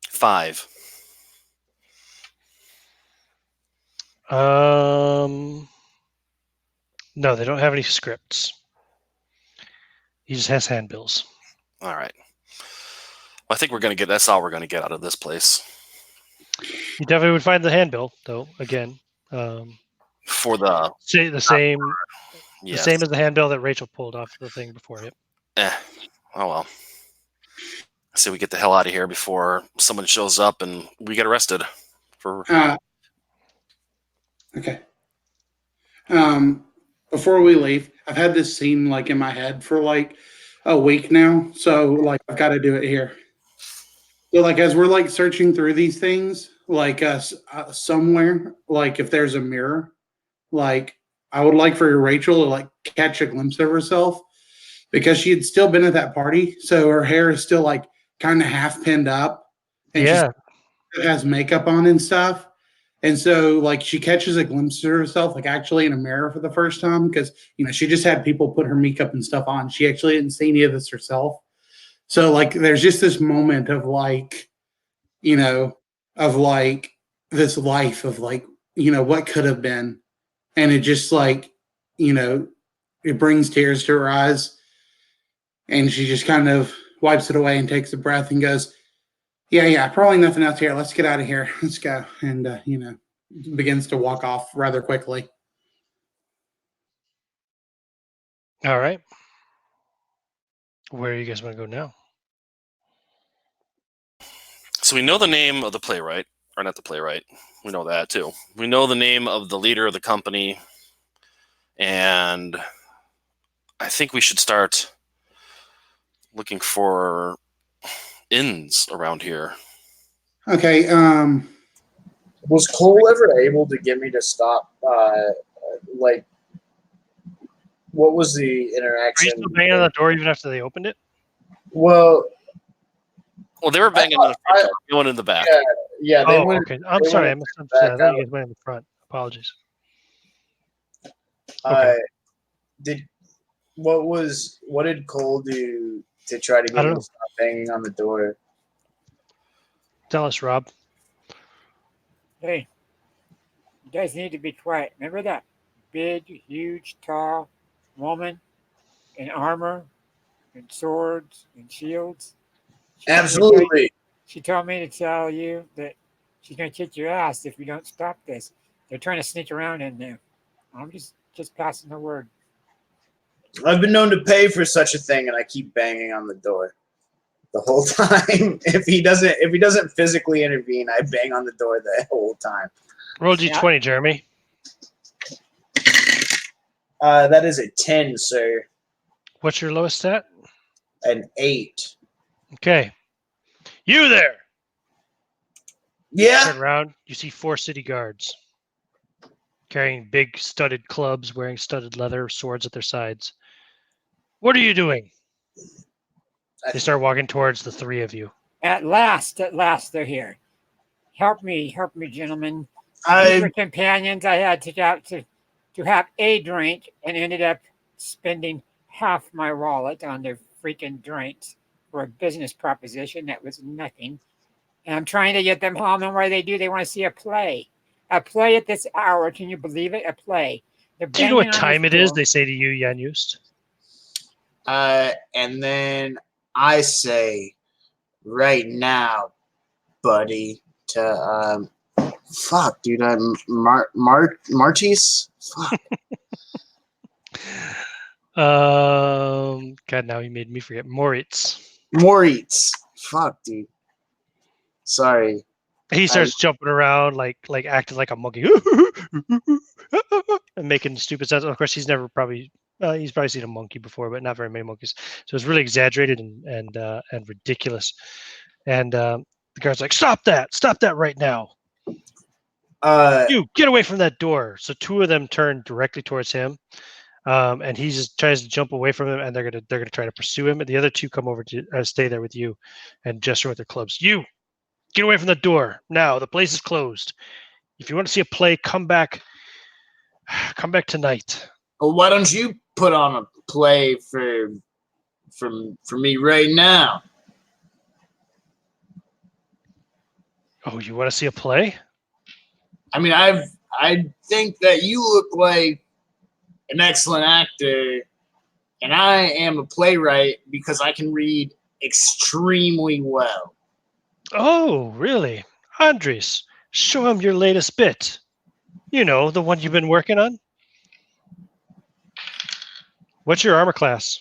5. No, they don't have any scripts. He just has handbills. All right. I think that's all we're going to get out of this place. You definitely would find the handbill, though. Again, For the the same yes. as the handbill that Rachel pulled off the thing before it. Oh well. So we get the hell out of here before someone shows up and we get arrested for. Okay. Before we leave, I've had this scene like in my head for like a week now, so like I've got to do it here. So like as we're like searching through these things, like somewhere, like if there's a mirror, like I would like for Rachel to like catch a glimpse of herself because she had still been at that party, so her hair is still like kind of half pinned up, and Yeah. she has makeup on and stuff. And so, like, she catches a glimpse of herself, like, actually in a mirror for the first time because, she just had people put her makeup and stuff on. She actually didn't see any of this herself. So, like, there's just this moment of, like, of, like, this life of, like, what could have been. And it just, like, it brings tears to her eyes. And she just kind of wipes it away and takes a breath and goes, yeah, probably nothing else here. Let's get out of here. Let's go. And, begins to walk off rather quickly. All right. Where do you guys want to go now? So we know the name of the playwright, or not the playwright. We know that too. We know the name of the leader of the company, and I think we should start looking for inns around here. Okay. Was Cole ever able to get me to stop? Like, what was the Are you interaction? still banging on the door even after they opened it? Well, They were banging on the front door. We went in the back. yeah. They went. Okay. I'm they sorry. I went misunderstood. I back thought you out. guys went in the front. Apologies. Okay. What did Cole do to try to I get don't me know. to stop banging on the door? Tell us, Rob. Hey, you guys need to be quiet. Remember that big, huge, tall woman in armor and swords and shields? Absolutely. She told me to tell you that she's going to kick your ass if you don't stop this. They're trying to sneak around in there. I'm just passing the word. I've been known to pay for such a thing, and I keep banging on the door the whole time. If he doesn't physically intervene, I bang on the door the whole time. Roll d20, Jeremy. That is a 10, sir. What's your lowest stat? An 8. Okay. You there! Yeah. Turn around. You see 4 city guards carrying big studded clubs, wearing studded leather, swords at their sides. What are you doing? They start walking towards the 3 of you. At last, they're here. Help me, gentlemen. These were companions I had to out to have a drink and ended up spending half my wallet on their freaking drinks for a business proposition that was nothing. And I'm trying to get them home, and what do? They want to see a play. A play at this hour. Can you believe it? A play. Do you know what time it is? They say to you, Jan Just. And then I say, right now, buddy, to fuck, dude, I'm Martis. Fuck. God, now he made me forget. Moritz. Fuck, dude. Sorry. He starts jumping around like acting like a monkey and making stupid sounds. Of course, he's probably seen a monkey before, but not very many monkeys. So it's really exaggerated and ridiculous. And the guard's like, "Stop that right now! You get away from that door!" So two of them turn directly towards him, and he just tries to jump away from him, and they're gonna try to pursue him. And the other two come over to stay there with you, and gesture with their clubs. You get away from the door now. The place is closed. If you want to see a play, come back tonight. Well, why don't you put on a play for me right now? Oh, you want to see a play? I mean, I think that you look like an excellent actor, and I am a playwright because I can read extremely well. Oh, really? Andres, show him your latest bit. You know, the one you've been working on. What's your armor class?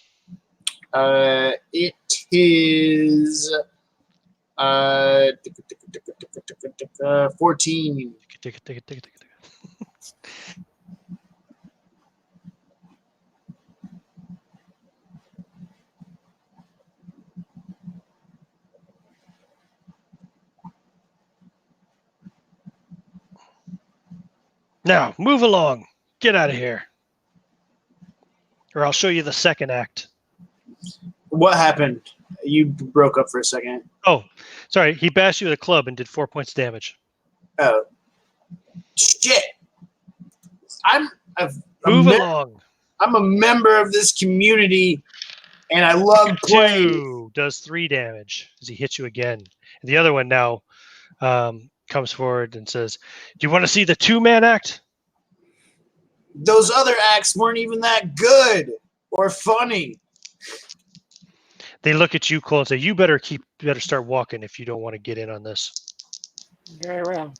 It is 14. Take it. Now, move along. Get out of here. Or I'll show you the second act. What happened? You broke up for a second. Oh, sorry. He bashed you with a club and did 4 points damage. Oh, shit! Move along. I'm a member of this community, and I love plays. 2 does 3 damage as he hits you again. And the other one now comes forward and says, "Do you want to see the 2-man act?" Those other acts weren't even that good or funny. They look at you, Cole, and say, "You better start walking if you don't want to get in on this." Very well.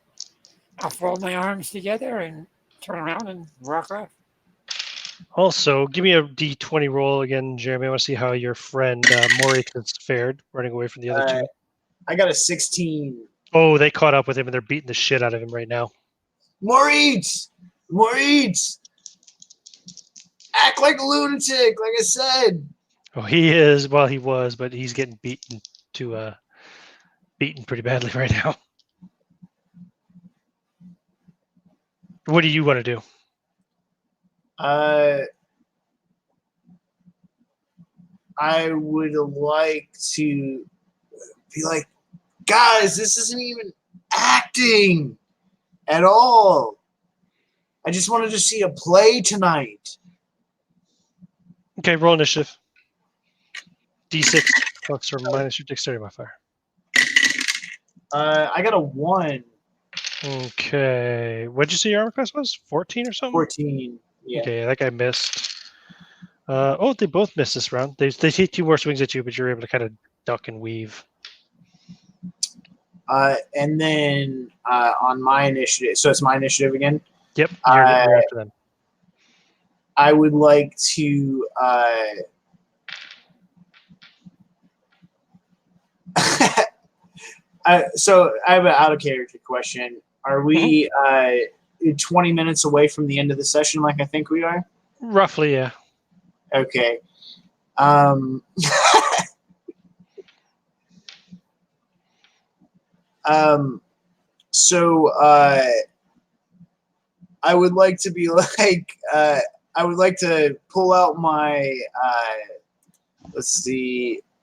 I'll fold my arms together and turn around and walk off. Also, give me a D20 roll again, Jeremy. I want to see how your friend Moritz has fared running away from the other two. I got a 16. Oh, they caught up with him and they're beating the shit out of him right now. Moritz! Act like a lunatic, like I said. Oh, he is. Well, he was, but he's getting beaten pretty badly right now. What do you want to do? I would like to be like, guys, this isn't even acting at all. I just wanted to see a play tonight. Okay, roll initiative. D6 plus or minus your dexterity modifier. I got a 1. Okay. What'd you say your armor class was? 14 or something? 14. Yeah. Okay, that guy missed. They both missed this round. They take 2 more swings at you, but you're able to kind of duck and weave. And then on my initiative, so it's my initiative again? Yep, you're after them. I would like to so I have an out of character question. Are we 20 minutes away from the end of the session like I think we are? Roughly, yeah. Okay. So I would like to be like I would like to pull out my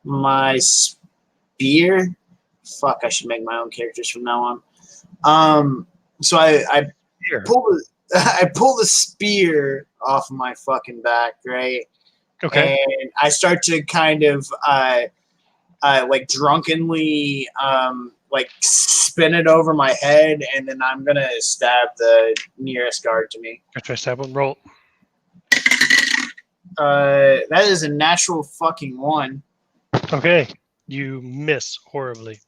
my spear. Fuck, I should make my own characters from now on. So I pull the spear off of my fucking back, right? Okay. And I start to kind of like drunkenly like spin it over my head, and then I'm gonna stab the nearest guard to me. I try to stab one. Roll. That is a natural fucking 1. Okay. You miss horribly.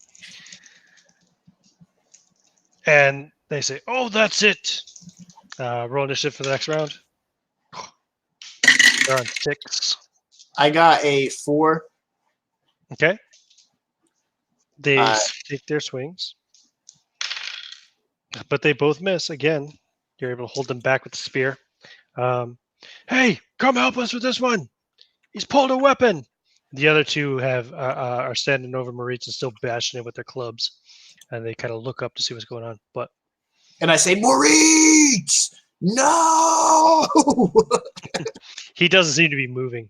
And they say, "Oh, that's it." Roll initiative for the next round. They're on 6. I got a 4. Okay. They take their swings. but they both miss again. You're able to hold them back with the spear. Hey, come help us with this one. He's pulled a weapon. The other two are standing over Maurice and still bashing it with their clubs, and they kind of look up to see what's going on. But And I say, Maurice, no! he doesn't seem to be moving.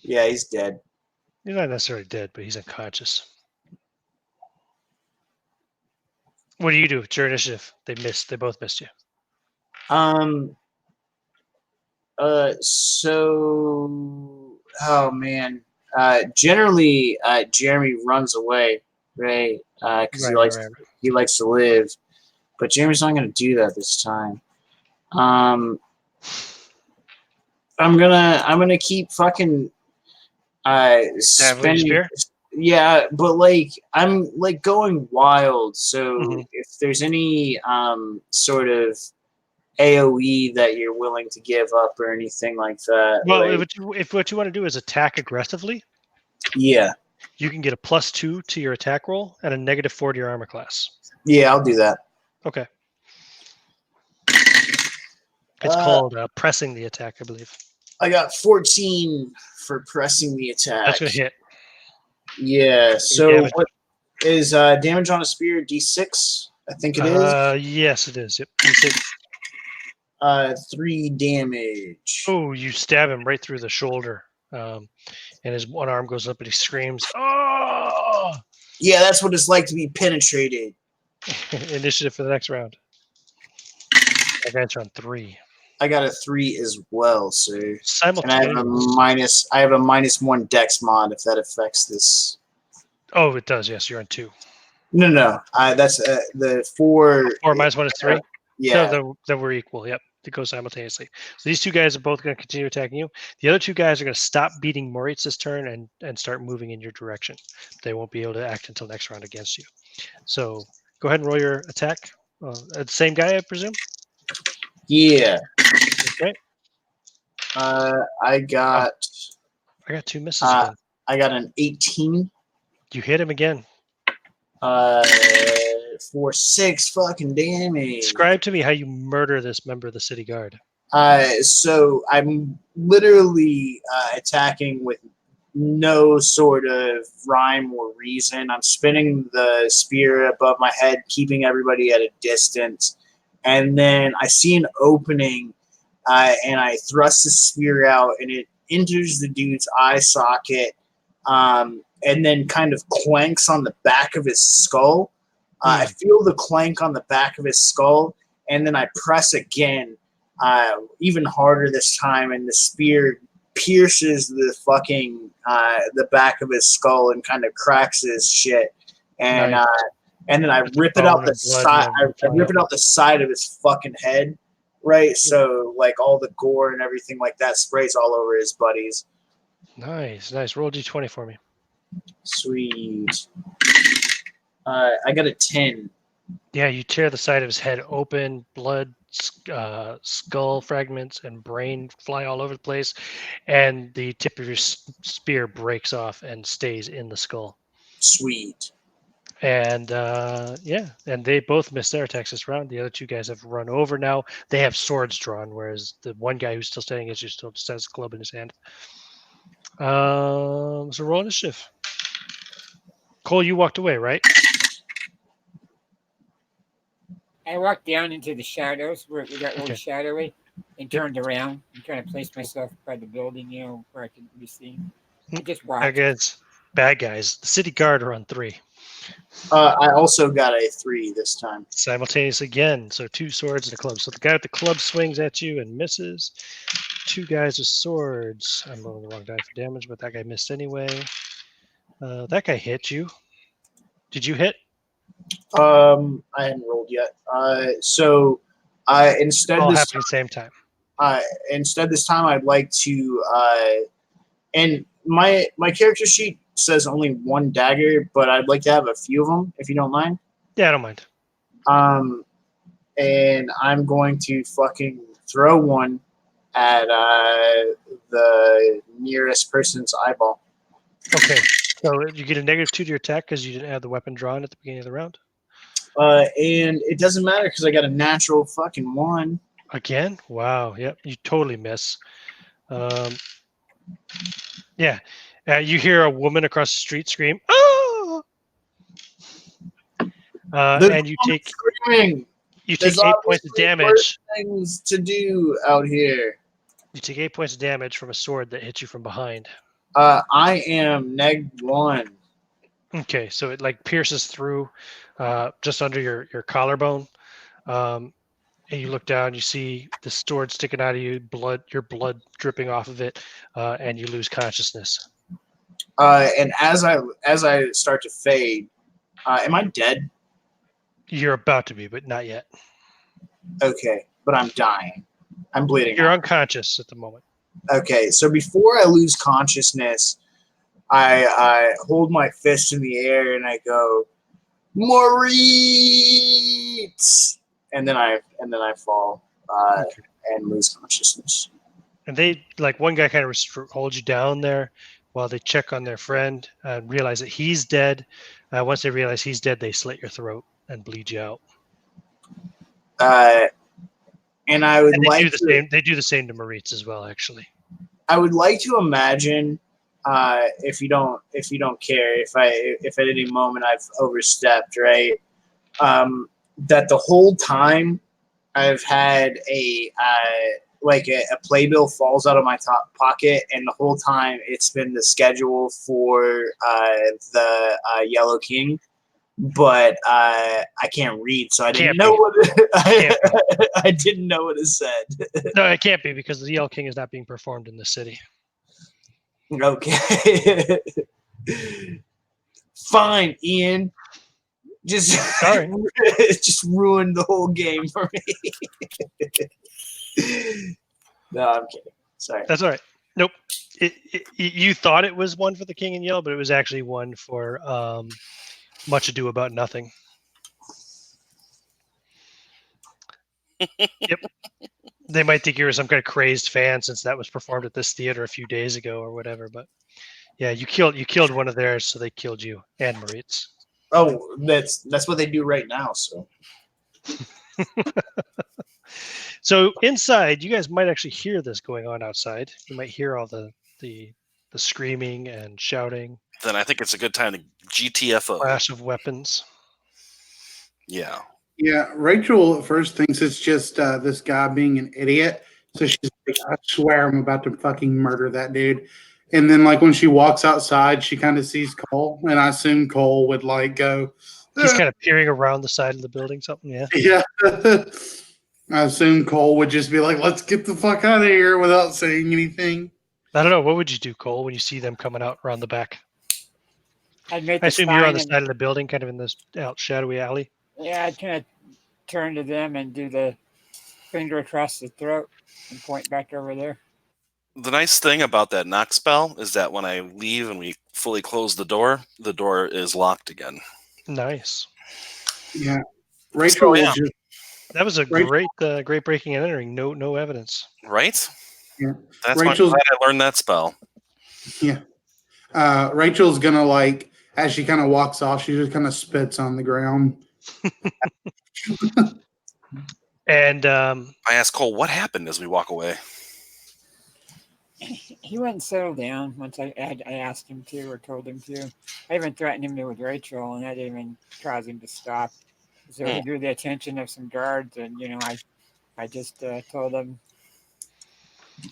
Yeah, he's dead. He's not necessarily dead, but he's unconscious. What do you do? It's your initiative. They missed. They both missed you. So, oh man. Generally, Jeremy runs away, right? Because he likes to live. But Jeremy's not going to do that this time. I'm gonna keep fucking spending. Yeah, but like I'm like going wild. So if there's any sort of AOE that you're willing to give up or anything like that. Well, like, if what you want to do is attack aggressively, yeah, you can get a +2 to your attack roll and a -4 to your armor class. yeah, I'll do that. Okay. It's called pressing the attack, I believe. I got 14 for pressing the attack. That's gonna hit. Yeah. So what is damage on a spear? D6, I think it is. Yes, it is. Yep. D6. 3 damage. Oh, you stab him right through the shoulder, and his one arm goes up, and he screams, "Oh!" Yeah, that's what it's like to be penetrated. Initiative for the next round. That guy's on 3. I got a 3 as well, sir. And I have a -1 dex mod if that affects this. Oh, it does. Yes, you're on 2. No. That's the 4. 4 -1 is 3. Yeah. No, then we're equal. Yep, it goes simultaneously. So these two guys are both going to continue attacking you. The other two guys are going to stop beating Moritz this turn and start moving in your direction. They won't be able to act until next round against you. So go ahead and roll your attack. The same guy, I presume. Yeah. Okay. I got 2 misses again. I got an 18. You hit him again. For 6 fucking damage. Describe to me how you murder this member of the city guard. So I'm literally attacking with no sort of rhyme or reason. I'm spinning the spear above my head, keeping everybody at a distance. And then I see an opening, and I thrust the spear out, and it enters the dude's eye socket, and then kind of clanks on the back of his skull. I feel the clank on the back of his skull, and then I press again, even harder this time, and the spear pierces the fucking the back of his skull and kind of cracks his shit. And Nice. And then I rip it out the side. I rip it out the side of his fucking head, right? So like all the gore and everything like that sprays all over his buddies. Nice. Roll d20 for me. Sweet. I got a 10. Yeah, you tear the side of his head open, blood, skull fragments, and brain fly all over the place, and the tip of your spear breaks off and stays in the skull. Sweet. And and they both missed their attacks this round. The other two guys have run over now. They have swords drawn, whereas the one guy who's still standing against you still just has a club in his hand. So roll initiative. Cole, you walked away, right? I walked down into the shadows where we got really shadowy and turned around and kind of placed myself by the building, where I could be seen. I just walked. Against bad guys. The city guard are on 3. I also got a 3 this time. Simultaneous again. So 2 swords and a club. So the guy with the club swings at you and misses. 2 guys with swords. I'm rolling the wrong die for damage, but that guy missed anyway. That guy hit you. Did you hit? I hadn't rolled yet. So instead all this happened at the same time. Instead this time I'd like to and my character sheet says only 1 dagger, but I'd like to have a few of them if you don't mind. Yeah, I don't mind. And I'm going to fucking throw one at the nearest person's eyeball. Okay. So you get a -2 to your attack because you didn't have the weapon drawn at the beginning of the round. And it doesn't matter because I got a natural fucking 1. Again? Wow. Yep. You totally miss. Yeah. You hear a woman across the street scream, "Oh!" The And you dog take screaming. 8 There's points of obviously worse damage. things to do out here. You take 8 points of damage from a sword that hits you from behind. I am -1. Okay, so it like pierces through just under your collarbone. And you look down, you see the sword sticking out of you, your blood dripping off of it, and you lose consciousness. And as I start to fade, am I dead? You're about to be, but not yet. Okay, but I'm dying. I'm bleeding You're out. unconscious at the moment. Okay, so before I lose consciousness, I hold my fist in the air and I go, Moritz! And then I fall Okay. and lose consciousness. And they, like, one guy kind of holds you down there while they check on their friend and realize that he's dead. Once they realize he's dead, they slit your throat and bleed you out. And I would And they like do the to. same. They do the same to Moritz as well, actually. I would like to imagine, if you don't care, if at any moment I've overstepped, right? That the whole time I've had a playbill falls out of my top pocket, and the whole time it's been the schedule for the Yellow King. But I can't read, so I didn't know what I didn't know what it said. No, it can't be because the Yell King is not being performed in the city. Okay. Fine, Ian. Just Sorry. just ruined the whole game for me. No, I'm kidding. Sorry. That's all right. Nope. You thought it was one for the King and Yell, but it was actually one for Much Ado About Nothing. Yep. They might think you're some kind of crazed fan since that was performed at this theater a few days ago or whatever. But yeah, you killed one of theirs, so they killed you and Moritz. Oh, that's what they do right now. So. So inside, you guys might actually hear this going on outside. You might hear all the screaming and shouting. Then I think it's a good time to GTFO. Flash of weapons. Yeah. Yeah, Rachel at first thinks it's just this guy being an idiot. So she's like, I swear I'm about to fucking murder that dude. And then, like, when she walks outside, she kind of sees Cole. And I assume Cole would, like, go, He's kind of peering around the side of the building, something, yeah. yeah. I assume Cole would just be like, let's get the fuck out of here without saying anything. I don't know. What would you do, Cole, when you see them coming out around the back? I'd make I the assume you're on the sign side of the building, kind of in this shadowy alley. Yeah, I'd kind of turn to them and do the finger across the throat and point back over there. The nice thing about that knock spell is that when I leave and we fully close the door is locked again. Nice. Yeah. Rachel will just. That was a great breaking and entering. No evidence. Right? Yeah. That's why I'm glad I learned that spell. Yeah. Rachel's gonna, like, as she kind of walks off, she just kind of spits on the ground. And I asked Cole, what happened as we walk away? He wouldn't settle down once I asked him to or told him to. I even threatened him with Rachel, and that didn't even cause him to stop. So he drew the attention of some guards, and I just told them,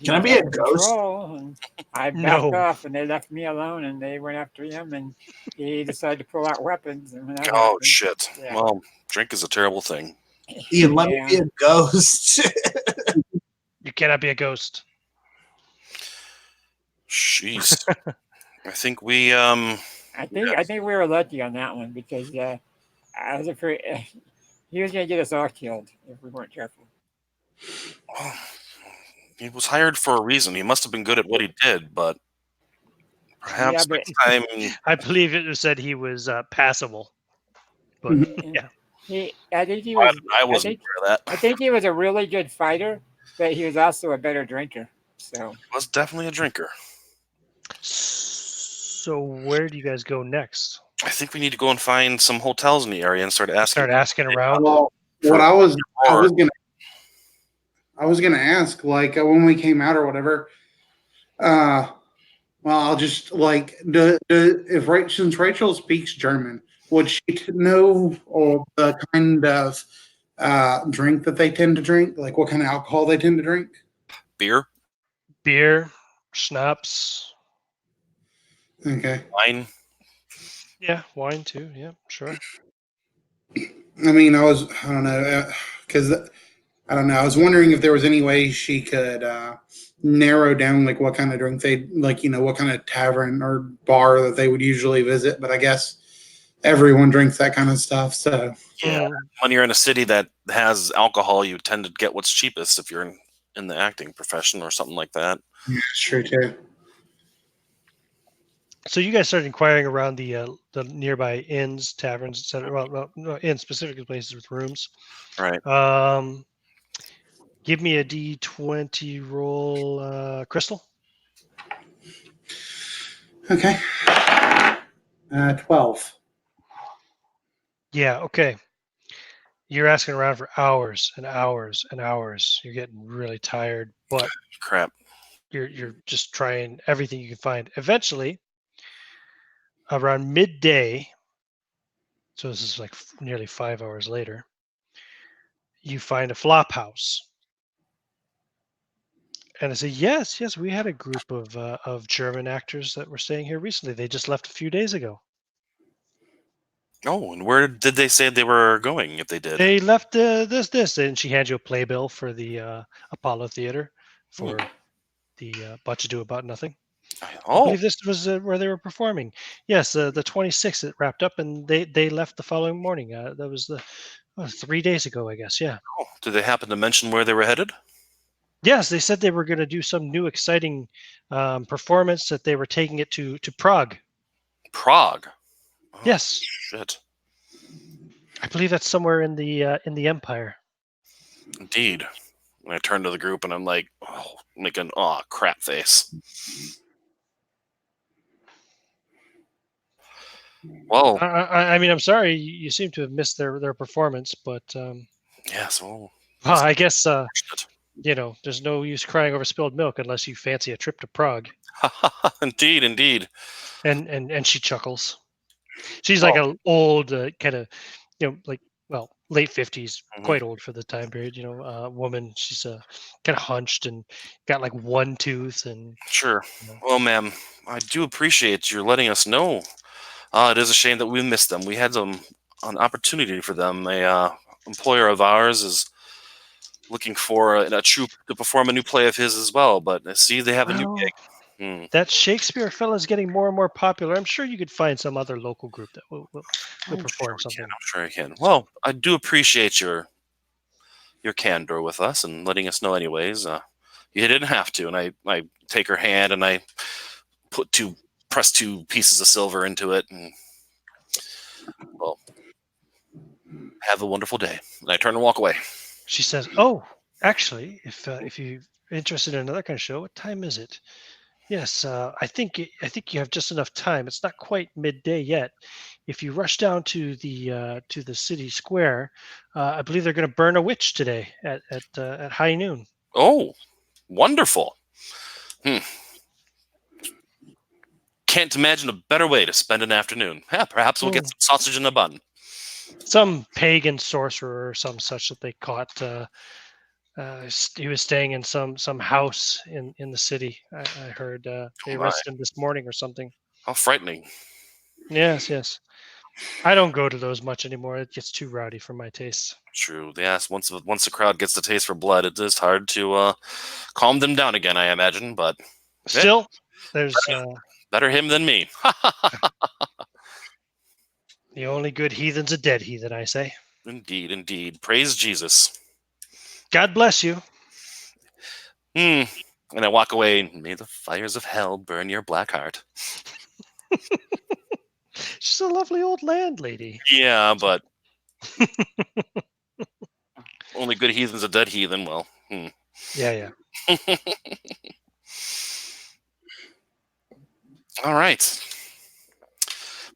"Can I be a ghost?" And I backed off, and they left me alone, and they went after him, and he decided to pull out weapons. And when that happened, shit! Yeah. Well, drink is a terrible thing. Ian, let me be a ghost. You cannot be a ghost. Jeez. I think we I think we were lucky on that one because I was afraid he was going to get us all killed if we weren't careful. He was hired for a reason. He must have been good at what he did, but perhaps next time. I believe it was said he was passable. But yeah. I think he was. I wasn't aware of that. I think he was a really good fighter, but he was also a better drinker. So he was definitely a drinker. So where do you guys go next? I think we need to go and find some hotels in the area and start asking Start asking around. Well, what for I was or I was gonna ask, like when we came out or whatever. Uh, well, I'll just like if since Rachel speaks German, would she know or the kind of drink that they tend to drink, like what kind of alcohol they tend to drink? beer, Beer, schnapps. Okay, wine. Yeah, wine too. Yeah, sure. I mean, I don't know, because I don't know. I was wondering if there was any way she could narrow down like what kind of drink they like, what kind of tavern or bar that they would usually visit. But I guess everyone drinks that kind of stuff. So Yeah, Mm. when you're in a city that has alcohol, you tend to get what's cheapest if you're in the acting profession or something like that. yeah, it's true too. So you guys started inquiring around the nearby inns, taverns, etc. Well, no, inns specifically places with rooms. Right. Um, give me a D20 roll, Crystal. Okay, 12. Yeah. Okay. You're asking around for hours and hours and hours. You're getting really tired, but Crap. you're just trying everything you can find. Eventually, around midday, so this is like nearly 5 hours later, you find a flop house. And I say, yes, yes, we had a group of German actors that were staying here recently. They just left a few days ago. Oh, and where did they say they were going if they did? They left this, and she hands you a playbill for the Apollo Theater Hmm. for the Much Ado About Nothing. I Oh, believe this was where they were performing. Yes, the 26th it wrapped up, and they left the following morning. That was 3 days ago, I guess. Yeah. oh, did they happen to mention where they were headed? Yes, they said they were going to do some new exciting performance that they were taking it to Prague. Prague. Oh, Yes, shit. I believe that's somewhere in the Empire. Indeed. And I turn to the group and I'm like, oh, making crap face. Well, I mean, I'm sorry you seem to have missed their performance, but yes. Well, well, that's I guess unfortunate. there's no use crying over spilled milk unless you fancy a trip to Prague. Indeed, indeed. And she chuckles. She's like Oh, an old kind of like late 50s, mhm. quite old for the time period. Woman. She's kind of hunched and got like one tooth and. Sure. You know, Well, ma'am, I do appreciate you letting us know. It is a shame that we missed them. We had an opportunity for them. A employer of ours is looking for a troupe to perform a new play of his as well. But I see they have a new well, gig. Hmm. that Shakespeare fella is getting more and more popular. I'm sure you could find some other local group that will I'm sure perform we can. something. I'm sure I can. Well, I do appreciate your candor with us and letting us know. Anyways, you didn't have to, and I take her hand and I press two pieces of silver into it, and well, have a wonderful day. And I turn and walk away. She says, "Oh, actually, if you're interested in another kind of show, what time is it? Yes, I think you have just enough time. It's not quite midday yet. If you rush down to the city square, I believe they're going to burn a witch today at high noon. Oh, wonderful. Hmm. Can't imagine a better way to spend an afternoon. Yeah, perhaps we'll get Mm. some sausage in a bun. Some pagan sorcerer or some such that they caught. He was staying in some house in the city. I heard Oh they my, arrested him this morning or something. how frightening. Yes, yes. I don't go to those much anymore. It gets too rowdy for my taste. True. Yes, once the crowd gets the taste for blood, it is hard to calm them down again, I imagine. But hey, Still, there's better him than me. the only good heathen's a dead heathen, I say. Indeed, indeed. Praise Jesus. God bless you. Hmm. And I walk away. May the fires of hell burn your black heart. She's a lovely old landlady. Yeah, but only good heathen's a dead heathen. Well, Yeah, yeah. All right.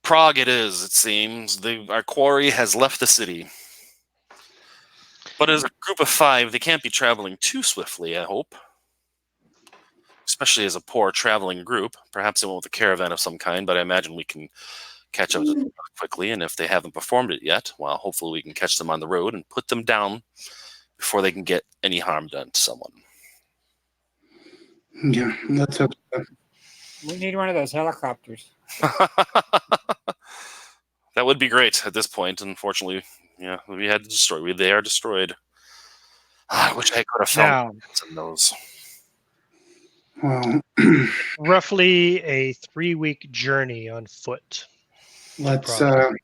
Prague it is, it seems. Our quarry has left the city. But as a group of 5, they can't be traveling too swiftly, I hope. Especially as a poor traveling group. Perhaps they went with a caravan of some kind, but I imagine we can catch up to them quickly. And if they haven't performed it yet, well, hopefully we can catch them on the road and put them down before they can get any harm done to someone. Yeah, let's hope so. We need one of those helicopters. That would be great at this point. Unfortunately, yeah, we had to destroy. They are destroyed. I wish I could have found some of those. Well, Roughly a 3-week journey on foot. let's On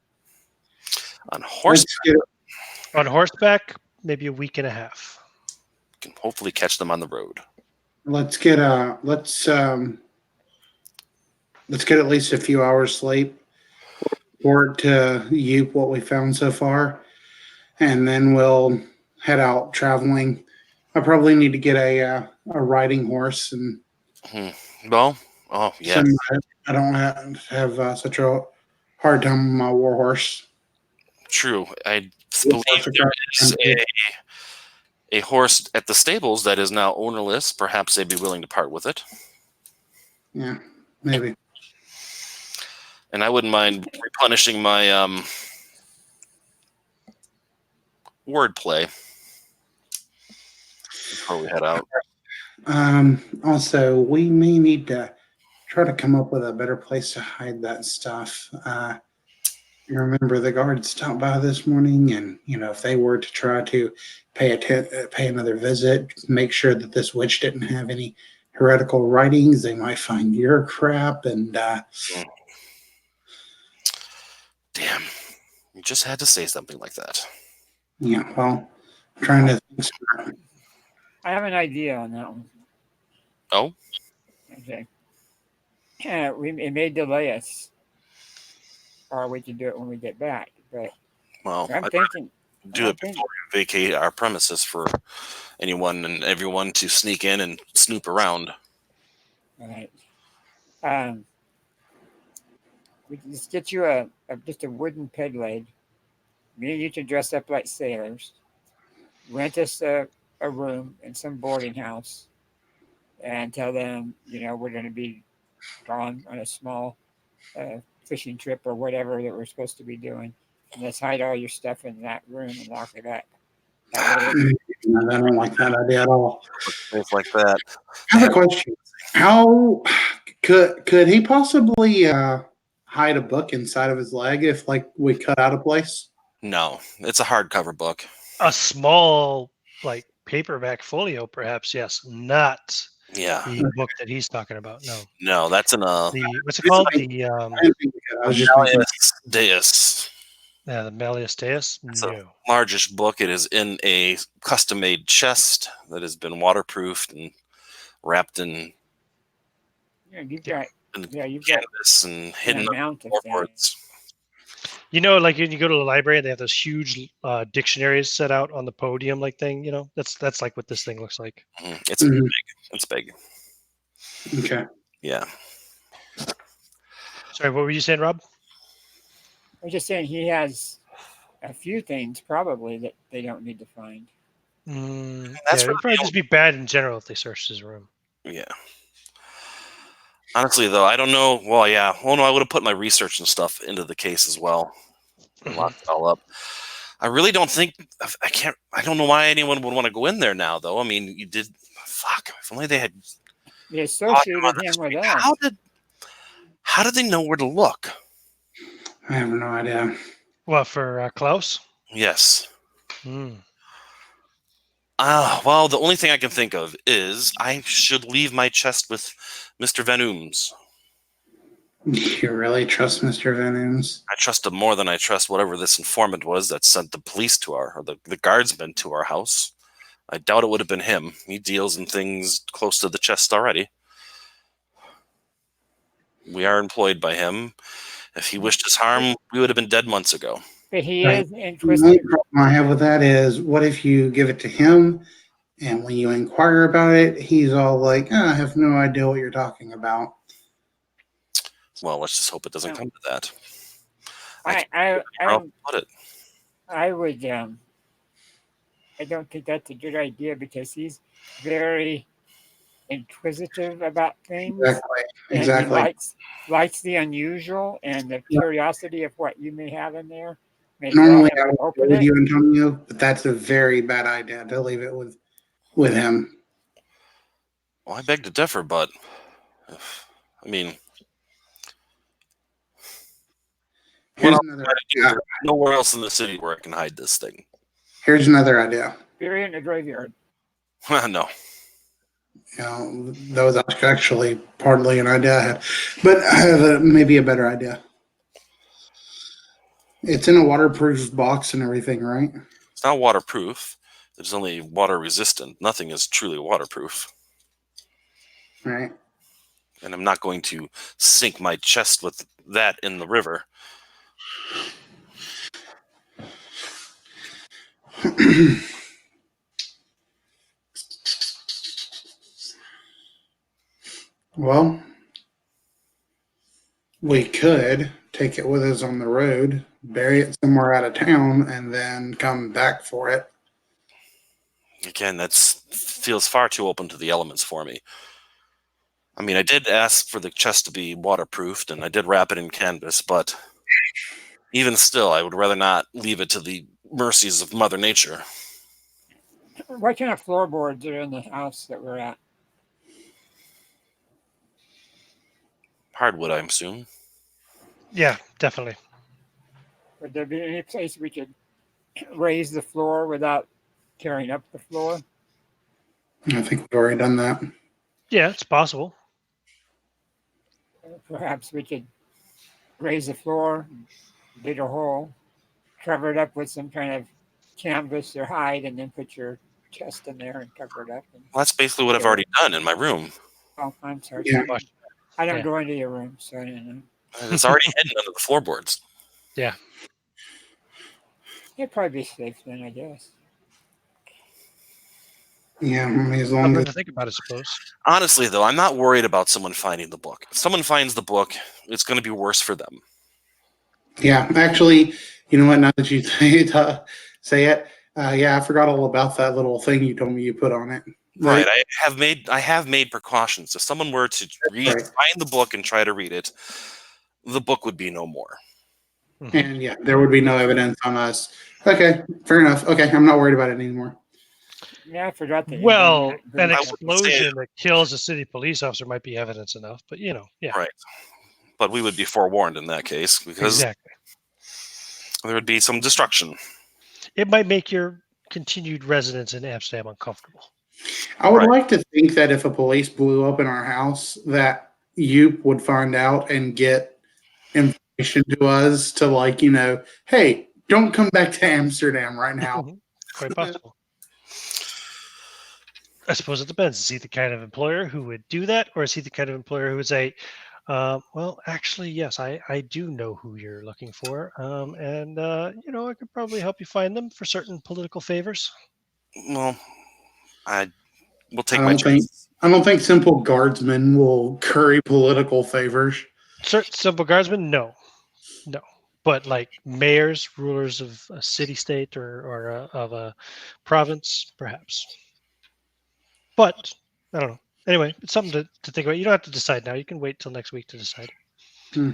horseback, On horseback, maybe a week and a half. can hopefully catch them on the road. let's get at least a few hours sleep. Report to Joop what we found so far, and then we'll head out traveling. I probably need to get a riding horse and Well, oh yeah, I don't have such a hard time with my war horse. true. I believe there is a horse at the stables that is now ownerless. Perhaps they'd be willing to part with it. Yeah, maybe. And I wouldn't mind replenishing my wordplay before we head out. Also, we may need to try to come up with a better place to hide that stuff. You remember the guards stopped by this morning, and if they were to try to pay another visit, make sure that this witch didn't have any heretical writings, they might find your crap. And damn, you just had to say something like that. yeah, well, I'm trying to think smart. I have an idea on that one. Oh, Okay. Yeah, it may delay us, or we can do it when we get back. But well, I'm thinking, do it before we vacate our premises for anyone and everyone to sneak in and snoop around. all right. We can just get you just a wooden peg leg. Me and you can dress up like sailors. Rent us a room in some boarding house, and tell them we're going to be gone on a small fishing trip or whatever that we're supposed to be doing. And let's hide all your stuff in that room and lock it up. I don't like that idea at all. Things like that. I have a question. How could he possibly hide a book inside of his leg if we cut out a place? No, it's a hardcover book. A small, paperback folio, perhaps. Yes, not the book that he's talking about. No, that's in a what's it called? Malleus Deus. Yeah, the Malleus Deus. It's a largish book. It is in a custom-made chest that has been waterproofed and wrapped in you've got canvas and hidden forwards. When you go to the library, they have those huge dictionaries set out on the podium, thing. That's like what this thing looks like. It's big. It's big. Okay. Yeah. Sorry, what were you saying, Rob? I was just saying he has a few things probably that they don't need to find. It would probably just be bad in general if they searched his room. Yeah. Honestly, though, I don't know. Well, yeah. Well, no, I would have put my research and stuff into the case as well. Locked it all up. I really don't think I don't know why anyone would want to go in there now, though. I mean, you did. Fuck. If only they had. They associated him with us. How did they know where to look? I have no idea. What, for Klaus? Yes. Well, the only thing I can think of is I should leave my chest with Mr. Van Ooms. You really trust Mr. Van Ooms? I trust him more than I trust whatever this informant was that sent the police to or the guardsmen to our house. I doubt it would have been him. He deals in things close to the chest already. We are employed by him. If he wished us harm, we would have been dead months ago. But he is interested. The only problem I have with that is, what if you give it to him, and when you inquire about it, he's all like, I have no idea what you're talking about. Well, let's just hope it doesn't come to that. I put it. I would I don't think that's a good idea because he's very inquisitive about things, Exactly. and he Exactly. likes the unusual and the Yeah. curiosity of what you may have in there. May draw Normally him I to would go open with it. you, Antonio, but that's a very bad idea to leave it with him. Well, I beg to differ, but I mean, what Here's else another am I to do? idea. There's nowhere else in the city where I can hide this thing. Here's another idea. Bury it in the graveyard. No. That was actually partly an idea I had, but I have maybe a better idea. It's in a waterproof box and everything, right? It's not waterproof. It's only water resistant. Nothing is truly waterproof. Right. And I'm not going to sink my chest with that in the river. Well, we could take it with us on the road, bury it somewhere out of town, and then come back for it. Again, that feels far too open to the elements for me. I mean, I did ask for the chest to be waterproofed, and I did wrap it in canvas, but even still, I would rather not leave it to the mercies of Mother Nature. What kind of floorboards are in the house that we're at? Hardwood, I assume. Yeah, definitely. Would there be any place we could raise the floor without tearing up the floor? I think we've already done that. Yeah, it's possible. Perhaps we could raise the floor, dig a hole, cover it up with some kind of canvas or hide, and then put your chest in there and cover it up. And, Well, that's basically what I've already done in my room. oh, I'm sorry. Yeah. I don't Yeah. go into your room, so I don't know. It's already hidden under the floorboards. Yeah. It'd probably be safe then, I guess. Yeah, I mean, as long Something as to think about, I suppose. Honestly, though, I'm not worried about someone finding the book. If someone finds the book, it's going to be worse for them. yeah, actually, you know what? Now that you say it, yeah, I forgot all about that little thing you told me you put on it. Right. I have made precautions. If someone were to Right. find the book and try to read it, the book would be no more. Mhm. And yeah, there would be no evidence on us. Okay, fair enough. Okay, I'm not worried about it anymore. Yeah, I forgot that. Well, an I wouldn't say explosion that kills a city police officer might be evidence enough, but yeah. Right. But we would be forewarned in that case because Exactly. there would be some destruction. It might make your continued residence in Amsterdam uncomfortable. I would Right. like to think that if a police blew up in our house, that you would find out and get information to us to like, hey, don't come back to Amsterdam right now. Quite possible. I suppose it depends. Is he the kind of employer who would do that, or is he the kind of employer who would say, well, actually, yes, I do know who you're looking for, and I could probably help you find them for certain political favors. Well, I will take I my don't think chances. I don't think simple guardsmen will curry political favors. Certain simple guardsmen, no. But like mayors, rulers of a city state or of a province, perhaps. But I don't know. Anyway, it's something to think about. You don't have to decide now. You can wait till next week to decide. Hmm.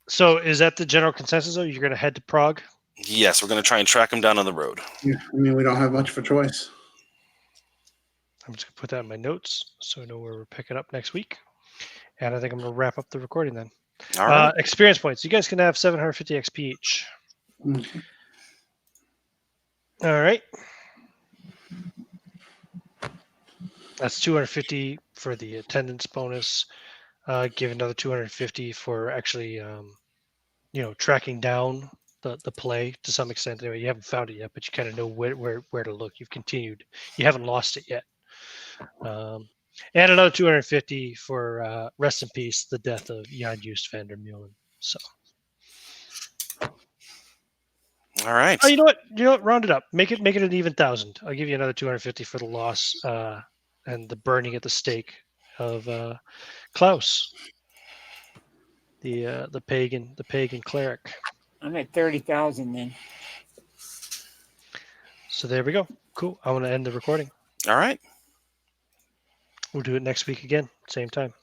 So is that the general consensus, though? You're going to head to Prague? Yes, we're going to try and track him down on the road. Yeah, I mean, we don't have much of a choice. I'm just going to put that in my notes so I know where we're picking up next week. And I think I'm going to wrap up the recording then. All right. Experience points. You guys can have 750 XP each. Okay. All right. That's 250 for the attendance bonus. Give another 250 for actually, tracking down the play to some extent. Anyway, you haven't found it yet, but you kind of know where to look. You've continued. You haven't lost it yet. And another 250 for rest in peace, the death of Jan Just van der Meulen. So. All right. Oh, you know what? Round it up. Make it an even 1,000. I'll give you another 250 for the loss and the burning at the stake of Klaus. the pagan cleric. I'm at 30,000 then. So there we go. Cool. I want to end the recording. All right. We'll do it next week again, same time.